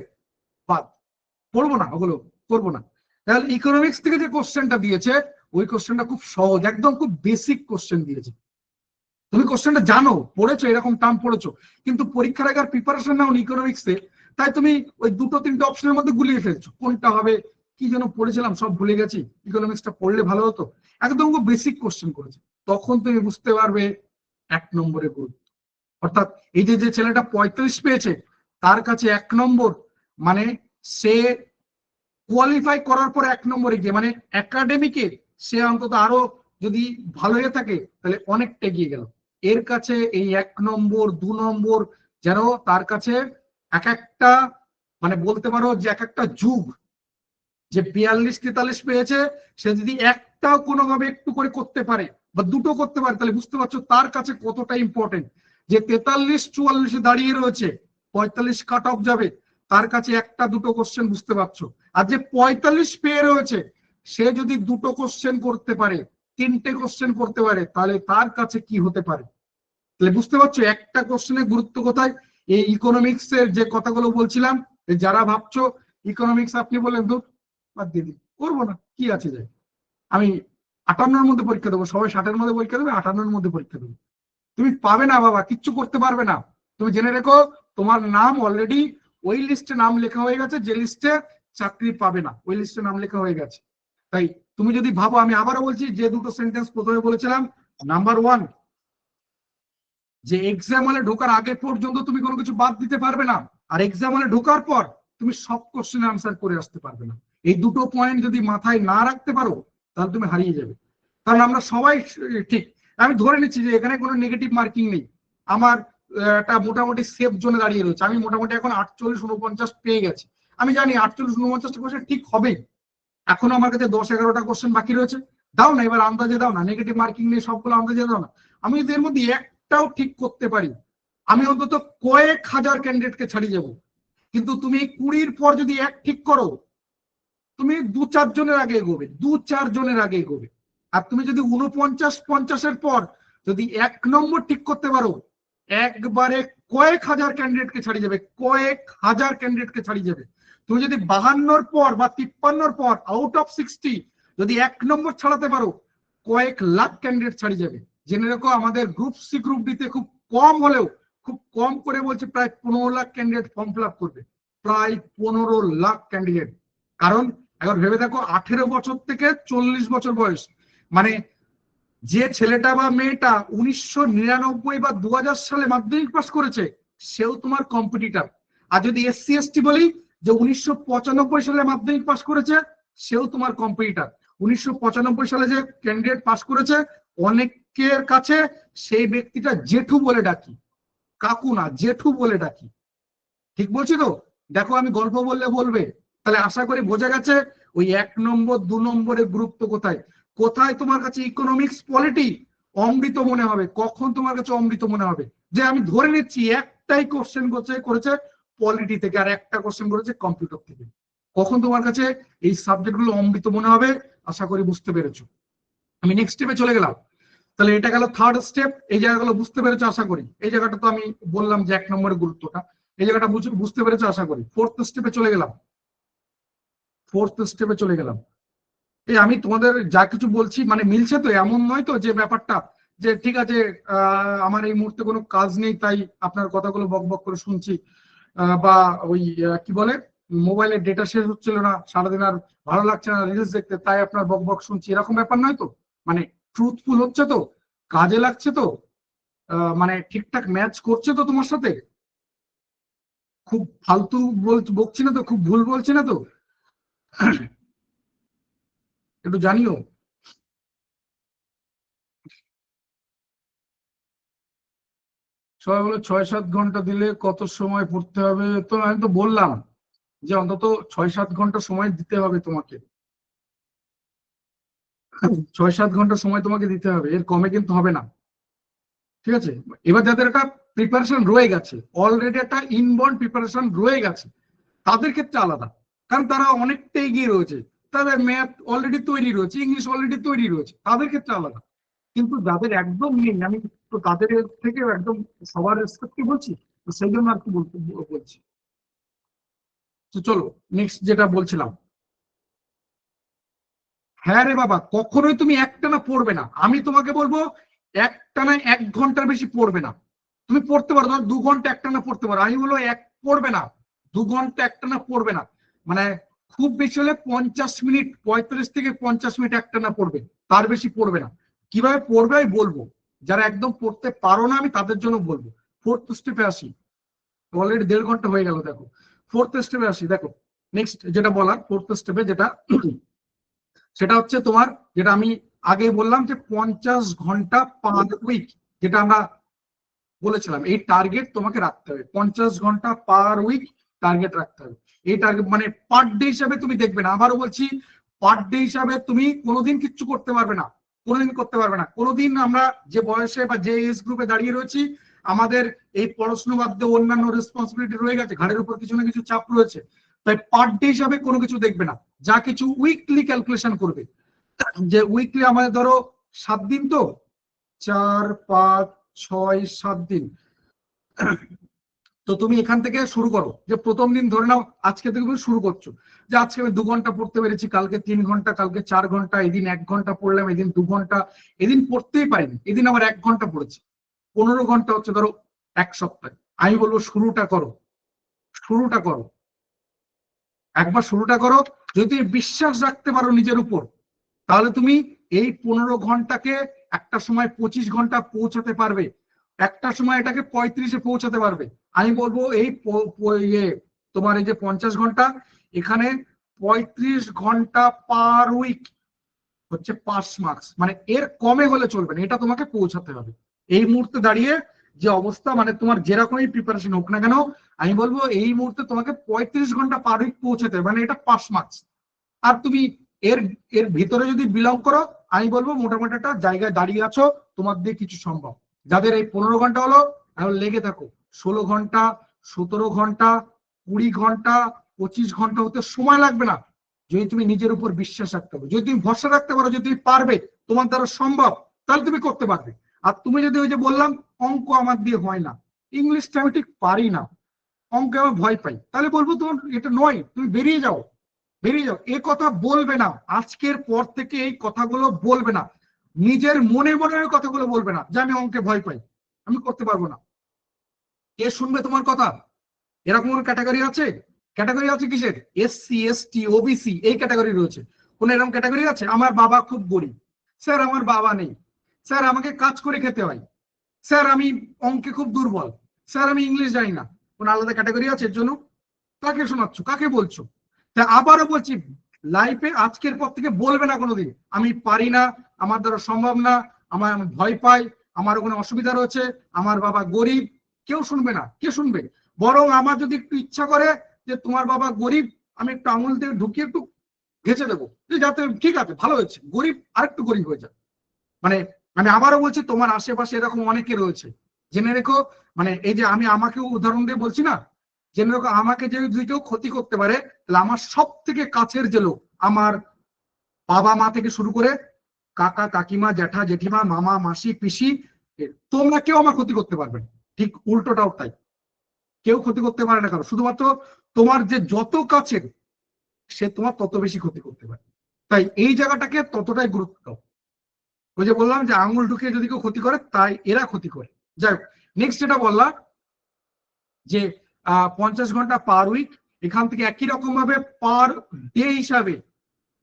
A: বাদ, পড়বো না ওগুলো, করবো না। তাহলে ইকোনমিক্স থেকে যে কোশ্চেনটা দিয়েছে ওই কোশ্চেনটা খুব সহজ, একদম খুব বেসিক কোশ্চেন দিয়েছে। তুমি কোশ্চেনটা জানো, পড়েছো, এরকম টার্ম পড়েছো, কিন্তু পরীক্ষার আগে প্রিপারেশন নাও ইকোনমিক্সে, তাই তুমি ওই 2-3টে অপশনের মধ্যে গুলিয়ে ফেলছো, কোনটা হবে কি যেন পড়েছিলাম সব ভুলে গেছি, ইকোনমিক্সটা পড়লে ভালো হতো, একদম খুব বেসিক কোশ্চেন করেছে। তখন তুমি বুঝতে পারবে 1 নম্বরের গুরুত্ব। অর্থাৎ এই যে ছেলেটা 45 পেয়েছে, তার কাছে 1 নম্বর মানে সে কোয়ালিফাই করার পর 1 নম্বরে গিয়ে, মানে একাডেমিকে সে অন্তত আরো যদি ভালো হয়ে থাকে তাহলে অনেকটা এগিয়ে গেল। এর কাছে এই 1 নম্বর 2 নম্বর যেন তার কাছে এক একটা, মানে বলতে পারো যে এক একটা যুগ। যে 42-43 পেয়েছে, সে যদি একটাও কোনোভাবে একটু করে করতে পারে বা দুটো করতে পারে, তাহলে বুঝতে পারছো তার কাছে কতটা ইম্পর্টেন্ট। যে 43-44 দাঁড়িয়ে রয়েছে, 45 কাট অফ যাবে, তার কাছে একটা দুটো কোশ্চেন, বুঝতে পারছো। আর যে 45 পেয়ে রয়েছে, সে যদি দুটো কোশ্চেন করতে পারে, 3টে কোশ্চেন করতে পারে, তাহলে তার কাছে কি হতে পারে। তাহলে বুঝতে পারছো একটা কোশ্চেনের গুরুত্ব কোথায়। এই ইকোনমিক্স এর যে কথাগুলো বলছিলাম, যারা ভাবছো ইকোনমিক্স আপনি বলেন দূর, বাদ দিয়ে দিই, করবো না, কি আছে যায়, আমি 58-র মধ্যে পরীক্ষা দেবো, সবাই 60-এর মধ্যে পরীক্ষা দেবে, 58-র মধ্যে পরীক্ষা দেবো, তুমি পাবে না বাবা, কিচ্ছু করতে পারবে না। তুমি জেনে রেখো, তোমার নাম অলরেডি ওই লিস্টে নাম লেখা হয়ে গেছে, যে লিস্টে চাকরি পাবে না, ওই লিস্টে নাম লেখা হয়ে গেছে। তাই তুমি যদি ভাবো, আমি আবারও বলছি যে দুটো সেন্টেন্স প্রথমে বলেছিলাম, নাম্বার 1, যে এক্সাম হলে ঢোকার আগে পর্যন্ত তুমি কোনো কিছু বাদ দিতে পারবে না, আর এক্সাম হলে ঢোকার পর তুমি সব কোশ্চেন আনসার করে আসতে পারবে না। এই দুটো পয়েন্ট যদি মাথায় না রাখতে পারো, তাহলে তুমি হারিয়ে যাবে। কারণ আমরা সবাই ঠিক, আমি ধরে নিচ্ছি যে এখানে কোনো নেগেটিভ মার্কিং নেই, আমার একটা মোটামুটি সেফ জোনে দাঁড়িয়ে রয়েছে, আমি মোটামুটি এখন 48-49 পেয়ে গেছি, আমি জানি 48-49টা কোশ্চেন ঠিক হবেই। এখনো আমার কাছে 10-11টা কোশ্চেন বাকি রয়েছে, দাও না এবার আন্দাজে দাও না, নেগেটিভ মার্কিং নেই, সবগুলো আন্দাজে দাও না। আমি যদি এর মধ্যে একটাও ঠিক করতে পারি, আমি অন্তত কয়েক হাজার ক্যান্ডিডেটকে ছাড়িয়ে যাব। কিন্তু তুমি 20-র পর যদি এক ঠিক করো, তুমি 2-4 জনের আগে এগোবে, 2-4 জনের আগে এগোবে। আর তুমি যদি 49-50-এর পর যদি 1 নম্বর ঠিক করতে পারো, একবারে কয়েক হাজার ক্যান্ডিডেটকে ছাড়িয়ে যাবে, কয়েক হাজার ক্যান্ডিডেটকে ছাড়িয়ে যাবে। তুমি যদি 52 পর বা 53 পর আউট অফ 60 যদি 1 নম্বর ছাড়াতে পারো, কয়েক লাখ ক্যান্ডিডেট ছাড়িয়ে যাবে। জেনে রেখো, আমাদের গ্রুপ সি গ্রুপ ডি তে খুব কম হলেও, খুব কম করে বলছে, প্রায় 15 lakh candidate form fill up করবে, প্রায় 15 লাখ ক্যান্ডিডেট। কারণ এখন ভেবে দেখো, 18 বছর থেকে 40 বছর বয়স, মানে যে ছেলেটা বা মেয়েটা 1999 বা 2000 সালে মাধ্যমিক পাস করেছে, সেও তোমার কম্পিটিটর। আর যদি এসসি এসটি বলি, যে 1995 সালে মাধ্যমিক পাস করেছে, সেও তোমার কম্পিটিটর। 1995 সালে যে ক্যান্ডিডেট পাস করেছে, অনেকের কাছে সেই ব্যক্তিটা জেঠু বলে ডাকি, কাকু না, জেঠু বলে ডাকি। ঠিক বলছি তো? দেখো, আমি গল্প বললে বলবে, তাহলে আশা করি বোঝা গেছে ওই 1 নম্বর 2 নম্বরের গুরুত্ব কোথায়। কোথায় তোমার কাছে ইকোনমিক্স পলিটি অমৃত মনে হবে, কখন তোমার কাছে অমৃত মনে হবে, যে আমি ধরে নিচ্ছি একটাই কোশ্চেন করেছে পলিটি থেকে, আর একটা কোশ্চেন করেছে কম্পিউটার থেকে, কখন তোমার কাছে এই সাবজেক্টগুলো অমৃত মনে হবে। আশা করি বুঝতে পেরেছো। আমি নেক্সট স্টেপে চলে গেলাম। তাহলে এটা গেল থার্ড স্টেপ, এই জায়গাগুলো বুঝতে পেরেছো আশা করি। এই জায়গাটা তো আমি বললাম যে 1 নম্বরের গুরুত্বটা, এই জায়গাটা বুঝতে পেরেছো আশা করি। ফোর্থ স্টেপে চলে গেলাম। এই আমি তোমাদের যা কিছু বলছি মানে মিলছে তো? এমন নয় তো যে ব্যাপারটা যে ঠিক আছে, আমার এই মুহূর্তে কোনো কাজ নেই তাই আপনার কথাগুলো বক বক করে শুনছি, বা ওই কি বলে, মোবাইলের ডেটা শেষ হচ্ছিল না, সারাদিন আর ভালো লাগছে না রিলস দেখতে, তাই আপনার বক বক শুনছি, এরকম ব্যাপার নয় তো? মানে ট্রুথফুল হচ্ছে তো, কাজে লাগছে তো, মানে ঠিকঠাক ম্যাচ করছে তো তোমার সাথে? খুব ফালতু বকছি না তো? খুব ভুল বলছি না তো? একটু জানিও। সবাই বলে 6-7 ঘন্টা দিলে কত সময় পড়তে হবে, তো আমি তো বললাম যে অন্তত 6-7 ঘন্টা সময় দিতে হবে তোমাকে। 6-7 ঘন্টা সময় তোমাকে দিতে হবে, এর কমে কিন্তু হবে না। ঠিক আছে? এবার যাদের একটা প্রিপারেশন রয়ে গেছে, অলরেডি একটা ইনবর্ন প্রিপারেশন রয়ে গেছে, তাদের ক্ষেত্রে আলাদা, কারণ তারা অনেকটা এগিয়ে রয়েছে, তাদের ম্যাথ অলরেডি তৈরি রয়েছে, ইংলিশ অলরেডি তৈরি রয়েছে, তাদের ক্ষেত্রে আলাদা। কিন্তু যাদের একদম নেই, আমি তো তাদের থেকে একদম সবার রেসপেক্টে বলছি, তো সেই জন্য আর কি বলছি। তো চলো নেক্সট যেটা বলছিলাম। হ্যাঁ রে বাবা, কখনোই তুমি একটানা পড়বে না। আমি তোমাকে বলবো একটানা 1 ঘন্টার বেশি পড়বে না। তুমি পড়তে পারো, ধর 2 ঘন্টা একটানা পড়তে পারো, আমি বলবো পড়বে না, 2 ঘন্টা একটানা পড়বে না। মানে খুব বেশি হলে 50 মিনিট, 35 থেকে 50 মিনিট একটানা পড়বে, তার বেশি পড়বে না। কিভাবে পড়বে আমি বলবো, যারা একদম পড়তে পারো না আমি তাদের জন্য বলবো। ফোর্থ স্টেপে আসি, অলরেডি 1.5 ঘন্টা হয়ে গেল। দেখো ফোর্থ স্টেপে আসি, দেখো নেক্সট যেটা বলার ফোর্থ স্টেপে যেটা, সেটা হচ্ছে তোমার, যেটা আমি আগে বললাম যে 50 ঘন্টা পার উইক, যেটা আমরা বলেছিলাম, এই টার্গেট তোমাকে রাখতে হবে। 50 ঘন্টা পার উইক টার্গেট রাখতে হবে। এই টার্গেট মানে পার ডে হিসাবে তুমি দেখবে না, আবারও বলছি, পার ডে হিসাবে তুমি কোনোদিন কিচ্ছু করতে পারবে না, কোনোদিন করতে পারবে না। কোনোদিন আমরা যে বয়সে বা যে এজ গ্রুপে দাঁড়িয়ে রয়েছি, আমাদের এই পড়াশোনা বাদ দিয়ে অন্যান্য রেসপন্সিবিলিটি রয়ে গেছে, ঘাড়ের উপর কিছু না কিছু চাপ রয়েছে, তাই পার ডে হিসাবে কোনো কিছু দেখবে না, যা কিছু উইকলি ক্যালকুলেশন করবে। যে উইকলি আমাদের ধরো 7 দিন, তো 4-5-6-7 দিন, তো তুমি এখান থেকে শুরু করো। যে প্রথম দিন ধরে নাও আজকে থেকে তুমি শুরু করছো, যে আজকে আমি 2 ঘন্টা পড়তে পেরেছি, কালকে 3 ঘন্টা, কালকে 4 ঘন্টা, এদিন 1 ঘন্টা পড়লাম, এদিন 2 ঘন্টা, এদিন পড়তেই পারিনি, এদিন আবার 1 ঘন্টা পড়েছি, 15 ঘন্টা হচ্ছে ধরো 1 সপ্তাহে। আমি বলবো শুরুটা করো। একবার শুরুটা করো, যদি তুমি বিশ্বাস রাখতে পারো নিজের উপর, তাহলে তুমি এই 15 ঘন্টাকে একটা সময় 25 ঘন্টা পৌঁছাতে পারবে, একটা সময় এটাকে 35-এ পৌঁছাতে পারবে। আমি বলবো এই তোমার এই যে 50 ঘন্টা, এখানে 35 ঘন্টা পার উইক হচ্ছে 5 মার্কস, মানে এর কমে হলে চলবে না, এটা তোমাকে পৌঁছাতে হবে। এই মুহূর্তে দাঁড়িয়ে যে অবস্থা, মানে তোমার যেরকমই প্রিপারেশন হোক না কেন, আমি বলবো এই মুহূর্তে তোমাকে 35 ঘন্টা পার উইক পৌঁছাতে হবে, মানে এটা 5 মার্কস। আর তুমি এর এর ভিতরে যদি বিলং করো, আমি বলবো মোটামুটি একটা জায়গায় দাঁড়িয়ে আছো, তোমার দিয়ে কিছু সম্ভব। যাদের এই 15 ঘন্টা হলো, এখন লেগে থাকো 16 ঘন্টা, 17 ঘন্টা, 20 ঘন্টা, 25 ঘন্টা হতে সময় লাগবে না, যদি তুমি নিজের উপর বিশ্বাস রাখতে পারো, যদি তুমি ভরসা রাখতে পারো, যদি তুমি পারবে, তোমার দ্বারা সম্ভব, তাহলে তুমি করতে পারবে। আর তুমি যদি ওই যে বললাম অঙ্ক আমার দিয়ে হয় না, ইংলিশটা আমি ঠিক পারি না, অঙ্কে আমার ভয় পাই, তাহলে বলবো তোমার এটা নয়, তুমি বেরিয়ে যাও, বেরিয়ে যাও। এ কথা বলবে না, আজকের পর থেকে এই কথাগুলো বলবে না, নিজের মনে মনে ওই কথাগুলো বলবে না যে আমি অঙ্কে ভয় পাই, আমি করতে পারবো না। কে শুনবে তোমার কথা? এরকম কোনো ক্যাটাগরি আছে? ক্যাটাগরি আছে কিসের? এসসি, এসটি, ওবিসি, এই ক্যাটাগরি রয়েছে। কোন এরকম ক্যাটাগরি আছে? আমার বাবা খুব গরিব, স্যার আমার বাবা নেই, স্যার আমাকে কাজ করে খেতে হয়, স্যার আমি অঙ্কে খুব দুর্বল, স্যার আমি ইংলিশ জানি না। কোন আলাদা ক্যাটাগরি আছে এর জন্য? কাকে শোনাচ্ছ, কাকে বলছো? তা আবারও বলছি, লাইফে আজকের পর থেকে বলবে না কোনোদিন আমি পারি না, আমার দ্বারা সম্ভব না, আমার আমি ভয় পাই, আমার ওখানে অসুবিধা রয়েছে, আমার বাবা গরিব। কেউ শুনবে না, কে শুনবে? বরং আমার যদি একটু ইচ্ছা করে যে তোমার বাবা গরিব, আমি একটু আঙুল দিয়ে ঢুকিয়ে একটু ঘেঁচে দেবো, যে যাতে ঠিক আছে ভালো হয়েছে, গরিব আরেকটু গরিব হয়ে যায়। মানে আমি আবারও বলছি, তোমার আশেপাশে এরকম অনেকে রয়েছে, জেনে রেখো। মানে এই যে আমি আমাকে উদাহরণ দিয়ে বলছি না, জেনে রেখো আমাকে যদি কেউ ক্ষতি করতে পারে, তাহলে আমার সব থেকে কাছের যে লোক, আমার বাবা মা থেকে শুরু করে কাকা কাকিমা জ্যাঠা জেঠিমা মামা মাসি পিসি, তোমরা কেউ আমার ক্ষতি করতে পারবে না। ঠিক উল্টোটাও তাই, কেউ ক্ষতি করতে পারে না কারণ শুধুমাত্র তোমার যে যত কাছের, সে তোমার তত বেশি ক্ষতি করতে পারে। তাই এই জায়গাটাকে ততটাই গুরুত্ব দাও। ওই যে বললাম যে আঙুল ঢুকিয়ে যদি কেউ ক্ষতি করে, তাই এরা ক্ষতি করে। যাই হোক, নেক্সট যেটা বললাম যে 50 ঘন্টা পার উইক, এখান থেকে একই রকম ভাবে পার ডে হিসাবে,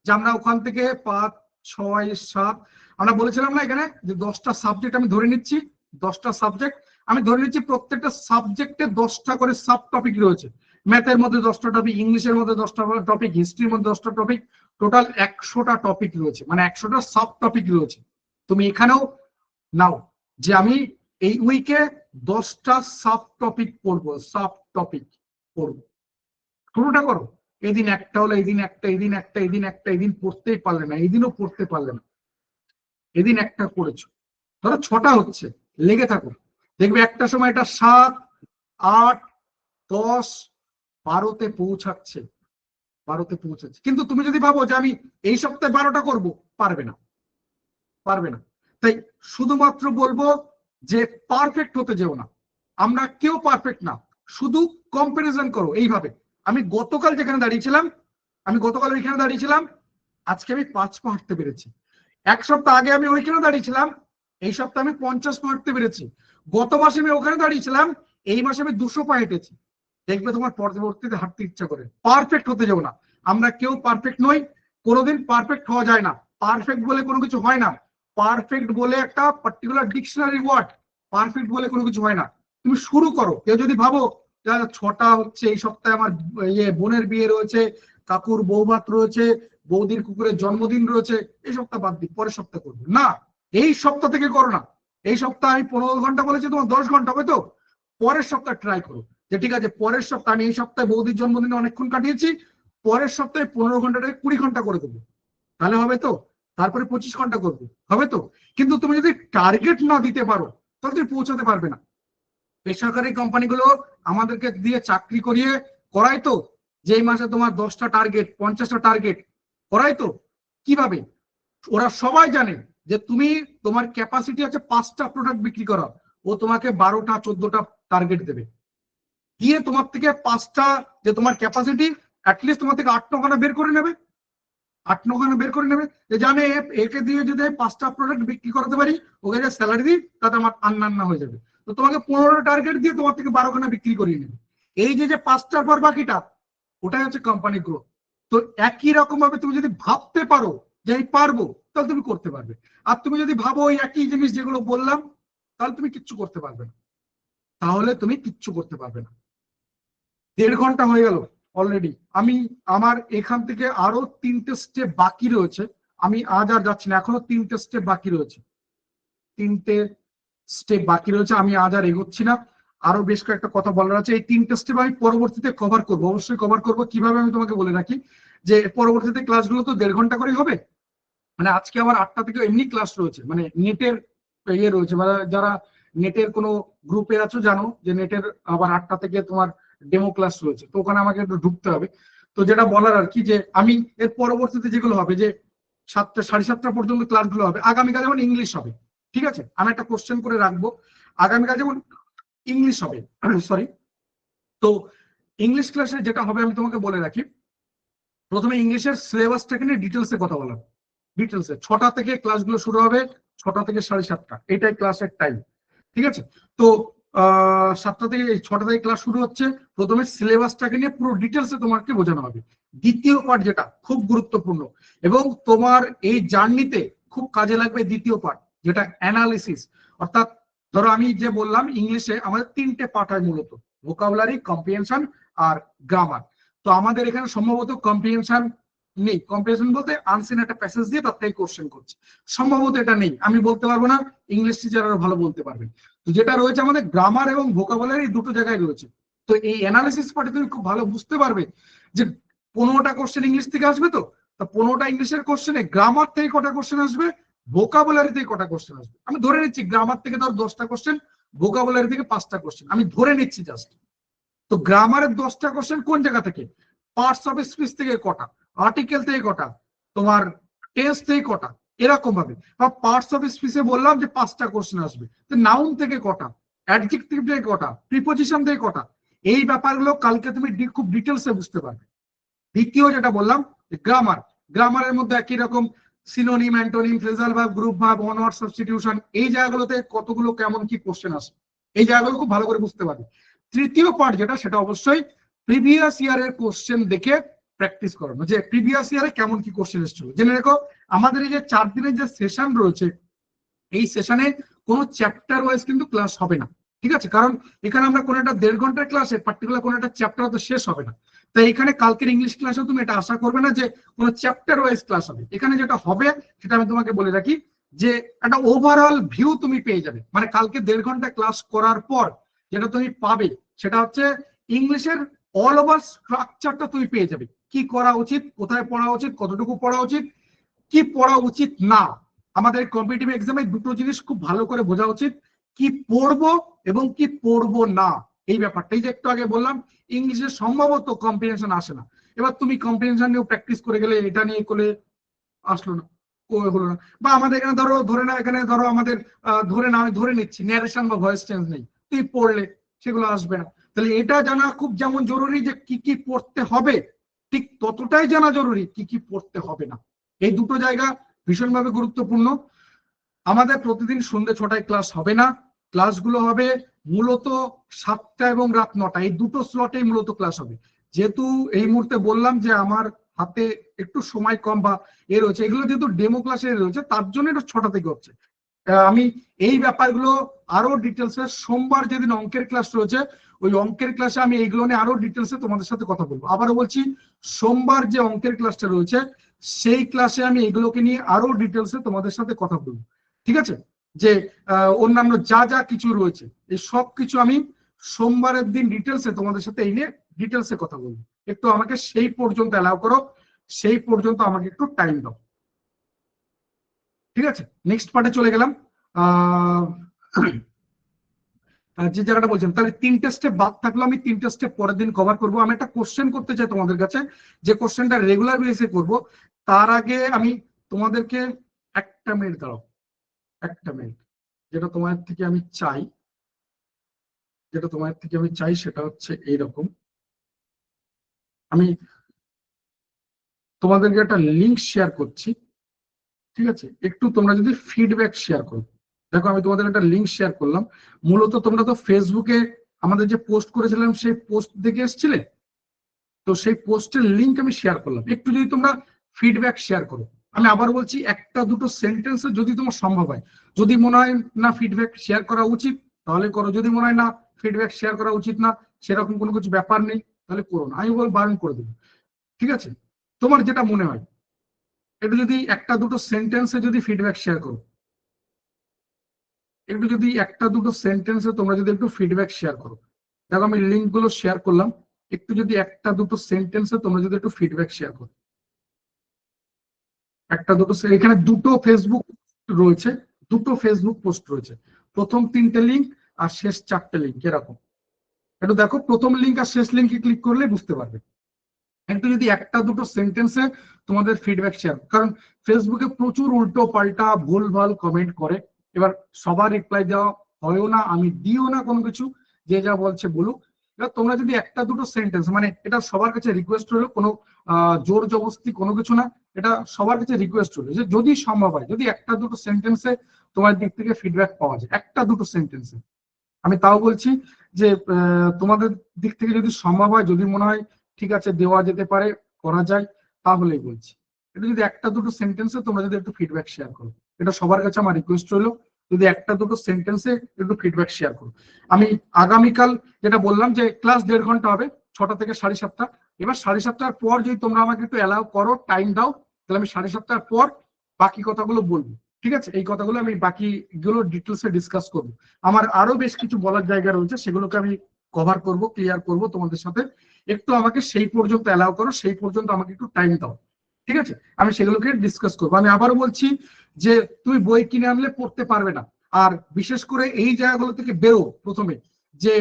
A: যে আমরা ওখান থেকে 5, 6, 7, আমরা বলেছিলাম না এখানে যে 10টা সাবজেক্ট আমি ধরে নিচ্ছি, 10টা সাবজেক্ট আমি ধরে নিচ্ছি, প্রত্যেকটা সাবজেক্টে 10টা করে সাব টপিক রয়েছে। ম্যাথের মধ্যে 10টা টপিক, ইংলিশের মধ্যে 10টা টপিক, হিস্ট্রির মধ্যে 10টা টপিক, টোটাল 100টা টপিক রয়েছে, মানে 100টা সাব টপিক রয়েছে। তুমি এখানেও নাও যে আমি এই উইকে 10টা সাব টপিক পড়বো, সাব টপিক পড়বো, শুরুটা করো। এদিন একটা হলো, এদিন একটা, এদিন একটা, এদিন একটা, এদিন পড়তেই পারলে না, এদিনও পড়তে পারলে না, এদিন একটা করেছো, ধরো 6টা হচ্ছে, লেগে থাকো, দেখবে একটা সময় এটা 7, 8, 10, 12তে পৌঁছাচ্ছে, 12তে পৌঁছাচ্ছে। কিন্তু তুমি যদি ভাবো যে আমি এই সপ্তাহে 12টা করবো, পারবে না, পারবে না। তাই শুধুমাত্র বলবো যে পারফেক্ট হতে যেও না, আমরা কেউ পারফেক্ট না, শুধু কম্পারিজন করো এইভাবে। আমি গতকাল যেখানে দাঁড়িয়েছিলাম, আমি গতকাল ওইখানে দাঁড়িয়েছিলাম, আজকে আমি 5 পা হাঁটতে পেরেছি। এক সপ্তাহ আগে আমি ওইখানে দাঁড়িয়েছিলাম, এই সপ্তাহে আমি 50 পা হাঁটতে পেরেছি। গত মাসে আমি ওখানে দাঁড়িয়েছিলাম, এই মাসে আমি 200 পা হেঁটেছি। দেখবে তোমার পরবর্তীতে হাঁটতে ইচ্ছা করে। পারফেক্ট হতে যাও না, আমরা কেউ পারফেক্ট নই, কোনোদিন পারফেক্ট হওয়া যায় না। পারফেক্ট বলে কোনো কিছু হয় না, পারফেক্ট বলে একটা পার্টিকুলার ডিকশনারি ওয়ার্ড, পারফেক্ট বলে কোনো কিছু হয় না। তুমি শুরু করো। কেউ যদি ভাবো 6টা হচ্ছে, এই সপ্তাহে আমার বোনের বিয়ে রয়েছে, কাকুর বৌভাত রয়েছে, বৌদির কুকুরের জন্মদিন রয়েছে, এই সপ্তাহ বাদ দিই, পরের সপ্তাহ করবো না, এই সপ্তাহ থেকে করো না। এই সপ্তাহে আমি 15 ঘন্টা বলেছি, তোমার 10 ঘন্টা হবে তো, পরের সপ্তাহ ট্রাই করো যে ঠিক আছে পরের সপ্তাহে, আমি এই সপ্তাহে বৌদির জন্মদিনে অনেকক্ষণ কাটিয়েছি, পরের সপ্তাহে 15 ঘন্টাটাকে 20 ঘন্টা করে দেবো, তাহলে হবে তো? তারপরে 25 ঘন্টা করবো, হবে তো? কিন্তু তুমি যদি টার্গেট না দিতে পারো, তাহলে তুমি পৌঁছাতে পারবে না। বেসরকারি কোম্পানিগুলো আমাদেরকে দিয়ে চাকরি করিয়ে করায় তো, যে এই মাসে তোমার 10টা টার্গেট, 50টা টার্গেট করায় তো। কিভাবে? ওরা সবাই জানে যে তুমি, তোমার ক্যাপাসিটি আছে 5টা প্রোডাক্ট বিক্রি করা, ও তোমাকে 12টা 14টা টার্গেট দেবে, দিয়ে তোমার থেকে 5টা, যে তোমার ক্যাপাসিটি, অ্যাটলিস্ট তোমার থেকে 8-9 বের করে নেবে, 8-9 বের করে নেবে, যে জানে একে দিয়ে যদি 5টা প্রোডাক্ট বিক্রি করতে পারি, ওকে যে স্যালারি দিই, তাতে আমার আন্নান্না হয়ে যাবে। তো তোমাকে 15টা টার্গেট দিয়ে তোমার থেকে 12খানা বিক্রি করিয়ে নেবে। এই যে 5টার পর বাকিটা, ওটাই হচ্ছে কোম্পানি গ্রোথ। তো একই রকম ভাবে তুমি যদি ভাবতে পারো যে আমি পারবো, তাহলে তুমি করতে পারবে। আর তুমি যদি ভাবো ওই একই জিনিস যেগুলো বললাম, তাহলে তুমি কিচ্ছু করতে পারবে না, তাহলে তুমি কিচ্ছু করতে পারবে না। 1.5 ঘন্টা হয়ে গেল অলরেডি। আমি আমার এখান থেকে আরো 3টে স্টেপ বাকি রয়েছে, আমি আজ আর যাচ্ছি না, এখনো 3টে স্টেপ বাকি রয়েছে, 3টে স্টেপ বাকি রয়েছে, আমি আজ আর এগোচ্ছি না। আরো বেশ কয়েকটা কথা বলার আছে, এই 3টে স্টেপ আমি পরবর্তীতে কভার করবো, অবশ্যই কভার করবো। কিভাবে আমি তোমাকে বলে রাখি, যে পরবর্তীতে ক্লাসগুলো তো 1.5 ঘন্টা করেই হবে। মানে আজকে আমার 8টা থেকে এমনি ক্লাস রয়েছে, মানে নেটের ইয়ে রয়েছে, মানে যারা নেটের কোনো গ্রুপে আছো জানো যে নেটের আবার 8টা থেকে তোমার ডেমো ক্লাস রয়েছে, তো ওখানে আমাকে একটু ঢুকতে হবে। তো যেটা বলার আর কি, যে আমি এর পরবর্তীতে যেগুলো হবে, যে 7টা 7:30 পর্যন্ত ক্লাসগুলো হবে, আগামীকাল যেমন ইংলিশ হবে, ঠিক আছে, আমি একটা কোশ্চেন করে রাখবো। আগামীকাল যেমন ইংলিশ হবে, সরি, তো ইংলিশ ক্লাসে যেটা হবে আমি তোমাকে বলে রাখি, প্রথমে ইংলিশের সিলেবাসটাকে নিয়ে ডিটেলসে কথা বলাম। ডিটেলসে 6টা থেকে ক্লাসগুলো শুরু হবে, 6টা থেকে 7:30, এটাই ক্লাসের টাইম। ঠিক আছে, তো 7টা থেকে 6টা থেকে ক্লাস শুরু হচ্ছে। প্রথমে সিলেবাসটাকে নিয়ে পুরো ডিটেলসে তোমাকে বোঝানো হবে। দ্বিতীয় পার্ট যেটা খুব গুরুত্বপূর্ণ এবং তোমার এই জার্নিতে খুব কাজে লাগবে, দ্বিতীয় পার্ট যেটা অ্যানালিসিস। অর্থাৎ ধরো আমি যে বললাম ইংলিশে আমাদের 3টে পার্ট হয় মূলত, ভোকাবুলারি, কম্প্রিহেনশন আর গ্রামার। তো আমাদের এখানে সম্ভবত কম্প্রিহেনশন নেই। কম্প্রিহেনশন বলতে আনসিন একটা প্যাসেজ দিয়ে তার থেকে কোশ্চেন করছে, সম্ভবত এটা নেই, আমি বলতে পারবো না, ইংলিশ টিচার আরো ভালো বলতে পারবেন। তো যেটা রয়েছে আমাদের গ্রামার এবং ভোকাবুলারি দুটো জায়গায় রয়েছে। তো এই অ্যানালিসিস পার্টে তুমি খুব ভালো বুঝতে পারবে যে 15টা কোশ্চেন ইংলিশ থেকে আসবে, তো 15টা ইংলিশের কোশ্চেনে গ্রামার থেকে কটা কোশ্চেন আসবে, ভোকাবুলারি থেকে কটা কোশ্চেন আসবে। আমি ধরে নিচ্ছি গ্রামার থেকে ধর 10টা কোশ্চেন, ভোকাবুলারি থেকে 5টা কোশ্চেন, আমি ধরে নিচ্ছি জাস্ট। তো গ্রামারের 10টা কোশ্চেন কোন জায়গা থেকে, পার্টস অফ স্পিচ থেকে কটা, আর্টিকেল থেকে কটা, তোমার টেন্স থেকে কটা, এরকম ভাবে। বা পার্টস অফ স্পিচে বললাম যে 5টা কোশ্চেন আসবে, তো নাউন থেকে কটা, অ্যাডজেক্টিভ থেকে কটা, প্রিপোজিশন থেকে কটা, এই ব্যাপারগুলো কালকে তুমি খুব ডিটেলসে বুঝতে পারবে। দ্বিতীয় যেটা বললাম গ্রামার, গ্রামারের মধ্যে একই রকম synonym, antonym, phrasal verb, group verb, one word substitution, এই জায়গাগুলোতে কতগুলো কেমন কি কোশ্চেন আসে, এই জায়গাগুলো খুব ভালো করে বুঝতে পারবে। তৃতীয় পার্ট যেটা, সেটা অবশ্যই প্রিভিয়াস ইয়ারের কোশ্চেন দেখে প্র্যাকটিস করানো, যে প্রিভিয়াস ইয়ারে কেমন কি কোশ্চেন এসেছিল। জেনে রেখো আমাদের এই যে 4 দিনের যে সেশন রয়েছে, এই সেশনে কোনো চ্যাপ্টার ওয়াইজ কিন্তু ক্লাস হবে না। ঠিক আছে, কারণ এখানে আমরা কোনো একটা 1.5 ঘন্টার ক্লাসে পার্টিকুলার কোনো একটা চ্যাপ্টার তো শেষ হবে না। তাই এখানে কালকের ইংলিশ ক্লাসে তুমি এটা আশা করবে না যে কোনো চ্যাপ্টার ওয়াইজ ক্লাস হবে। এখানে যেটা হবে সেটা আমি তোমাকে বলে রাখি, যে একটা ওভারঅল ভিউ তুমি পেয়ে যাবে। মানে কালকে 1.5 ঘন্টা ক্লাস করার পর যেটা তুমি পাবে সেটা হচ্ছে ইংলিশের অল ওভার স্ট্রাকচারটা তুমি পেয়ে যাবে। কি করা উচিত, কোথায় পড়া উচিত, কতটুকু পড়া উচিত, কি পড়া উচিত না। আমাদের কম্পিটিটিভ এক্সামে দুটো জিনিস খুব ভালো করে বোঝা উচিত, কি পড়বো এবং কি পড়বো না। এই ব্যাপারটাই যে একটু আগে বললাম, ইংলিশে সম্ভবত কম্প্রিহেনশন আসে না। এবার তুমি কম্প্রিহেনশন নিয়েও প্র্যাকটিস করে গেলে, এটা নিয়ে করলে আসলো না, হলো না। বা আমাদের এখানে ধরো ধরে না, এখানে ধরো আমাদের ধরে না, আমি ধরে নিচ্ছি ন্যারেশন বা ভয়েস চেঞ্জ নেই, তুই পড়লে সেগুলো আসবে না। তাহলে এটা জানা খুব যেমন জরুরি যে কি কি পড়তে হবে, ঠিক ততটাই জানা জরুরি কি কি পড়তে হবে না। এই দুটো জায়গা ভীষণভাবে গুরুত্বপূর্ণ। আমাদের প্রতিদিন সন্ধ্যে 6টায় ক্লাস হবে না, ক্লাসগুলো হবে মূলত 7টা এবং রাত 9টা, এই দুটো স্লটেই মূলত ক্লাস হবে। যেহেতু এই মুহূর্তে বললাম যে আমার হাতে একটু সময় কম বা রয়েছে, এগুলো যেহেতু ডেমো ক্লাসে রয়েছে তার জন্য এটা 6টা থেকে হচ্ছে। আমি এই ব্যাপারগুলো আরো ডিটেলসে সোমবার যেদিন অঙ্কের ক্লাস রয়েছে, ওই অঙ্কের ক্লাসে আমি এইগুলো নিয়ে আরো ডিটেলসে তোমাদের সাথে কথা বলবো। আবারও বলছি, সোমবার যে অঙ্কের ক্লাসটা রয়েছে সেই ক্লাসে আমি এগুলোকে নিয়ে আরো ডিটেলসে তোমাদের সাথে কথা বলবো। ঠিক আছে, যে অন্যান্য যা যা কিছু রয়েছে এই সব কিছু আমি সোমবারের দিন ডিটেলসে তোমাদের সাথে এই নিয়ে ডিটেলসে কথা বলবো। একটু আমাকে সেই পর্যন্ত অ্যালাউ করো, সেই পর্যন্ত আমাকে একটু টাইম দাও। ঠিক আছে, নেক্সট পার্টে চলে গেলাম। যে জায়গাটা বলছেন, তাহলে 3টে স্টেপ বাদ থাকলো, আমি 3টে স্টেপ পরের দিন কভার করবো। আমি একটা কোশ্চেন করতে চাই তোমাদের কাছে, যে কোশ্চেনটা রেগুলার বেসিসে করবো। তার আগে আমি তোমাদেরকে 1টা মিনিট দাঁড়াও, 1টা মিনিট। যেটা তোমাদের থেকে আমি চাই, সেটা হচ্ছে এইরকম, আমি তোমাদেরকে একটা লিঙ্ক শেয়ার করছি। ঠিক আছে, একটু তোমরা যদি ফিডব্যাক শেয়ার করো। দেখো আমি তোমাদের একটা লিঙ্ক শেয়ার করলাম, মূলত তোমরা তো ফেসবুকে আমাদের যে পোস্ট করেছিলাম সেই পোস্ট দেখে এসেছিলে, তো সেই পোস্টের লিঙ্ক আমি শেয়ার করলাম। একটু যদি তোমরা ফিডব্যাক শেয়ার করো, আমি আবার বলছি 1টা 2টো সেন্টেন্সে যদি তোমার সম্ভব হয়, যদি মনে হয় না ফিডব্যাক শেয়ার করা উচিত তাহলে করো, যদি মনে হয় না ফিডব্যাক শেয়ার করা উচিত না, সেরকম কোনো কিছু ব্যাপার নেই, তাহলে করো না, আমি বারণ করে দেবো। ঠিক আছে, তোমার যেটা মনে হয়, একটু যদি 1টা 2টো সেন্টেন্সে যদি ফিডব্যাক শেয়ার করো, একটু যদি 1টা 2টো সেন্টেন্সে তোমরা যদি একটু ফিডব্যাক শেয়ার করো। দেখো আমি লিঙ্ক গুলো শেয়ার করলাম, একটু যদি 1টা 2টো সেন্টেন্সে তোমরা যদি একটু ফিডব্যাক শেয়ার করো। 1টা 2টো, এখানে 2টো ফেসবুক রয়েছে, 2টো ফেসবুক পোস্ট রয়েছে, প্রথম 3টে লিঙ্ক আর শেষ 4টে লিঙ্ক এরকম। একটু দেখো, প্রথম লিঙ্ক আর শেষ লিঙ্কে ক্লিক করলে বুঝতে পারবে। একটু যদি 1টা 2টো সেন্টেন্সে তোমাদের ফিডব্যাক শেয়ার, কারণ ফেসবুকে প্রচুর উল্টো পাল্টা ভুলভাল কমেন্ট করে এবার সবার রিপ্লাই দেওয়া হয়ও না, আমি দিও না কোনো কিছু, যে যা বলছে বলুক। এবার তোমরা যদি একটা দুটো সেন্টেন্স, মানে এটা সবার কাছে রিকোয়েস্ট হলো, কোনো জোর জবরদস্তি কোনো কিছু না, এটা সবার কাছে রিকোয়েস্ট হলো যে যদি সম্ভব হয়, যদি একটা দুটো সেন্টেন্সে তোমার দিক থেকে ফিডব্যাক পাওয়া যায়, একটা দুটো সেন্টেন্সে, আমি তাও বলছি যে তোমাদের দিক থেকে যদি সম্ভব হয়, যদি মনে হয় ঠিক আছে দেওয়া যেতে পারে, করা যায়, তাহলেই বলছি। এটা যদি একটা দুটো সেন্টেন্সে তোমরা যদি একটু ফিডব্যাক শেয়ার করো, এটা সবার কাছে আমার রিকোয়েস্ট রইলো, যদি একটা দুটো সেন্টেন্সে একটু ফিডব্যাক শেয়ার করো। আমি আগামীকাল যেটা বললাম যে ক্লাস 1.5 ঘন্টা হবে, 6টা থেকে 7:30। এবার 7:30টার পর যদি তোমরা আমাকে একটু অ্যালাউ করো, টাইম দাও, তাহলে আমি 7:30টার পর বাকি কথাগুলো বলবো। ঠিক আছে, এই কথাগুলো আমি বাকিগুলো ডিটেলসে ডিসকাস করবো। আমার আরো বেশ কিছু বলার জায়গা রয়েছে, সেগুলোকে আমি কভার করব, ক্লিয়ার করব তোমাদের সাথে। একটু আমাকে সেই পর্যন্ত অ্যালাউ করো, সেই পর্যন্ত আমাকে একটু টাইম দাও। ঠিক আছে, আমি সেগুলোকে ডিসকাস করবো। আমি আবারও বলছি যে তুমি বই কিনে আনলে পড়তে পারবে না। আর বিশেষ করে এই জায়গাগুলো থেকে বেরো প্রথমে, যে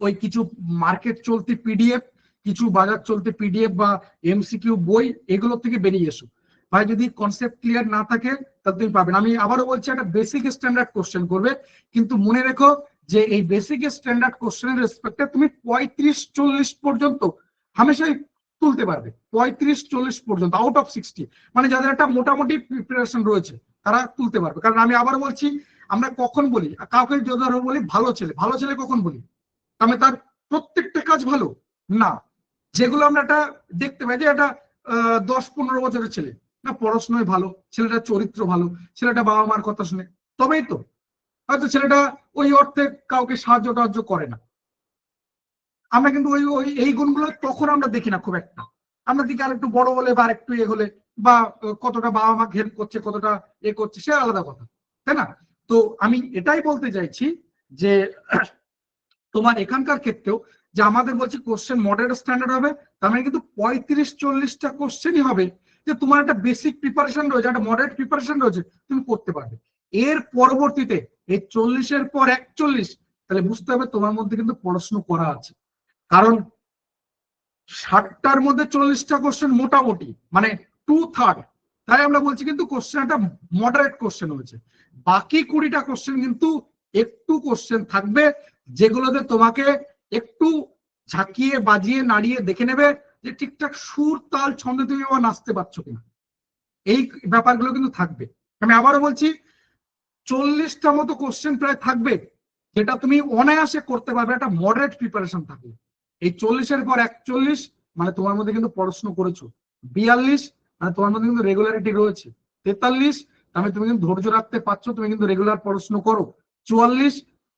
A: ওই কিছু মার্কেট চলতি পিডিএফ, কিছু বাজার চলতে পিডিএফ বা এমসিকিউ বই, এগুলো থেকে বেরিয়ে এসো ভাই। যদি কনসেপ্ট ক্লিয়ার না থাকে তাহলে তুমি পাবেন। আমি আবারও বলছি, একটা বেসিক স্ট্যান্ডার্ড কোশ্চেন করবে, কিন্তু মনে রেখো যে এই বেসিক স্ট্যান্ডার্ড কোশ্চেনের রেসপেক্টে তুমি 35-40 পর্যন্ত হামেশাই তুলতে পারবে। 35-40 পর্যন্ত আউট অফ 60, মানে যাদের একটা মোটামুটি প্রিপারেশন রয়েছে তারা তুলতে পারবে। কারণ আমি আবার বলছি, আমরা কখন বলি কাউকে, যদি বলি ভালো ছেলে, ভালো ছেলে কখন বলি? আমি তার প্রত্যেকটা কাজ ভালো না, যেগুলো আমরা একটা দেখতে পাই যে একটা 10-15 বছরের ছেলে, না পড়াশোনায় ভালো, ছেলেটার চরিত্র ভালো, ছেলেটা বাবা মার কথা শুনে, তবেই তো হয়তো ছেলেটা ওই অর্থে কাউকে সাহায্য টাহায্য করে না। আমরা কিন্তু ওই ওই এই গুণগুলো তখন আমরা দেখি না খুব একটা, আমরা দেখি আর একটু বড় হলে বা একটু এ হলে, বা কতটা বাবা মা হেল্প করছে, কতটা এ করছে, সে আলাদা কথা, তাই না? তো আমি এটাই বলতে চাইছি যে তোমার এখানকার ক্ষেত্রেও, যে আমাদের বলছি কোশ্চেন মডারেট স্ট্যান্ডার্ড হবে, তার মানে কিন্তু 35-40টা কোশ্চেনই হবে যে তোমার একটা বেসিক প্রিপারেশন রয়েছে, একটা মডারেট প্রিপারেশন রয়েছে, তুমি করতে পারবে। এর পরবর্তীতে এই 40-এর পর 41, তাহলে বুঝতে হবে তোমার মধ্যে কিন্তু পড়াশোনা করা আছে। কারণ 60টার মধ্যে 40টা কোশ্চেন মোটামুটি, মানে 2/3, তাই আমরা বলছি কিন্তু কোশ্চেন একটা মডারেট কোশ্চেন হয়েছে। বাকি 20টা কোশ্চেন কিন্তু একটু কোশ্চেন থাকবে, যেগুলোতে তোমাকে একটু ঝাঁকিয়ে বাজিয়ে নাড়িয়ে দেখে নেবে যে ঠিকঠাক সুর তাল ছন্দে তুমি আবার নাচতে পারছো কিনা, এই ব্যাপারগুলো কিন্তু থাকবে। আমি আবারও বলছি, 40টা মতো কোশ্চেন প্রায় থাকবে, যেটা তুমি অনায়াসে করতে পারবে একটা মডারেট প্রিপারেশন থাকলে। এই 40-এর পর 41, মানে তোমার মধ্যে কিন্তু পড়াশোনা করেছো। 42, মানে তোমার মধ্যে কিন্তু রেগুলারিটি রয়েছে। 43, মানে তুমি কিন্তু ধৈর্য রাখতে পারছো, তুমি কিন্তু রেগুলার পড়াশোনা করো। 44,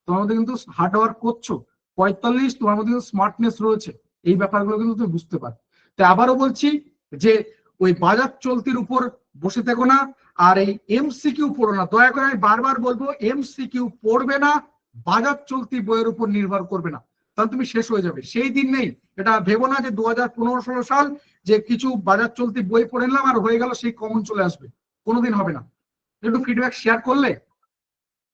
A: তোমার মধ্যে কিন্তু হার্ড ওয়ার্ক করছো। 45, তোমার মধ্যে কিন্তু স্মার্টনেস রয়েছে। এই ব্যাপারগুলো কিন্তু তুমি বুঝতে পারো। তাই আবারও বলছি যে ওই বাজার চলতির উপর বসে থেকো না, আর এই এমসিকিউ পড়ো না, দয়া করে আমি বারবার বলবো, এমসিকিউ পড়বে না, বাজার চলতি বইয়ের উপর নির্ভর করবে না, তাহলে তুমি শেষ হয়ে যাবে। সেই দিন নেই, এটা ভেবো না যে 2015-16 সাল যে কিছু বাজার চলতি বই পড়ে নিলাম আর হয়ে গেল, সেই কমন চলে আসবে, কোনোদিন হবে না। একটু ফিডব্যাক শেয়ার করলে,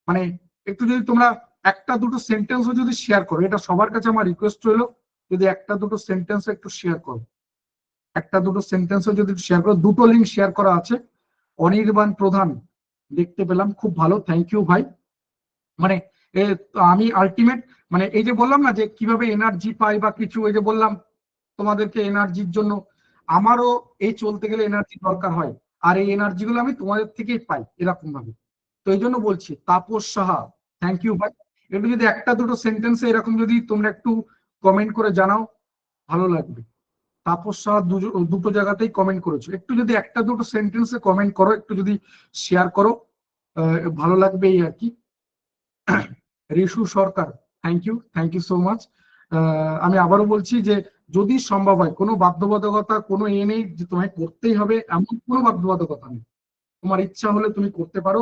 A: মানে একটু যদি তোমরা একটা দুটো সেন্টেন্সও যদি শেয়ার করো, এটা সবার কাছে আমার রিকোয়েস্ট রইলো, যদি একটা দুটো সেন্টেন্স একটু শেয়ার করো, একটা দুটো সেন্টেন্সও যদি শেয়ার করো। দুটো লিঙ্ক শেয়ার করা আছে। অনির্বাণ প্রধান দেখতে পেলাম, খুব ভালো, থ্যাংক ইউ ভাই। মানে আমি আলটিমেট, মানে এই যে বললাম না যে কিভাবে এনার্জি পাই বা কিছু, এই যে বললাম তোমাদেরকে এনার্জির জন্য, আমারও এই চলতে গেলে এনার্জি দরকার হয়, আর এই এনার্জি গুলো আমি তোমাদের থেকেই পাই এরকম ভাবে। তো এই জন্য বলছি, তাপস সাহা, থ্যাংক ইউ ভাই। একটু যদি একটা দুটো সেন্টেন্সে এরকম যদি তোমরা একটু কমেন্ট করে জানাও, ভালো লাগবে। তাপস সাহা দুটো জায়গাতেই কমেন্ট করেছো, একটু যদি একটা দুটো সেন্টেন্সে কমেন্ট করো, একটু যদি শেয়ার করো, ভালো লাগবে এই আর কি। রিশু সরকার, থ্যাংক ইউ সো মাচ। আমি আবারও বলছি যে যদি সম্ভব হয়, কোনো বাধ্যবাধকতা কোনো এ নেই যে তোমায় করতেই হবে, এমন কোনো বাধ্যবাধকতা নেই। তোমার ইচ্ছা হলে তুমি করতে পারো,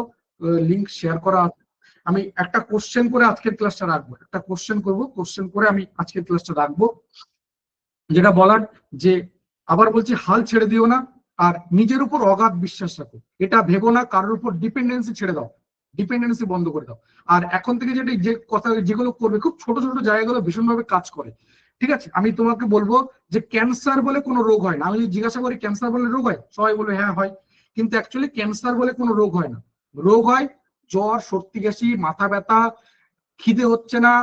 A: লিঙ্ক শেয়ার করা আছে। আমি একটা কোশ্চেন করে আজকের ক্লাসটা রাখবো, একটা কোশ্চেন করবো, কোশ্চেন করে আমি আজকের ক্লাসটা রাখবো। যেটা বলার যে, আবার বলছি, হাল ছেড়ে দিও না, আর নিজের উপর অগাধ বিশ্বাস রাখো। এটা ভেবো না কারোর উপর ডিপেন্ডেন্সি ছেড়ে দাও, ডিপেন্ডেন্সি বন্ধ করে দাও। আর এখন থেকে যেটা, যে কথা যেগুলো করবে, খুব ছোট ছোট জায়গাগুলো ভীষণভাবে কাজ করে। ঠিক আছে, আমি তোমাকে বলবো যে ক্যান্সার বলে কোনো রোগ হয় না। আমি যদি জিজ্ঞাসা করি ক্যান্সার বলে রোগ হয়, সবাই বলে হ্যাঁ হয়, কিন্তু অ্যাকচুয়ালি ক্যান্সার বলে কোনো রোগ হয় না। রোগ হয় জ্বর, সর্দি কাশি, মাথা ব্যথা, খিদে হচ্ছে না,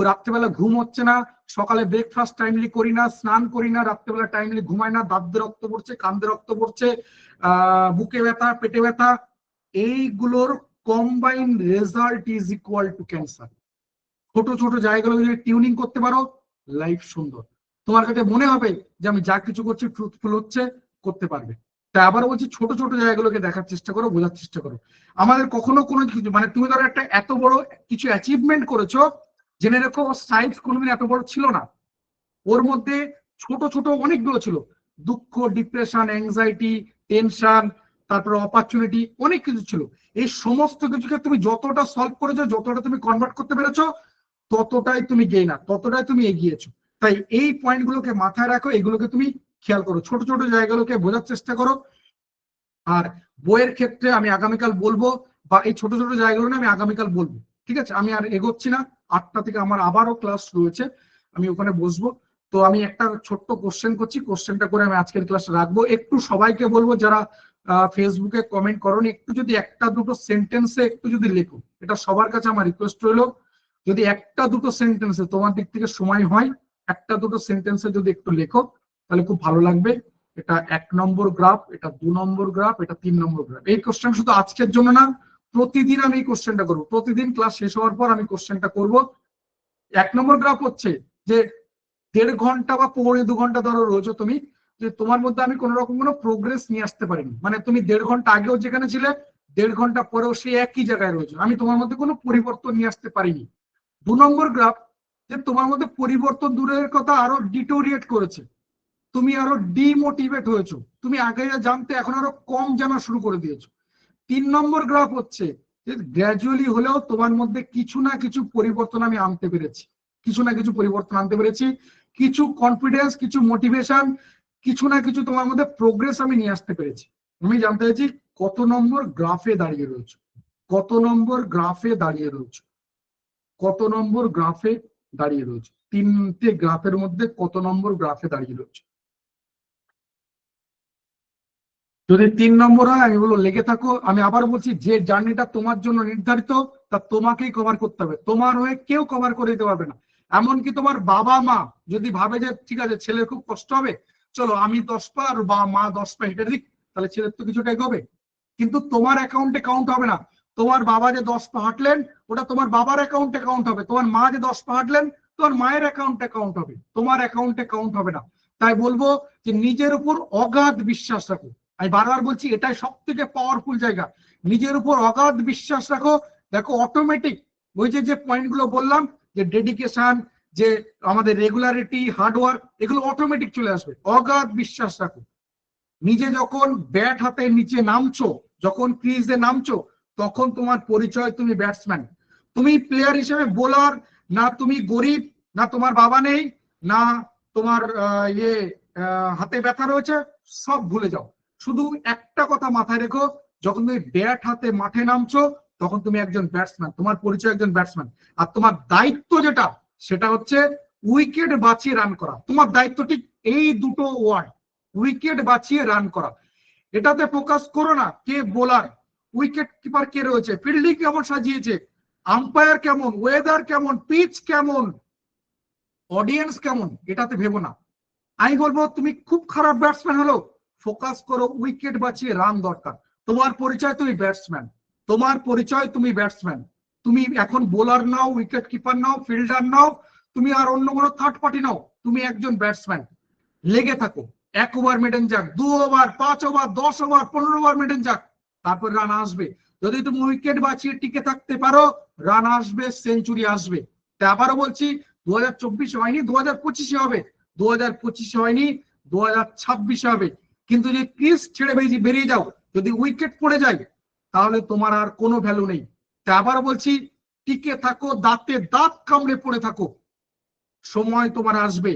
A: রাত্রেবেলা ঘুম হচ্ছে না, সকালে ব্রেকফাস্ট টাইমলি করি না, স্নান করি না, রাত্রেবেলা টাইমলি ঘুমায় না, দাঁতে রক্ত পড়ছে, কান্দে রক্ত পড়ছে, বুকে ব্যথা, পেটে ব্যথা, এইগুলোর combine result is equal to cancer. ছোট ছোট জায়গাগুলো যদি টিউনিং করতে পারো, লাইফ সুন্দর। তোমার কাছে মনে হবে যে আমি যা কিছু করছি ট্রুথফুল হচ্ছে, করতে পারবে। তাই আবার বলছি, ছোট ছোট জায়গাগুলোকে দেখার চেষ্টা করো, বোঝার চেষ্টা করো। আমাদের কখনো কোনো কিছু, মানে তুমি ধরো একটা এত বড় কিছু অ্যাচিভমেন্ট করেছো, জেনে রেখো সাইজ কোনোদিন এত বড় ছিল না। ওর মধ্যে ছোট ছোট অনেকগুলো ছিল, দুঃখ, ডিপ্রেশন, অ্যাংজাইটি, টেনশন, তারপরে অপরচুনিটি, অনেক কিছু ছিল। এই সমস্ত কিছুকে তুমি যতটা সলভ করেছো, যতটা তুমি কনভার্ট করতে পেরেছো, ততটাই তুমি গেইনার, ততটাই তুমি এগিয়েছো। তাই এই পয়েন্টগুলোকে মাথায় রাখো, এগুলোকে তুমি খেয়াল করো, ছোট ছোট জায়গাগুলোকে বোঝার চেষ্টা করো। আর বইয়ের ক্ষেত্রে আমি আগামীকাল বলবো, বা এই ছোট ছোট জায়গাগুলো আমি আগামীকাল বলবো, ঠিক আছে? আমি আর এগোচ্ছি না, 8টা থেকে আমার আবারও ক্লাস রয়েছে, আমি ওখানে বসবো। তো আমি একটা ছোট্ট কোশ্চেন করছি, কোশ্চেনটা করে আমি আজকের ক্লাস রাখবো। একটু সবাইকে বলবো যারা ফেসবুকে কমেন্ট করোনি, একটু যদি একটা দুটো সেন্টেন্সে একটু যদি লেখো, এটা সবার কাছে আমার রিকোয়েস্ট রইলো। যদি একটা দুটো সেন্টেন্সে তোমার দিক থেকে সময় হয়, একটা দুটো সেন্টেন্সে যদি একটু লেখো, তাহলে খুব ভালো লাগবে। এটা 1 নম্বর গ্রাফ, এটা 2 নম্বর গ্রাফ, এটা 3 নম্বর গ্রাফ। এই কোশ্চেন শুধু আজকের জন্য না, প্রতিদিন আমি এই কোশ্চেনটা করবো, প্রতিদিন ক্লাস শেষ হওয়ার পর আমি কোশ্চেনটা করব। 1 নম্বর গ্রাফ হচ্ছে যে 1.5 ঘন্টা বা 2.25 ঘন্টা ধরো রয়েছে তুমি, যে তোমার মধ্যে আমি কোন রকম কোনো প্রোগ্রেস নিয়ে আসতে পারিনি, মানে তুমি 1.5 ঘন্টা আগেও যেখানে ছিলে, 1.5 ঘন্টা পরেও সেই একই জায়গায় রয়েছে, আমি তোমার মধ্যে কোনো পরিবর্তন নিয়ে আসতে পারিনি। 2 নম্বর গ্রাফ, যে তোমার মধ্যে পরিবর্তন দূরের কথা, আরো ডিটোরিয়েট করেছে, তুমি আরো ডিমোটিভেট হয়েছো, তুমি আগে যা জানতে এখন আরো কম জানা শুরু করে দিয়েছো। 3 নম্বর গ্রাফ হচ্ছে যে গ্র্যাজুয়ালি হলেও তোমার মধ্যে কিছু না কিছু পরিবর্তন আমি আনতে পেরেছি, কিছু না কিছু পরিবর্তন আনতে পেরেছি, কিছু কনফিডেন্স, কিছু মোটিভেশন, কিছু না কিছু তোমার মধ্যে প্রোগ্রেস আমি নিয়ে আসতে পেরেছি। আমি জানতে চাইছি কত নম্বর গ্রাফে দাঁড়িয়ে রয়েছে, কত নম্বর গ্রাফে দাঁড়িয়ে রয়েছে, কত নম্বর গ্রাফে দাঁড়িয়ে রয়েছে, 3টে গ্রাফের মধ্যে কত নম্বর গ্রাফে দাঁড়িয়ে রয়েছে। যদি 3 নম্বর হয় আমি বলবো লেগে থাকো। আমি আবার বলছি, যে জার্নিটা তোমার জন্য নির্ধারিত, তা তোমাকেই কভার করতে হবে, তোমার হয়ে কেউ কভার করে দিতে পারবে না। এমনকি তোমার বাবা মা যদি ভাবে যে ঠিক আছে ছেলের খুব কষ্ট হবে, চলো আমি 10 পা আর বা মা 10 পা হেঁটে দিক, তাহলে ছেলের তো কিছুটা এগোবে, কিন্তু তোমার অ্যাকাউন্টে কাউন্ট হবে না। তোমার বাবা যে 10 পা হাঁটলেন, ওটা তোমার বাবার অ্যাকাউন্টে কাউন্ট হবে। তোমার মা যে 10 পা হাঁটলেন, তোমার মায়ের অ্যাকাউন্টে কাউন্ট হবে, তোমার অ্যাকাউন্টে কাউন্ট হবে না। তাই বলবো যে নিজের উপর অগাধ বিশ্বাস রাখো। আমি বারবার বলছি, এটাই সব থেকে পাওয়ারফুল জায়গা, নিজের উপর অগাধ বিশ্বাস রাখো। দেখো অটোমেটিক ওই যে পয়েন্টগুলো বললাম, যে ডেডিকেশন, যে আমাদের রেগুলারিটি, হার্ডওয়ার্ক, এগুলো অটোমেটিক চলে আসবে। অগাধ বিশ্বাস রাখো। নিজে যখন ব্যাট হাতে নিচে নামছো, যখন ক্রিজে নামছো, তখন তোমার পরিচয় তুমি ব্যাটসম্যান। তুমি প্লেয়ার হিসেবে বোলার না, তুমি গরিব না, তোমার বাবা নেই না, তোমার হাতে ব্যথা রয়েছে, সব ভুলে যাও। শুধু একটা কথা মাথায় রেখো, যখন তুমি ব্যাট হাতে মাঠে নামছো, তখন তুমি একজন ব্যাটসম্যান, তোমার পরিচয় একজন ব্যাটসম্যান। আর তোমার দায়িত্ব যেটা, সেটা হচ্ছে উইকেট বাঁচিয়ে রান করা। তোমার দায়িত্ব ঠিক এই দুটো ওয়ার্ড, উইকেট বাঁচিয়ে রান করা। এটাতে ফোকাস করো না কে বোলার, উইকেট কিপার কে রয়েছে, ফিল্ডিং কেমন সাজিয়েছে, আম্পায়ার কেমন, ওয়েদার কেমন, পিচ কেমন, অডিয়েন্স কেমন, এটাতে ভেবো না। আমি বলবো তুমি খুব খারাপ ব্যাটসম্যান হলো, ফোকাস করো উইকেট বাঁচিয়ে রান দরকার। তোমার পরিচয় তুমি ব্যাটসম্যান, তোমার পরিচয় তুমি ব্যাটসম্যান। তুমি এখন বোলার নাও, উইকেট কিপার নাও, ফিল্ডার নাও, তুমি আর অন্য কোনো থার্ড পার্টি নাও, তুমি একজন ব্যাটসম্যান। লেগে থাকো, 1 ওভার মেডেন যাক, 2 over, 5 over, 10 over, 15 over maiden যাক, তারপর রান আসবে। যদি তুমি উইকেট বাঁচিয়ে টিকে থাকতে পারো, রান আসবে, সেঞ্চুরি আসবে। তাই আবারও বলছি, 2024 হয়নি, 2025 হবে, 2025 হয়নি, 2026 হবে। কিন্তু যদি ক্রিজ ছেড়ে বেরিয়ে যাও, যদি উইকেট পড়ে যায়, তাহলে তোমার আর কোনো ভ্যালু নেই। তাই আবারও বলছি, টিকে থাকো, দাঁতে দাঁত কামড়ে পড়ে থাকো, সময় তোমার আসবে।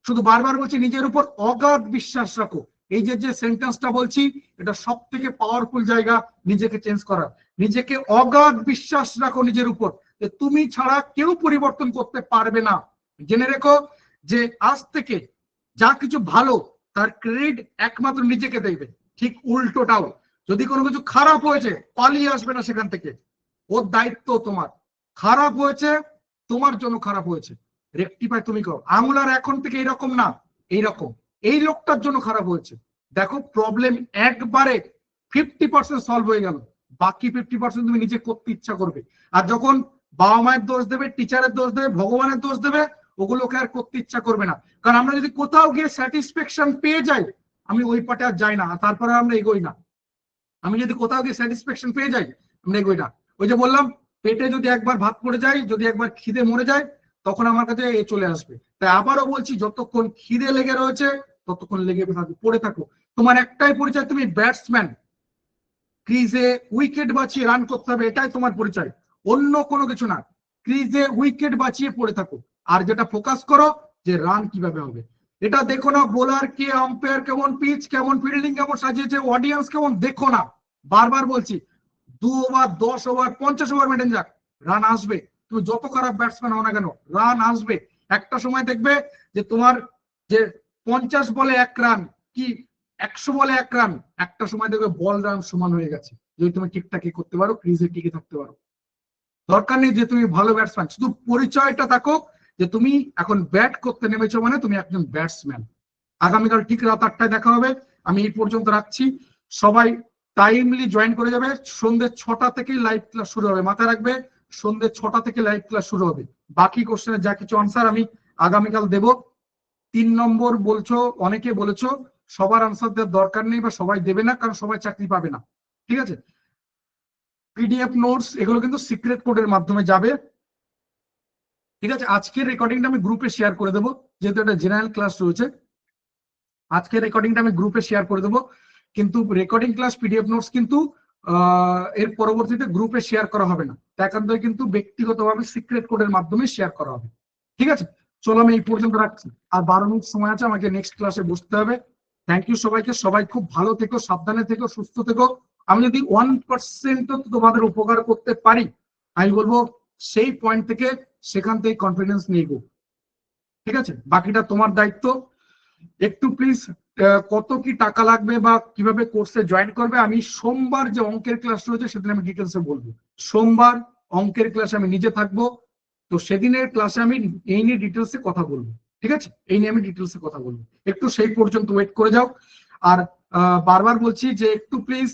A: শুধু বারবার বলছি, নিজের উপর অগাধ বিশ্বাস রাখো। এই যে সেন্টেন্সটা বলছি, এটা সব থেকে পাওয়ারফুল জায়গা নিজেকে চেঞ্জ করার। নিজেকে অগাধ বিশ্বাস রাখো নিজের উপর, যে তুমি ছাড়া কেউ পরিবর্তন করতে পারবে না। জেনে রেখো যে আজ থেকে যা কিছু ভালো, তার ক্রেডিট একমাত্র নিজেকে দেবে। ঠিক উল্টোটাও, যদি কোনো কিছু খারাপ হয়েছে পালিয়ে আসবে না সেখান থেকে, ওর দায়িত্ব তোমার। খারাপ হয়েছে তোমার জন্য খারাপ হয়েছে, রেকটিফাই তুমি করো। আঙুলার এখন থেকে এইরকম না, এইরকম, এই লোকটার জন্য খারাপ হয়েছে। দেখো প্রবলেম একবারে 50% সলভ হয়ে গেল, বাকি 50% তুমি নিজে করতে ইচ্ছা করবে। আর যখন বাবা মায়ের দোষ দেবে, টিচারের দোষ দেবে, ভগবানের দোষ দেবে, ওগুলোকে আর করতে ইচ্ছা করবে না। কারণ আমরা যদি কোথাও গিয়ে স্যাটিসফ্যাকশন পেয়ে যাই, আমি ওই পাটে আর যাই না, তারপরে আমরা এগোই না। আমি যদি কোথাও গিয়ে স্যাটিসফ্যাকশন পেয়ে যাই, আমরা এগোই না। ওই যে বললাম, পেটে যদি একবার ভাত পড়ে যায়, যদি একবার খিদে মরে যায়, তখন আমার কাছে এ চলে আসবে। তাই আবারও বলছি, যতক্ষণ খিদে লেগে রয়েছে ততক্ষণ লেগে থাকো, পড়ে থাকো। তোমার একটাই পরিচয়, তুমি ব্যাটসম্যান। ক্রিজে উইকেট বাঁচিয়ে রান করতে হবে, এটাই তোমার পরিচয়, অন্য কোনো কিছু না। ক্রিজে উইকেট বাঁচিয়ে পড়ে থাকো, আর যেটা ফোকাস করো যে রান কিভাবে হবে। এটা দেখো না বোলার কে, আম্পায়ার কেমন, পিচ কেমন, ফিল্ডিং কেমন সাজিয়েছে, অডিয়েন্স কেমন, দেখো না। বারবার বলছি, 2 ওভার, 10 ওভার, 50 ওভার মেটেন যাক, রান আসবে। তুমি যত খারাপ ব্যাটসম্যান হও না কেন, রান আসবে। একটা সময় দেখবে যে তোমার যে 50 বলে 1 রান কি 100 বলে 1 রান, একটা সময় দেখবে বল রান সমান হয়ে গেছে, যদি তুমি ঠিকঠাক করতে পারো, ক্রিজে টিকে থাকতে পারো। দরকার নেই যে তুমি ভালো ব্যাটসম্যান, শুধু পরিচয়টা থাকো যে তুমি এখন ব্যাট করতে নেমেছো, মানে তুমি একজন ব্যাটসম্যান। আগামীকাল ঠিক রাত 8টায় দেখা হবে। আমি এই পর্যন্ত রাখছি। সবাই টাইমলি জয়েন করে যাবে। সন্ধ্যে 6টা থেকেই লাইভ ক্লাস শুরু হবে, মাথায় রাখবে, সন্ধ্যে 6টা থেকে লাইভ ক্লাস শুরু হবে। বাকি কোশ্চেনের যা কিছু আনসার আমি আগামীকাল দেব। 3 নম্বর বলছো, অনেকে বলেছো, সবার আনসার দেওয়ার দরকার নেই বা সবাই দেবে না, কারণ সবাই চাকরি পাবে না। ঠিক আছে, পিডিএফ নোটস এগুলো কিন্তু সিক্রেট কোডের মাধ্যমে যাবে। ঠিক আছে, আজকের রেকর্ডিংটা আমি গ্রুপে শেয়ার করে দেবো, যেহেতু একটা জেনারেল ক্লাস রয়েছে। আজকের রেকর্ডিংটা আমি গ্রুপে শেয়ার করে দেবো, কিন্তু রেকর্ডিং ক্লাস পিডিএফ নোটস কিন্তু এর পরবর্তীতে গ্রুপে শেয়ার করা হবে না, একান্তই কিন্তু ব্যক্তিগতভাবে সিক্রেট কোডের মাধ্যমে শেয়ার করা হবে। ঠিক আছে, চলো আমি এই পর্যন্ত রাখছি, আর 12 মিনিট সময় আছে, আমাকে নেক্সট ক্লাসে বসতে হবে। থ্যাংক ইউ সবাইকে, সবাই খুব ভালো থেকো, সাবধানে থেকো, সুস্থ থেকো। আমি যদি 1% তোমাদের উপকার করতে পারি, আমি বলবো সেই পয়েন্ট থেকে, সেখান থেকে কনফিডেন্স নিয়ে গো। ঠিক আছে, বাকিটা তোমার দায়িত্ব। একটু প্লিজ কত কি টাকা লাগবে বা কিভাবে কোর্সে জয়েন করবে, আমি সোমবার যে অঙ্কের ক্লাস রয়েছে সেদিন আমি ডিটেলসে বলবো। সোমবার অঙ্কের ক্লাসে আমি নিজে থাকবো, তো সেদিনের ক্লাসে আমি এই নিয়ে ডিটেলসে কথা বলবো। ঠিক আছে, এই নিয়ে আমি ডিটেলসে কথা বলবো, একটু সেই পর্যন্ত ওয়েট করে যাও। আর বারবার বলছি যে একটু প্লিজ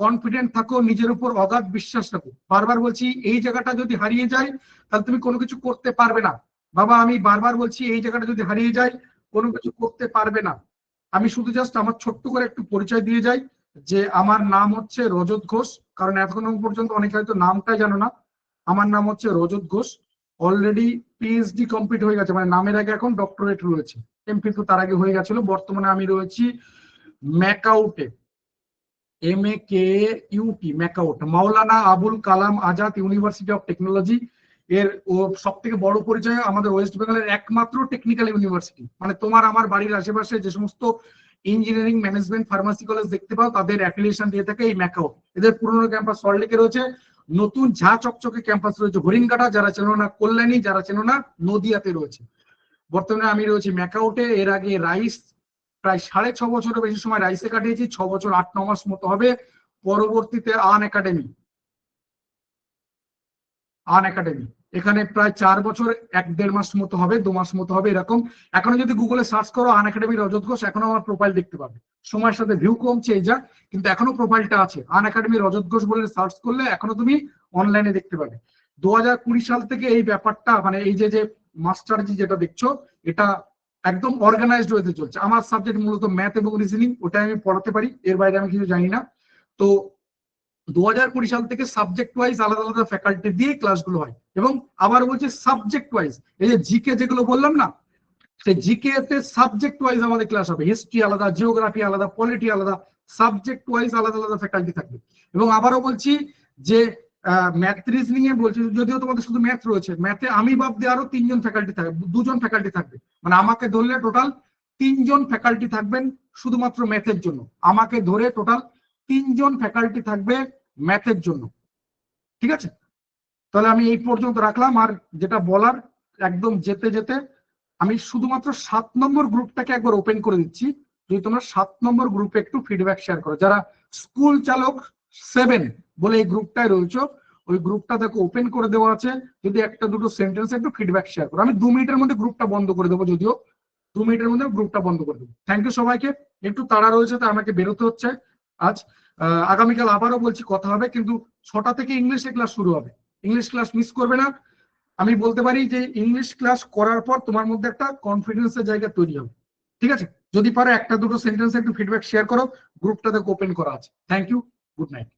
A: কনফিডেন্ট থাকো, নিজের উপর অগাধ বিশ্বাস রাখো। বারবার বলছি, এই জায়গাটা যদি হারিয়ে যায় তাহলে তুমি কোনো কিছু করতে পারবে না। বাবা আমি বারবার বলছি, এই জায়গাটা যদি হারিয়ে যায় কোনো কিছু করতে পারবে না। আমি শুধু জাস্ট আমার ছোট্ট করে একটু পরিচয় দিয়ে যাই, যে আমার নাম হচ্ছে রজত ঘোষ। কারণ এখনো পর্যন্ত অনেকে হয়তো নামটাই জানো না। আমার নাম হচ্ছে রজত ঘোষ। অলরেডি পিএইচডি কমপ্লিট হয়ে গেছে, মানে নামের আগে এখন ডক্টরেট রয়েছে, এমফিল তো তার আগে হয়ে গেছিল। বর্তমানে আমি রয়েছি ম্যাকাউটে, MAKUT, MAKAUT, Maulana Abul Kalam Azad university of technology. এর ও সব থেকে বড় পরিচয়, আমাদের ওয়েস্ট বেঙ্গলের একমাত্র টেকনিক্যাল ইউনিভার্সিটি। মানে তোমার আমার বাড়ির আশেপাশে যে সমস্ত ইঞ্জিনিয়ারিং, ম্যানেজমেন্ট, ফার্মাসি কলেজ দেখতে পাও, তাদের অ্যাফিলিয়েশন দিয়ে থাকে এই ম্যাকাউট। এদের পুরনো ক্যাম্পাস সল্টলেকে রয়েছে, নতুন ঝা চকচকে ক্যাম্পাস রয়েছে হরিণঘাটা, যারা চেনো না কল্যাণী, যারা চেনো না নদিয়াতে রয়েছে। বর্তমানে আমি রয়েছি ম্যাকাউটে। এর আগে রাইস প্রায় 6.5 বছরের বেশি সময় রাইসে কাটিয়েছি, 6 বছর 8-9 মাস মতো হবে। পরবর্তীতে আন একাডেমি, এখানে প্রায় 4 বছর 1-1.5 মাস মতো হবে, 2 মাস মতো হবে এরকম। এখনো যদি গুগলে সার্চ করো আন একাডেমি রজত ঘোষ, এখনো আমার প্রোফাইল দেখতে পাবে। সময়ের সাথে ভিউ কমছে এই যা, কিন্তু এখনো প্রোফাইলটা আছে, আন একাডেমি রজত ঘোষ বলে সার্চ করলে এখনো তুমি অনলাইনে দেখতে পাবে। 2020 সাল থেকে এই ব্যাপারটা, মানে এই যে যে মাস্টারজি যেটা দেখছো, এটা একদম অর্গানাইজড ওয়েতে চলছে। আমার সাবজেক্ট মূলত ম্যাথ এবং রিজনিং, ওটা আমি পড়াতে পারি, এর বাইরে আমি কিছু জানি না। তো 2020 সাল থেকে সাবজেক্ট ওয়াইজ আলাদা আলাদা ফ্যাকাল্টি দিয়ে ক্লাসগুলো হয়। এবং আবার বলছি সাবজেক্ট ওয়াইজ, এই যে জিকে যেগুলো বললাম না, সেই জিকে তে সাবজেক্ট ওয়াইজ আমাদের ক্লাস হবে। হিস্ট্রি আলাদা, জিওগ্রাফি আলাদা, পলিটি আলাদা, সাবজেক্ট ওয়াইজ আলাদা আলাদা ফ্যাকাল্টি থাকবে। এবং আবারও বলছি যে ম্যাথ রিজনিং এ বলছি, যদিও তোমাদের শুধু ম্যাথ রয়েছে, ম্যাথে আমি বাদ দিয়ে আরো 3 জন ফ্যাকাল্টি থাকবে, 2 জন ফ্যাকাল্টি থাকবে। মানে আমাকে ধরলে টোটাল 3 জন ফ্যাকাল্টি থাকবেন শুধুমাত্র ম্যাথের জন্য। আমাকে ধরে টোটাল 3 জন ফ্যাকাল্টি থাকবে ম্যাথের জন্য। ঠিক আছে, তাহলে আমি এই পর্যন্ত রাখলাম। আর যেটা বলার, একদম যেতে যেতে আমি শুধুমাত্র 7 নম্বর গ্রুপটাকে একবার ওপেন করে দিচ্ছি, যদি তোমরা 7 নম্বর গ্রুপে একটু ফিডব্যাক শেয়ার করো, যারা স্কুল চালক 7 বলে এই গ্রুপটায় রয়েছে, ওই গ্রুপটা দেখো ওপেন করে দেওয়া আছে। যদি একটা দুটো সেন্টেন্স একটু ফিডব্যাক শেয়ার করো। আমি 2 মিনিটের মধ্যে গ্রুপটা বন্ধ করে দেবো, যদিও 2 মিনিটের মধ্যে গ্রুপটা বন্ধ করে দেবো। থ্যাংক ইউ সবাইকে। একটু তাড়া রয়েছে, তো আমাকে বেরোতে হচ্ছে আজ। আগামীকাল আবারও বলছি কথা হবে, কিন্তু 6টা থেকে ইংলিশে ক্লাস শুরু হবে। ইংলিশ ক্লাস মিস করবে না। আমি বলতে পারি যে ইংলিশ ক্লাস করার পর তোমার মধ্যে একটা কনফিডেন্সের জায়গা তৈরি হবে। ঠিক আছে, যদি পারো একটা দুটো সেন্টেন্স একটু ফিডব্যাক শেয়ার করো। গ্রুপটাতে ওপেন করা আছে। Thank you, good night.